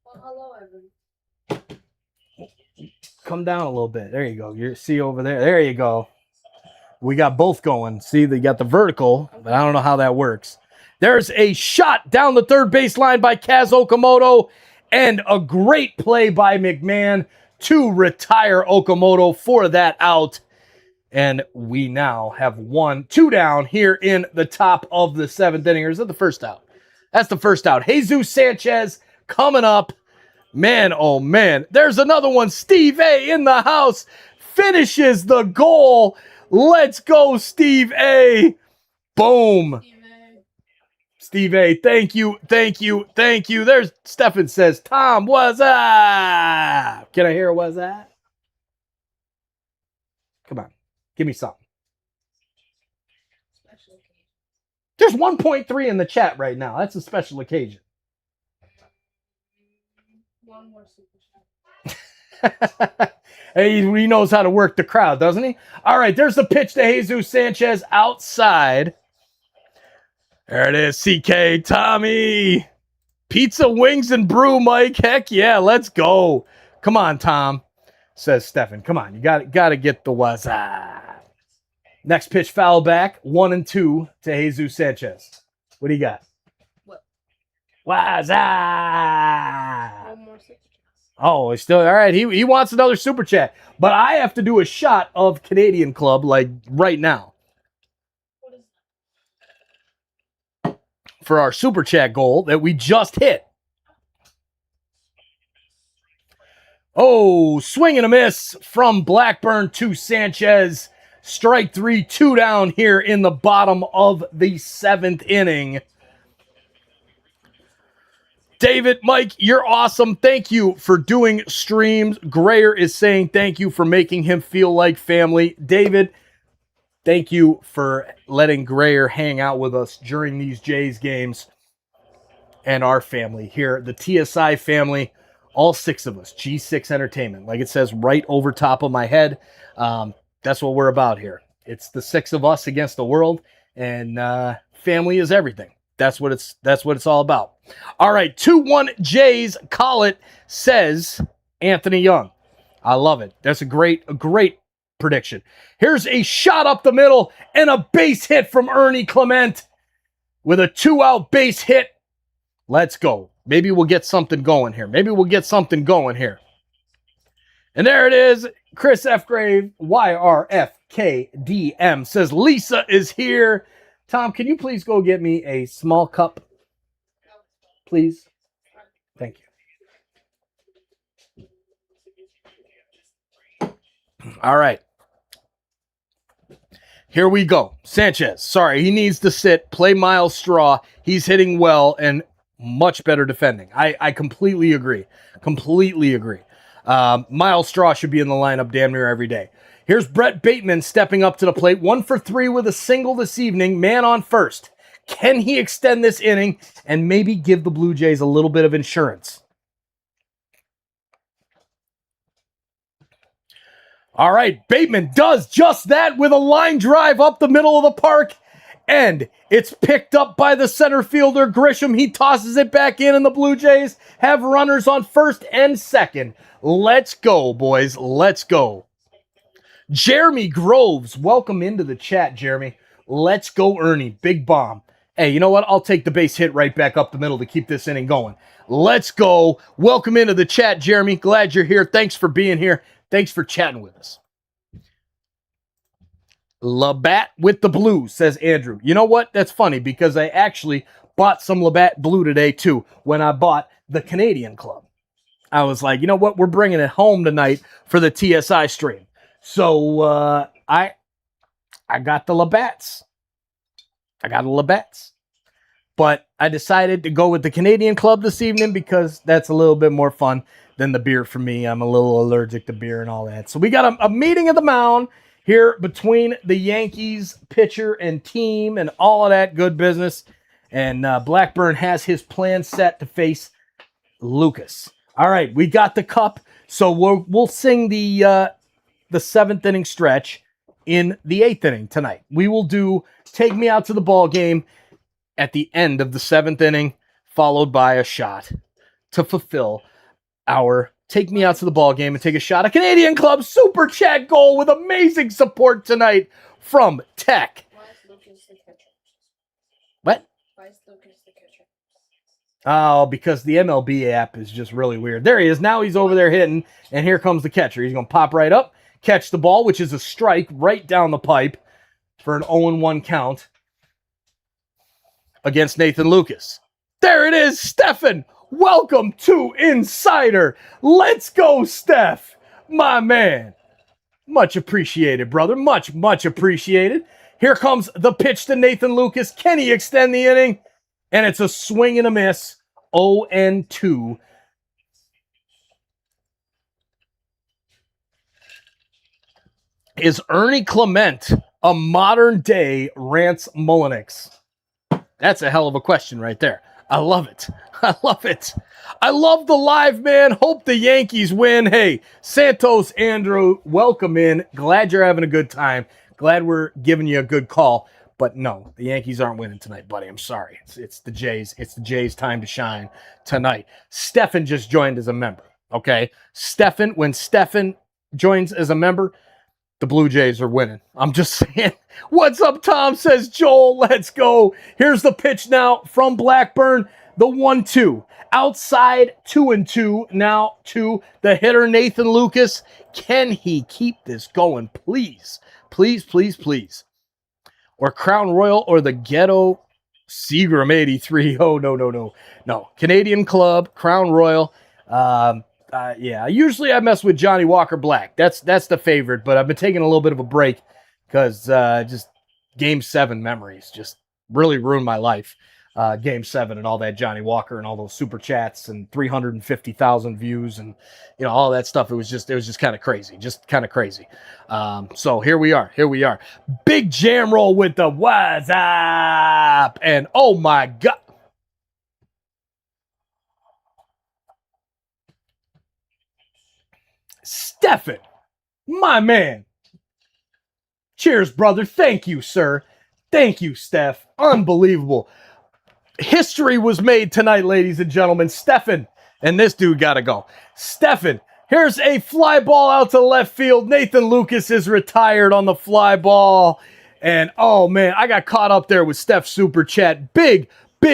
Hello, everyone. Come down a little bit. There you go. See over there. There you go. We got both going. See, they got the vertical, but I don't know how that works. There's a shot down the third baseline by Kaz Okamoto, and a great play by McMahon to retire Okamoto for that out. And we now have 2 down here in the top of the 7th inning. Or is that the first out? That's the first out. Jesus Sanchez coming up. Man, oh man. There's another one. Steve A in the house finishes the goal. Let's go, Steve A. Boom. Steve A, thank you. There's Stefan says, Tom, what's up? Can I hear what's that? Come on. Give me something. There's 1.3 in the chat right now. That's a special occasion. One more super chat. Hey, he knows how to work the crowd, doesn't he? All right, there's the pitch to Jesus Sanchez outside. There it is, CK, Tommy. Pizza, wings, and brew, Mike. Heck yeah, let's go. Come on, Tom, says Stefan. Come on, you got to get the waza. Next pitch, foul back, 1-2 to Jesus Sanchez. What do you got? What? Waza. One more super chat. Oh, he's still all right. He wants another super chat, but I have to do a shot of Canadian Club like right now What is for our super chat goal that we just hit. Oh, swing and a miss from Blackburn to Sanchez. Strike 3, 2 down here in the bottom of the 7th inning. David, Mike, you're awesome. Thank you for doing streams. Grayer is saying thank you for making him feel like family. David, thank you for letting Grayer hang out with us during these Jays games. And our family here, the TSI family, all 6 of us, G6 Entertainment, like it says right over top of my head. That's what we're about here. It's the 6 of us against the world, and family is everything. That's what it's all about. All right, 2-1 Jays, call it, says Anthony Young. I love it. That's a great prediction. Here's a shot up the middle and a base hit from Ernie Clement with a 2-out base hit. Let's go. Maybe we'll get something going here. And there it is. Chris F. Grave, YRFKDM, says Lisa is here. Tom, can you please go get me a small cup? Please. Thank you. All right. Here we go. Sanchez. Sorry, he needs to sit. Play Miles Straw. He's hitting well and much better defending. I completely agree. Miles Straw should be in the lineup damn near every day. Here's Brett Bateman stepping up to the plate. 1 for 3 with a single this evening. Man on first. Can he extend this inning and maybe give the Blue Jays a little bit of insurance? All right, Bateman does just that with a line drive up the middle of the park. And it's picked up by the center fielder, Grisham. He tosses it back in, and the Blue Jays have runners on first and second. Let's go, boys. Let's go. Jeremy Groves, welcome into the chat, Jeremy. Let's go, Ernie. Big bomb. Hey, you know what? I'll take the base hit right back up the middle to keep this inning going. Let's go. Welcome into the chat, Jeremy. Glad you're here. Thanks for being here. Thanks for chatting with us. Labatt with the blue, says Andrew. You know what? That's funny because I actually bought some Labatt blue today too when I bought the Canadian Club. I was like, you know what? We're bringing it home tonight for the TSI stream. So I got the Labatts. But I decided to go with the Canadian Club this evening because that's a little bit more fun than the beer for me. I'm a little allergic to beer and all that. So we got a meeting at the mound here between the Yankees pitcher and team and all of that good business. And Blackburn has his plan set to face Lucas. All right, we got the cup. So we'll sing the 7th inning stretch in the 8th inning tonight. We will do Take Me Out to the Ball Game at the end of the 7th inning, followed by a shot to fulfill our Take Me Out to the Ball Game and take a shot. A Canadian Club Super Chat goal with amazing support tonight from Tech. Why is Lucas the catcher? What? Why is Lucas the catcher? Oh, because the MLB app is just really weird. There he is. Now he's over there hitting, and here comes the catcher. He's going to pop right up, catch the ball, which is a strike right down the pipe for an 0-1 count against Nathan Lucas. There it is, Stefan. Welcome to Insider. Let's go, Steph. My man. Much appreciated, brother. Much, much appreciated. Here comes the pitch to Nathan Lucas. Can he extend the inning? And it's a swing and a miss. 0-2. Is Ernie Clement a modern-day Rance Mulliniks? That's a hell of a question right there. I love it. I love it. I love the live, man. Hope the Yankees win. Hey, Santos, Andrew, welcome in. Glad you're having a good time. Glad we're giving you a good call. But no, the Yankees aren't winning tonight, buddy. I'm sorry. It's the Jays. It's the Jays' time to shine tonight. Stefan just joined as a member, okay? When Stefan joins as a member, the Blue Jays are winning. I'm just saying. What's up, Tom, says Joel. Let's go. Here's the pitch now from Blackburn. The 1-2. Outside 2-2. Now to the hitter, Nathan Lucas. Can he keep this going? Please. Please, please, please. Or Crown Royal or the Ghetto Seagram 83. Oh, no. Canadian Club, Crown Royal. Yeah, usually I mess with Johnny Walker Black. That's the favorite, but I've been taking a little bit of a break because just Game 7 memories just really ruined my life. Game 7 and all that Johnny Walker and all those super chats and 350,000 views and all that stuff. It was just kind of crazy, So here we are. Big jam roll with the what's up, and oh my God. Stefan, my man. Cheers, brother. Thank you, sir. Thank you, Steph. Unbelievable. History was made tonight, ladies and gentlemen. Stefan, and this dude got to go. Stefan, here's a fly ball out to left field. Nathan Lucas is retired on the fly ball. And, oh, man, I got caught up there with Steph's super chat. Big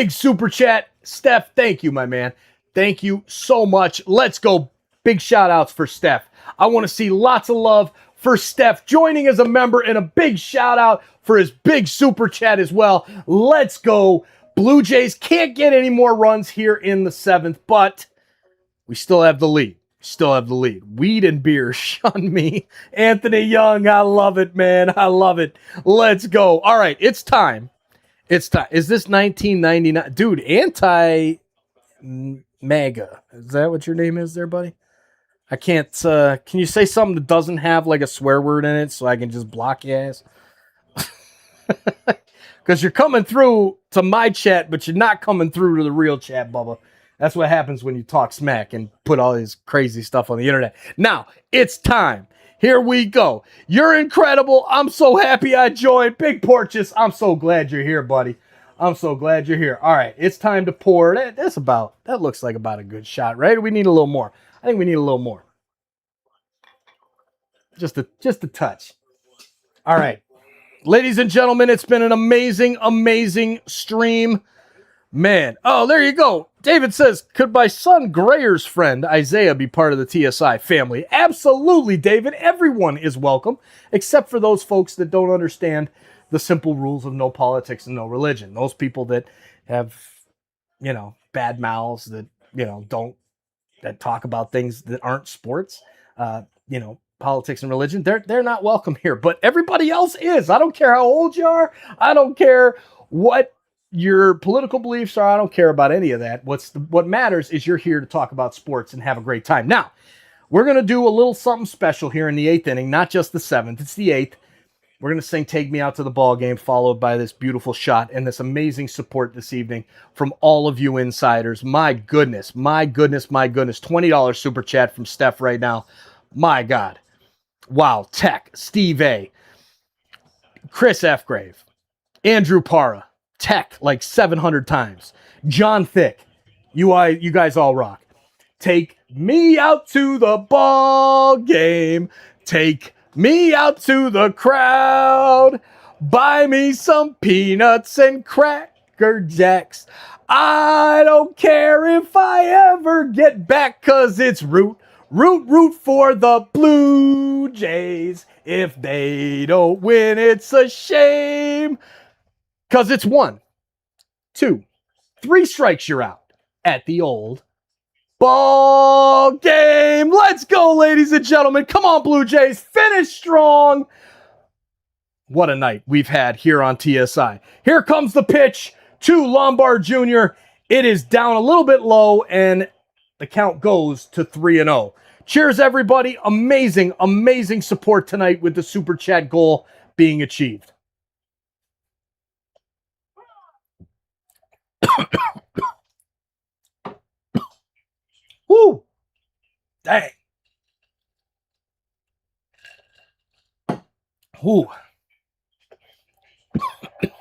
super chat. Steph, thank you, my man. Thank you so much. Let's go. Big shout-outs for Steph. I want to see lots of love for Steph joining as a member, and a big shout-out for his big super chat as well. Let's go. Blue Jays can't get any more runs here in the 7th, but we still have the lead. Weed and beer shun me. Anthony Young, I love it, man. I love it. Let's go. All right, it's time. Is this 1999? Dude, anti-MAGA. Is that what your name is there, buddy? I can't, can you say something that doesn't have like a swear word in it so I can just block your ass? Because you're coming through to my chat, but you're not coming through to the real chat, Bubba. That's what happens when you talk smack and put all this crazy stuff on the internet. Now, it's time. Here we go. You're incredible. I'm so happy I joined. Big Porches, I'm so glad you're here, buddy. I'm so glad you're here. All right, it's time to pour. That looks like about a good shot, right? We need a little more. I think we need a little more. Just a touch. All right. Ladies and gentlemen, it's been an amazing stream. Man. Oh, there you go. David says, could my son Grayer's friend Isaiah be part of the TSI family? Absolutely, David. Everyone is welcome, except for those folks that don't understand the simple rules of no politics and no religion. Those people that have, bad mouths, that, that talk about things that aren't sports, politics and religion, they're not welcome here, but everybody else is. I don't care how old you are. I don't care what your political beliefs are. I don't care about any of that. What matters is you're here to talk about sports and have a great time. Now, we're going to do a little something special here in the 8th inning, not just the 7th. It's the 8th. We're going to sing Take Me Out to the Ball Game, followed by this beautiful shot and this amazing support this evening from all of you insiders. My goodness. $20 super chat from Steph right now. My God. Wow. Tech, Steve A, Chris F. Grave, Andrew Parra, Tech like 700 times, John Thick, you guys all rock. Take me out to the ball game. Take me out to the crowd. Buy me some peanuts and Cracker Jacks. I don't care if I ever get back, 'cause it's root for the Blue Jays. If they don't win, it's a shame. 'Cause it's 1, 2, 3 strikes, you're out at the old ball game. Let's go, ladies and gentlemen. Come on, Blue Jays. Finish strong. What a night we've had here on TSI. Here comes the pitch to Lombard Jr. It is down a little bit low, and the count goes to 3-0. Cheers, everybody. Amazing support tonight with the super chat goal being achieved. Woo! Dang. Woo.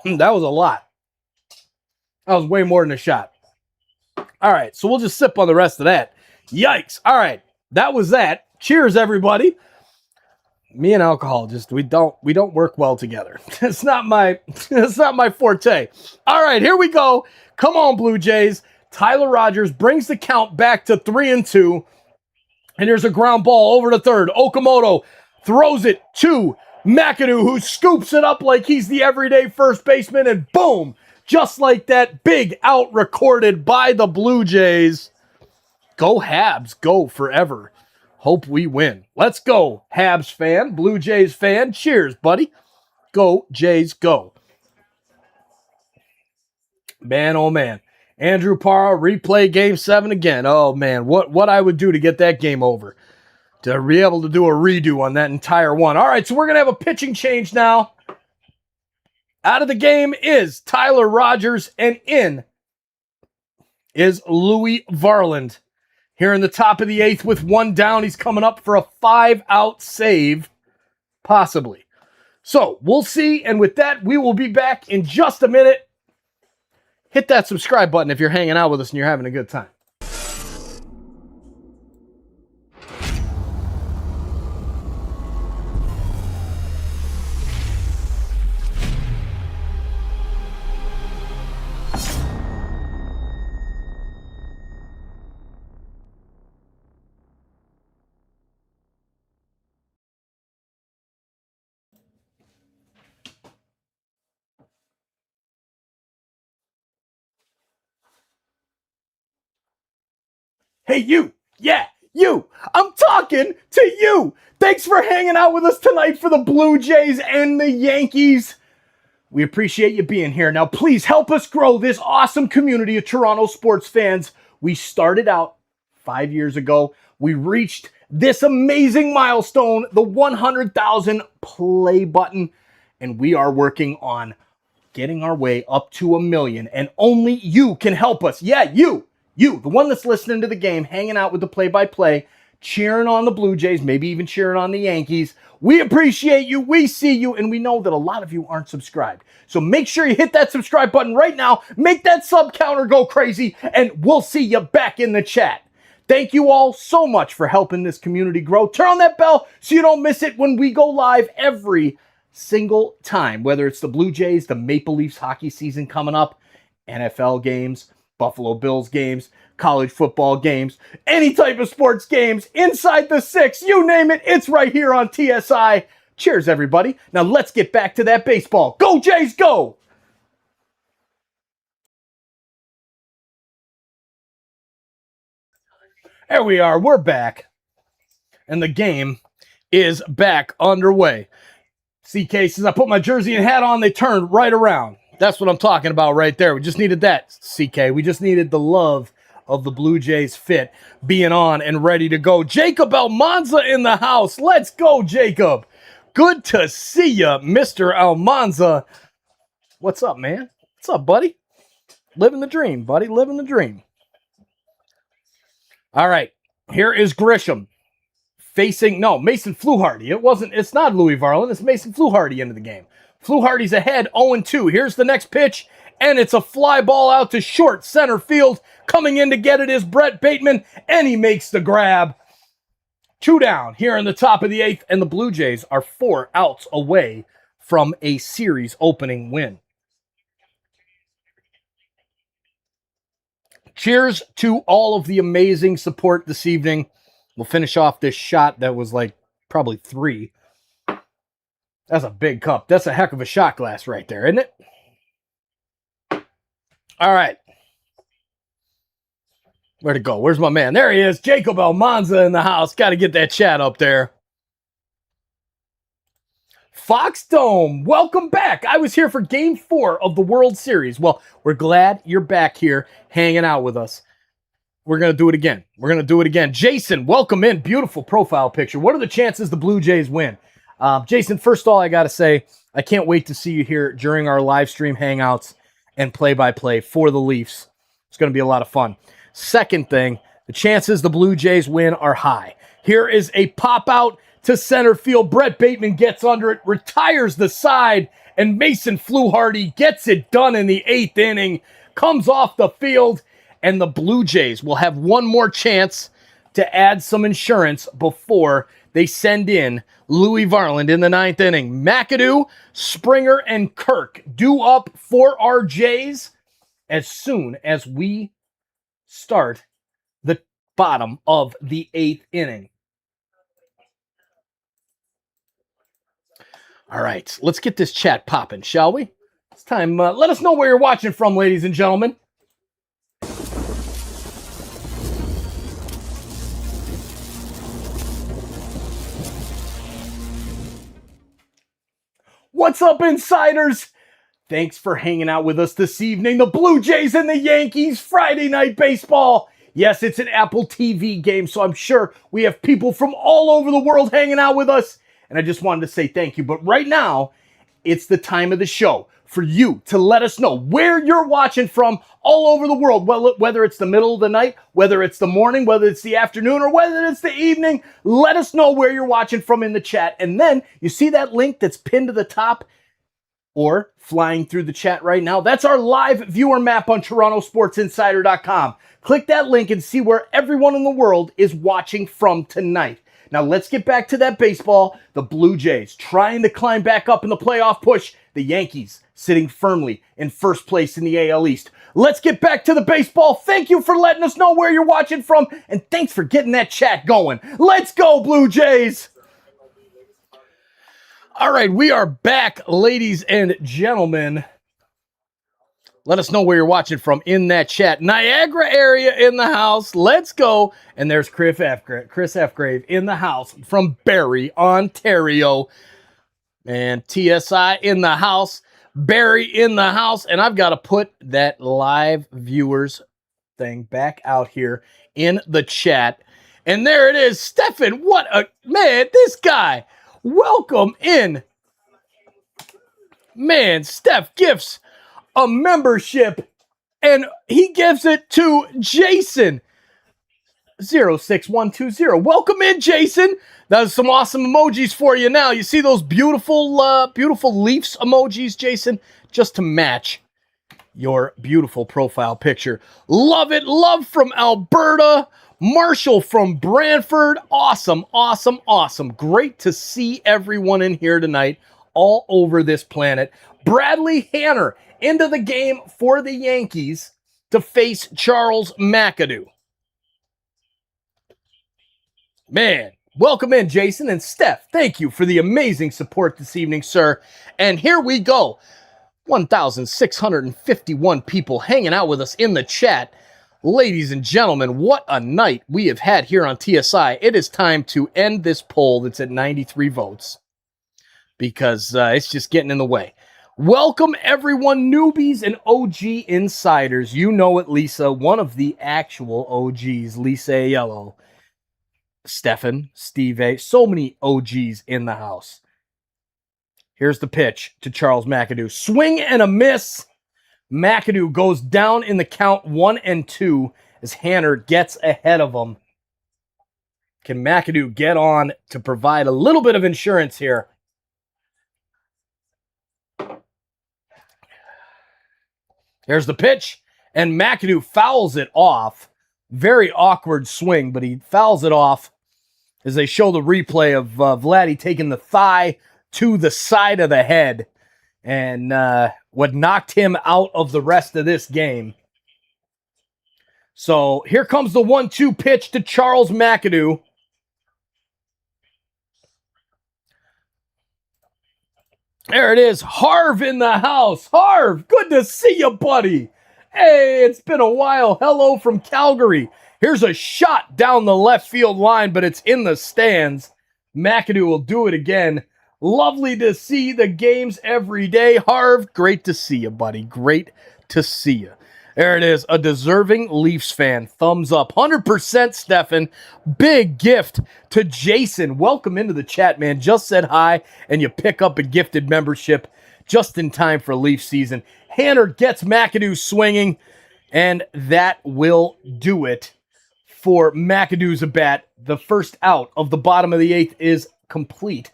That was a lot. That was way more than a shot. All right, so we'll just sip on the rest of that. Yikes. All right, that was that. Cheers, everybody. Me and alcohol, we don't work well together. It's not my forte. All right, here we go. Come on, Blue Jays. Tyler Rogers brings the count back to 3-2. And here's a ground ball over to third. Okamoto throws it to McAdoo, who scoops it up like he's the everyday first baseman, and boom, just like that, big out recorded by the Blue Jays. Go Habs, go forever. Hope we win. Let's go, Habs fan, Blue Jays fan. Cheers, buddy. Go Jays, go. Man, oh man. Andrew Parra, replay game 7 again. Oh man, what I would do to get that game over. To be able to do a redo on that entire one. All right, so we're going to have a pitching change now. Out of the game is Tyler Rogers, and in is Louis Varland. Here in the top of the 8th with 1 down, he's coming up for a 5-out save, possibly. So we'll see, and with that, we will be back in just a minute. Hit that subscribe button if you're hanging out with us and you're having a good time. Hey, you. Yeah, you. I'm talking to you. Thanks for hanging out with us tonight for the Blue Jays and the Yankees. We appreciate you being here. Now, please help us grow this awesome community of Toronto sports fans. We started out 5 years ago. We reached this amazing milestone, the 100,000 play button, and we are working on getting our way up to 1 million, and only you can help us. Yeah, you, the one that's listening to the game, hanging out with the play-by-play, cheering on the Blue Jays, maybe even cheering on the Yankees. We appreciate you, we see you, and we know that a lot of you aren't subscribed. So make sure you hit that subscribe button right now, make that sub counter go crazy, and we'll see you back in the chat. Thank you all so much for helping this community grow. Turn on that bell so you don't miss it when we go live every single time, whether it's the Blue Jays, the Maple Leafs hockey season coming up, NFL games, Buffalo Bills games, college football games, any type of sports games, inside the 6, you name it, it's right here on TSI. Cheers, everybody. Now let's get back to that baseball. Go Jays, go! There we are, we're back. And the game is back underway. CK says, I put my jersey and hat on, they turned right around. That's what I'm talking about right there. We just needed that, CK. We just needed the love of the Blue Jays fit being on and ready to go. Jacob Almanza in the house. Let's go, Jacob. Good to see you, Mr. Almanza. What's up, man? What's up, buddy? Living the dream, buddy. Living the dream. All right. Here is Grisham. Mason Fluharty. It's not Louis Varland. It's Mason Fluharty into the game. Fluharty's ahead, 0-2. Here's the next pitch, and it's a fly ball out to short center field. Coming in to get it is Brett Bateman, and he makes the grab. 2 down here in the top of the 8th, and the Blue Jays are 4 outs away from a series opening win. Cheers to all of the amazing support this evening. We'll finish off this shot that was like probably 3. That's a big cup. That's a heck of a shot glass right there, isn't it? All right. Where'd it go? Where's my man? There he is. Jacob Almanza in the house. Got to get that chat up there. Fox Dome, welcome back. I was here for Game 4 of the World Series. Well, we're glad you're back here hanging out with us. We're going to do it again. Jason, welcome in. Beautiful profile picture. What are the chances the Blue Jays win? Jason, first of all, I got to say, I can't wait to see you here during our live stream hangouts and play-by-play for the Leafs. It's going to be a lot of fun. Second thing, the chances the Blue Jays win are high. Here is a pop-out to center field. Brett Bateman gets under it, retires the side, and Mason Fluharty gets it done in the 8th inning, comes off the field, and the Blue Jays will have one more chance to add some insurance before they send in Louis Varland in the 9th inning. McAdoo, Springer, and Kirk due up for our Jays as soon as we start the bottom of the 8th inning. All right, let's get this chat popping, shall we? It's time. Let us know where you're watching from, ladies and gentlemen. What's up, insiders? Thanks for hanging out with us this evening. The Blue Jays and the Yankees, Friday Night Baseball. Yes, it's an Apple TV game, so I'm sure we have people from all over the world hanging out with us. And I just wanted to say thank you. But right now, it's the time of the show for you to let us know where you're watching from all over the world. Well, whether it's the middle of the night, whether it's the morning, whether it's the afternoon, or whether it's the evening, let us know where you're watching from in the chat. And then you see that link that's pinned to the top or flying through the chat right now. That's our live viewer map on TorontoSportsInsider.com. Click that link and see where everyone in the world is watching from tonight. Now let's get back to that baseball. The Blue Jays trying to climb back up in the playoff push. The Yankees sitting firmly in first place in the AL East. Let's get back to the baseball. Thank you for letting us know where you're watching from, and thanks for getting that chat going. Let's go, Blue Jays! All right, we are back, ladies and gentlemen. Let us know where you're watching from in that chat. Niagara area in the house. Let's go. And there's Chris F. in the house from Barrie, Ontario. And TSI in the house. Barrie in the house. And I've got to put that live viewers thing back out here in the chat. And there it is. Stefan, what a man, this guy. Welcome in. Man, Steph gifts a membership, and he gives it to Jason 06120. Welcome in, Jason. That's some awesome emojis for you now. You see those beautiful beautiful Leafs emojis, Jason, just to match your beautiful profile picture. Love it. Love from Alberta. Marshall from Brantford. Awesome, awesome, awesome. Great to see everyone in here tonight all over this planet. Bradley Hanner into the game for the Yankees to face Charles McAdoo. Man, welcome in, Jason and Steph. Thank you for the amazing support this evening, sir. And here we go. 1,651 people hanging out with us in the chat. Ladies and gentlemen, what a night we have had here on TSI. It is time to end this poll that's at 93 votes because it's just getting in the way. Welcome, everyone, newbies and OG insiders. You know it, Lisa, one of the actual OGs, Lisa Aiello, Stefan, Steve A. So many OGs in the house. Here's the pitch to Charles McAdoo. Swing and a miss. McAdoo goes down in the count 1-2 as Hanner gets ahead of him. Can McAdoo get on to provide a little bit of insurance here? Here's the pitch, and McAdoo fouls it off. Very awkward swing, but he fouls it off as they show the replay of Vladdy taking the thigh to the side of the head. And what knocked him out of the rest of this game. So here comes the 1-2 pitch to Charles McAdoo. There it is. Harv in the house. Harv, good to see you, buddy. Hey, it's been a while. Hello from Calgary. Here's a shot down the left field line, but it's in the stands. McAdoo will do it again. Lovely to see the games every day. Harv, great to see you, buddy. Great to see you. There it is. A deserving Leafs fan. Thumbs up. 100%, Stefan. Big gift to Jason. Welcome into the chat, man. Just said hi, and you pick up a gifted membership just in time for Leaf season. Hanner gets McAdoo swinging, and that will do it for McAdoo's at bat. The first out of the bottom of the eighth is complete.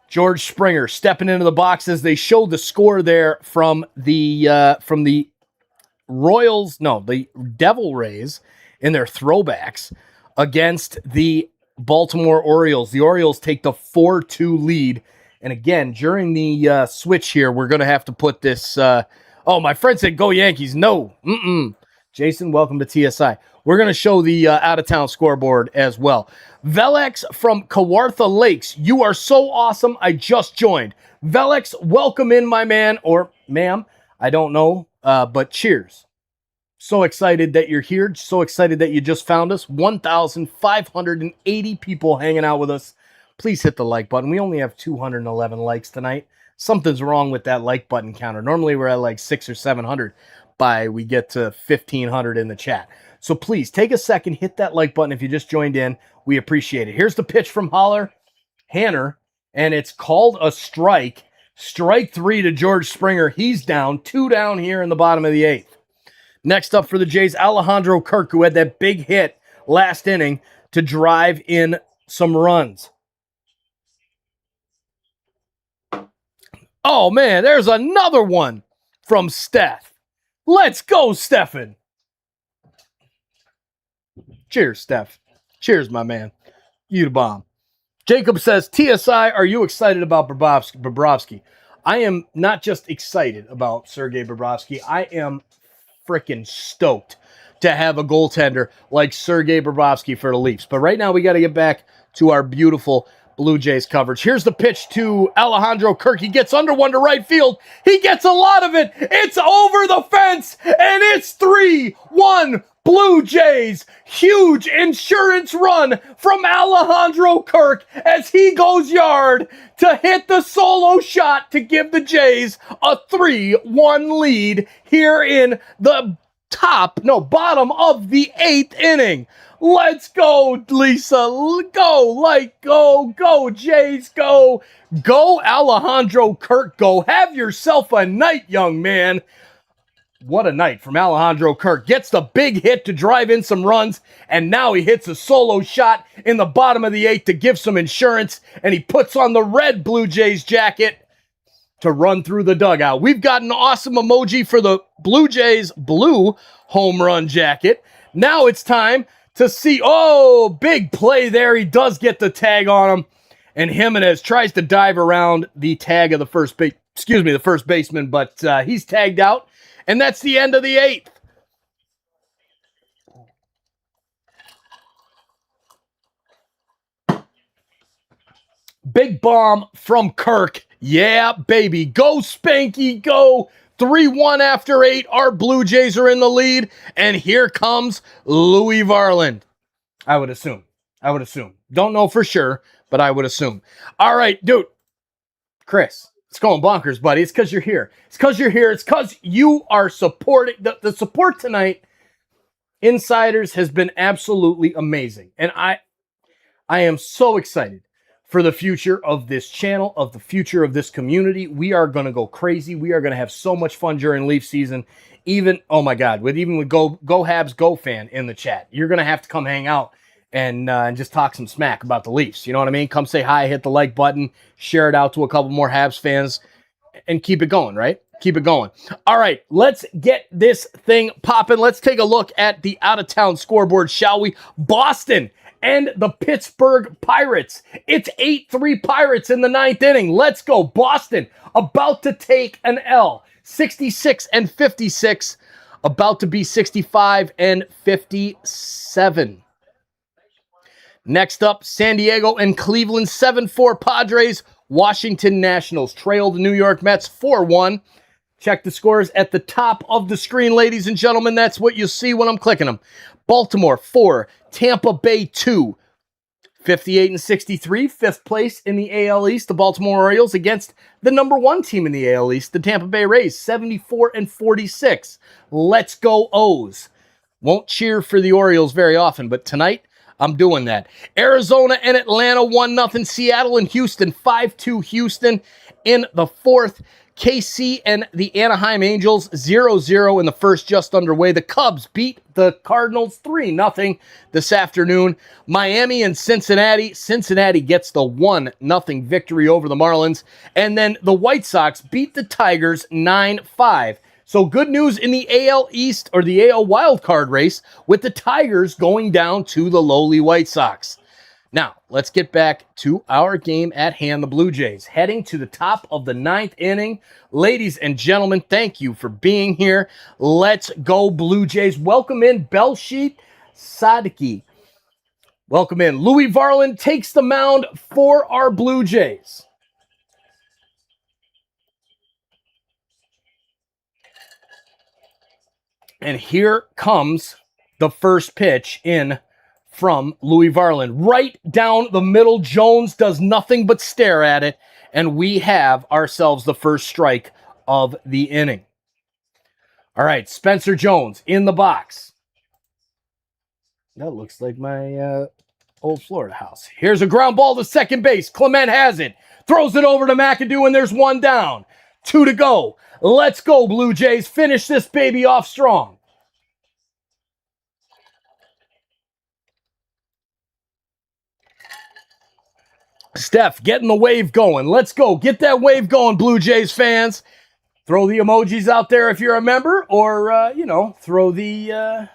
George Springer stepping into the box as they show the score there from the Royals, no, the Devil Rays in their throwbacks against the Baltimore Orioles. The Orioles take the 4-2 lead. And again, during the switch here, we're going to have to put this. Oh, my friend said go Yankees. No. Jason, welcome to TSI. We're going to show the out-of-town scoreboard as well. Velex from Kawartha Lakes. You are so awesome. I just joined. Velex, welcome in, my man or ma'am. I don't know, but cheers. So excited that you're here. So excited that you just found us. 1,580 people hanging out with us. please hit the like button. We only have 211 likes tonight. Something's wrong with that like button counter. Normally we're at like 600 or 700 by we get to 1,500 in the chat. So please take a second, hit that like button if you just joined in. We appreciate it. Here's the pitch from Hanner, and it's called a strike. Strike 3 to George Springer. He's down. 2 down here in the bottom of the 8th. Next up for the Jays, Alejandro Kirk, who had that big hit last inning to drive in some runs. Oh, man, there's another one from Steph. Let's go, Stephen. Cheers, Steph. Cheers, my man. You the bomb. Jacob says, TSI, are you excited about Bobrovsky? I am not just excited about Sergei Bobrovsky. I am freaking stoked to have a goaltender like Sergei Bobrovsky for the Leafs. But right now we got to get back to our beautiful Blue Jays coverage. Here's the pitch to Alejandro Kirk. He gets under one to right field. He gets a lot of it. It's over the fence, and it's 3-1 Blue Jays. Huge insurance run from Alejandro Kirk as he goes yard to hit the solo shot to give the Jays a 3-1 lead here in the bottom of the 8th inning. Let's go, Lisa. Go, Jays, go. Go, Alejandro Kirk, go. Have yourself a night, young man. What a night from Alejandro Kirk. Gets the big hit to drive in some runs, and now he hits a solo shot in the bottom of the 8th to give some insurance, and he puts on the red Blue Jays jacket to run through the dugout. We've got an awesome emoji for the Blue Jays blue home run jacket. Now it's time to see, big play there. He does get the tag on him, and Jimenez tries to dive around the tag of the first baseman, but he's tagged out, and that's the end of the 8th. Big bomb from Kirk. Yeah, baby. Go, Spanky, go. 3-1 after 8. Our Blue Jays are in the lead. And here comes Louis Varland. I would assume. Don't know for sure, but I would assume. All right, dude. Chris, it's going bonkers, buddy. It's because you're here. It's because you are supporting. The support tonight, Insiders, has been absolutely amazing. And I am so excited for the future of this channel, of the future of this community. We are going to go crazy. We are going to have so much fun during Leaf season. Even with Go Habs Go Fan in the chat. You're going to have to come hang out and just talk some smack about the Leafs. You know what I mean? Come say hi, hit the like button, share it out to a couple more Habs fans, and keep it going, right? Keep it going. All right, let's get this thing popping. Let's take a look at the out-of-town scoreboard, shall we? Boston and the Pittsburgh Pirates. It's 8-3 Pirates in the 9th inning. Let's go. Boston about to take an L. 66-56, about to be 65-57. Next up, San Diego and Cleveland, 7-4 Padres. Washington Nationals trailed the New York Mets 4-1. Check the scores at the top of the screen, ladies and gentlemen. That's what you see when I'm clicking them. Baltimore 4, Tampa Bay 2. 58-63, 5th place in the AL East. The Baltimore Orioles against the number 1 team in the AL East, the Tampa Bay Rays, 74-46. Let's go O's. Won't cheer for the Orioles very often, but tonight I'm doing that. Arizona and Atlanta 1-0. Seattle and Houston 5-2 Houston in the 4th. KC and the Anaheim Angels 0-0 in the first, just underway. The Cubs beat the Cardinals 3-0 this afternoon. Miami and Cincinnati. Cincinnati gets the 1-0 victory over the Marlins. And then the White Sox beat the Tigers 9-5. So good news in the AL East, or the AL wildcard race, with the Tigers going down to the lowly White Sox. Now, let's get back to our game at hand. The Blue Jays heading to the top of the 9th inning. Ladies and gentlemen, thank you for being here. Let's go Blue Jays. Welcome in Belshit Sadiki. Welcome in. Louis Varland takes the mound for our Blue Jays. And here comes the first pitch in from Louis Varland. Right down the middle, Jones does nothing but stare at it, and we have ourselves the first strike of the inning. All right, Spencer Jones in the box. That looks like my old Florida house. Here's a ground ball to second base. Clement has it. Throws it over to McAdoo, and there's one down. 2 to go. Let's go, Blue Jays. Finish this baby off strong. Steph, getting the wave going. Let's go. Get that wave going, Blue Jays fans. Throw the emojis out there if you're a member, or, throw the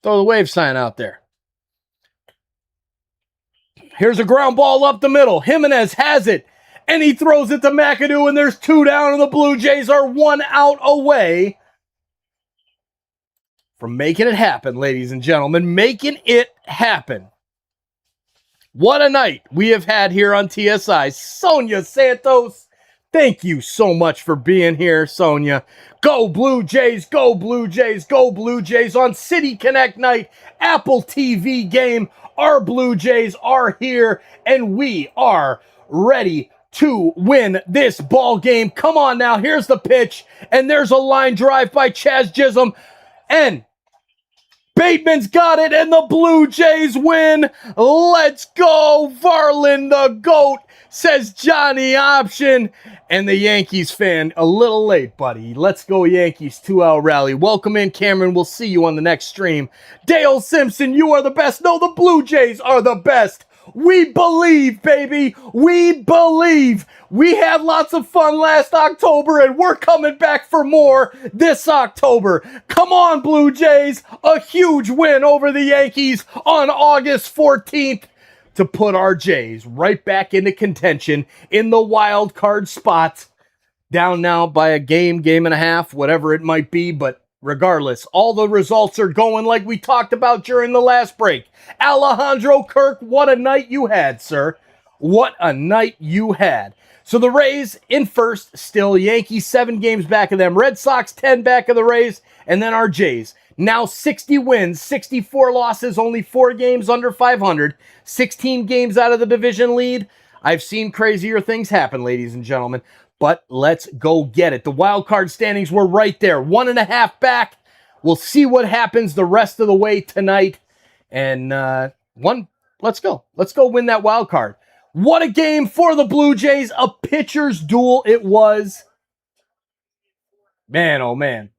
wave sign out there. Here's a ground ball up the middle. Jimenez has it, and he throws it to McAdoo, and there's 2 down, and the Blue Jays are 1 out away from making it happen, ladies and gentlemen. Making it happen. What a night we have had here on TSI. Sonia Santos, thank you so much for being here, Sonia. Go Blue Jays, go Blue Jays, go Blue Jays on City Connect night, Apple TV game. Our Blue Jays are here, and we are ready to win this ball game. Come on now, here's the pitch, and there's a line drive by Chaz Chisholm, and Bateman's got it, and the Blue Jays win. Let's go, Varland the GOAT, says Johnny Option. And the Yankees fan, a little late, buddy. Let's go, Yankees 2-out rally. Welcome in, Cameron. We'll see you on the next stream. Dale Simpson, you are the best. No, the Blue Jays are the best. We believe, baby. We believe. We had lots of fun last October, and we're coming back for more this October. Come on, Blue Jays. A huge win over the Yankees on August 14th to put our Jays right back into contention in the wild card spot. Down now by a game and a half, whatever it might be, but regardless, all the results are going like we talked about during the last break. Alejandro Kirk, what a night you had, sir. What a night you had. So the Rays in first, still Yankees 7 games back of them. Red Sox 10 back of the Rays, and then our Jays. Now 60 wins, 64 losses, only 4 games under 500, 16 games out of the division lead. I've seen crazier things happen, ladies and gentlemen, but let's go get it. The wild card standings were right there, 1.5 back. We'll see what happens the rest of the way tonight. And let's go. Let's go win that wild card. What a game for the Blue Jays. A pitcher's duel it was. Man, oh man.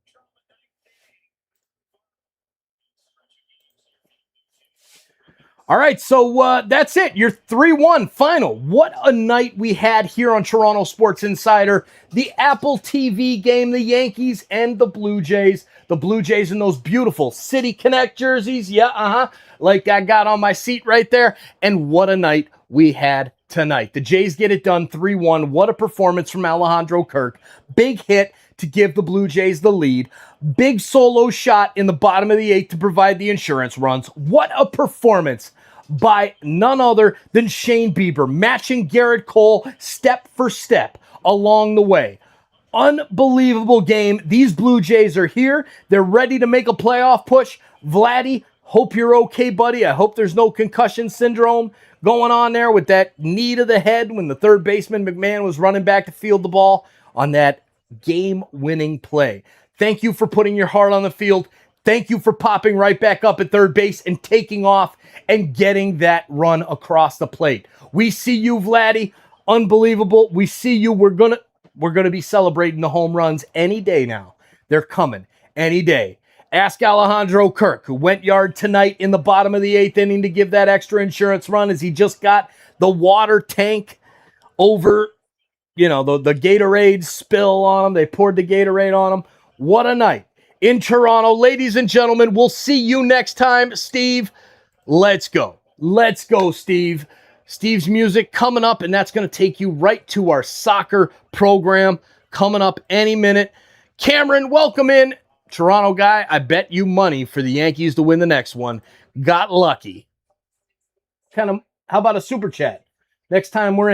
All right, so that's it. Your 3-1 final. What a night we had here on Toronto Sports Insider. The Apple TV game, the Yankees and the Blue Jays. The Blue Jays in those beautiful City Connect jerseys. Yeah, like I got on my seat right there. And what a night we had tonight. The Jays get it done 3-1. What a performance from Alejandro Kirk. Big hit to give the Blue Jays the lead. Big solo shot in the bottom of the 8th to provide the insurance runs. What a performance by none other than Shane Bieber, matching Gerrit Cole step for step along the way. Unbelievable game. These Blue Jays are here. They're ready to make a playoff push. Vladdy, hope you're okay, buddy. I hope there's no concussion syndrome going on there with that knee to the head when the third baseman McMahon was running back to field the ball on that game-winning play. Thank you for putting your heart on the field. Thank you for popping right back up at third base and taking off and getting that run across the plate. We see you, Vladdy. Unbelievable. We see you. We're gonna be celebrating the home runs any day now. They're coming any day. Ask Alejandro Kirk, who went yard tonight in the bottom of the 8th inning to give that extra insurance run as he just got the water tank over, the Gatorade spill on him. They poured the Gatorade on him. What a night in Toronto. Ladies and gentlemen, we'll see you next time. Steve, let's go. Let's go, Steve. Steve's music coming up, and that's going to take you right to our soccer program coming up any minute. Cameron, welcome in. Toronto guy, I bet you money for the Yankees to win the next one. Got lucky. How about a super chat? Next time we're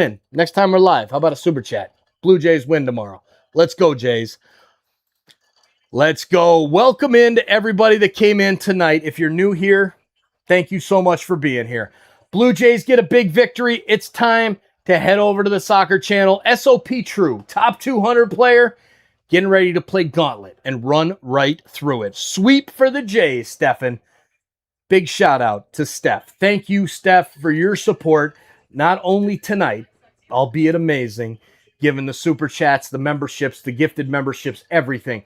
live, how about a super chat? Blue Jays win tomorrow. Let's go, Jays. Let's go. Welcome in to everybody that came in tonight. If you're new here, thank you so much for being here. Blue Jays get a big victory. It's time to head over to the soccer channel. SOP True, top 200 player, getting ready to play Gauntlet and run right through it. Sweep for the Jays, Stefan. Big shout out to Steph. Thank you, Steph, for your support, not only tonight, albeit amazing, given the super chats, the memberships, the gifted memberships, everything,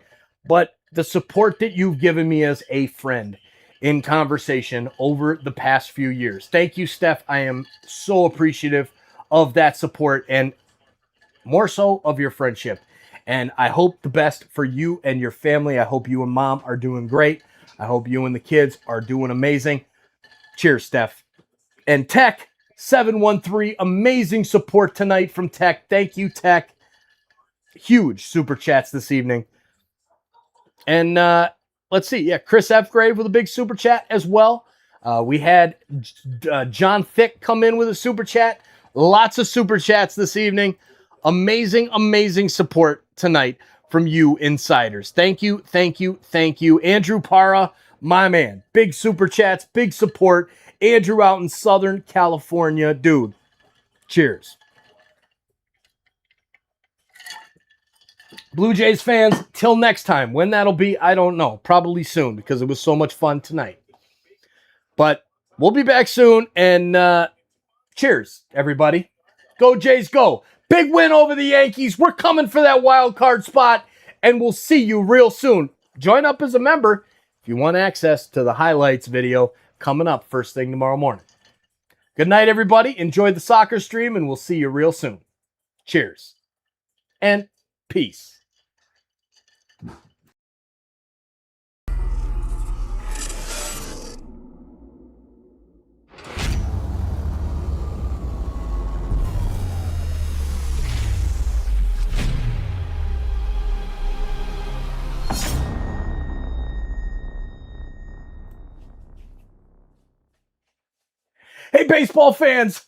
but the support that you've given me as a friend in conversation over the past few years. Thank you, Steph. I am so appreciative of that support and more so of your friendship. And I hope the best for you and your family. I hope you and mom are doing great. I hope you and the kids are doing amazing. Cheers, Steph. And Tech 713, amazing support tonight from Tech. Thank you, Tech. Huge super chats this evening. And let's see. Yeah, Chris F. Grave with a big super chat as well. We had John Thick come in with a super chat. Lots of super chats this evening. Amazing, amazing support tonight from you insiders. Thank you, thank you, thank you. Andrew Para, my man. Big super chats, big support. Andrew out in Southern California. Dude, cheers. Blue Jays fans, till next time. When that'll be, I don't know. Probably soon because it was so much fun tonight. But we'll be back soon. And cheers, everybody. Go Jays, go. Big win over the Yankees. We're coming for that wild card spot. And we'll see you real soon. Join up as a member if you want access to the highlights video coming up first thing tomorrow morning. Good night, everybody. Enjoy the soccer stream, and we'll see you real soon. Cheers. And peace. Hey, baseball fans.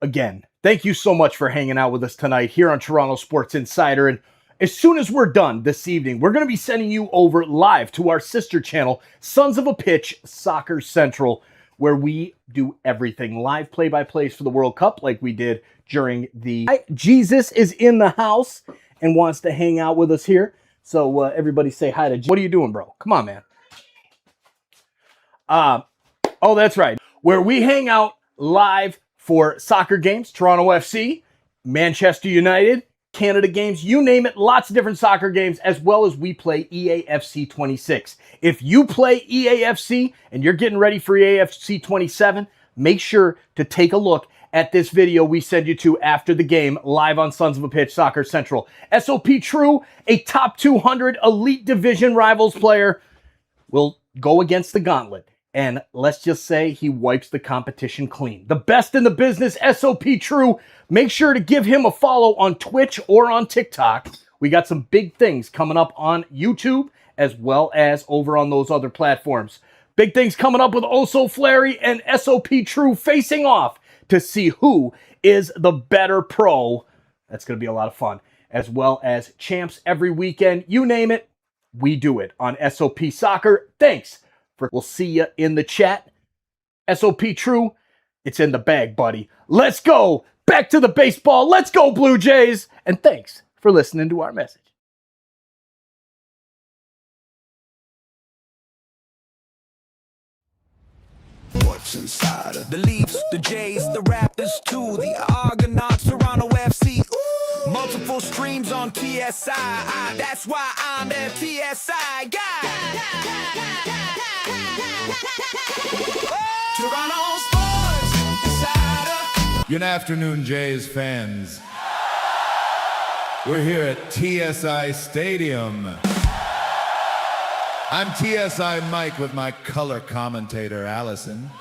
Again, thank you so much for hanging out with us tonight here on Toronto Sports Insider. And as soon as we're done this evening, we're going to be sending you over live to our sister channel, Sons of a Pitch Soccer Central, where we do everything. Live play-by-plays for the World Cup like we did during the... Jesus is in the house and wants to hang out with us here. So everybody say hi to Jesus. What are you doing, bro? Come on, man. Oh, that's right. Where we hang out live for soccer games, Toronto FC, Manchester United, Canada games, you name it, lots of different soccer games, as well as we play EAFC 26. If you play EAFC and you're getting ready for EAFC 27, make sure to take a look at this video we send you to after the game live on Sons of a Pitch Soccer Central. SOP True, a top 200 elite division rivals player, will go against the Gauntlet. And let's just say he wipes the competition clean. The best in the business, SOP True. Make sure to give him a follow on Twitch or on TikTok. We got some big things coming up on YouTube as well as over on those other platforms. Big things coming up with Oso Flary and SOP True facing off to see who is the better pro. That's going to be a lot of fun. As well as champs every weekend. You name it, we do it on SOP Soccer. Thanks. We'll see you in the chat. SOP True, it's in the bag, buddy. Let's go. Back to the baseball. Let's go, Blue Jays. And thanks for listening to our message. What's inside of the Leafs, the Jays, the Raptors, too, the Argonauts, Toronto FC. Multiple streams on TSI. That's why I'm the TSI guy. Toronto Sports Insider. Good afternoon, Jays fans. We're here at TSI Stadium. I'm TSI Mike with my color commentator, Allison.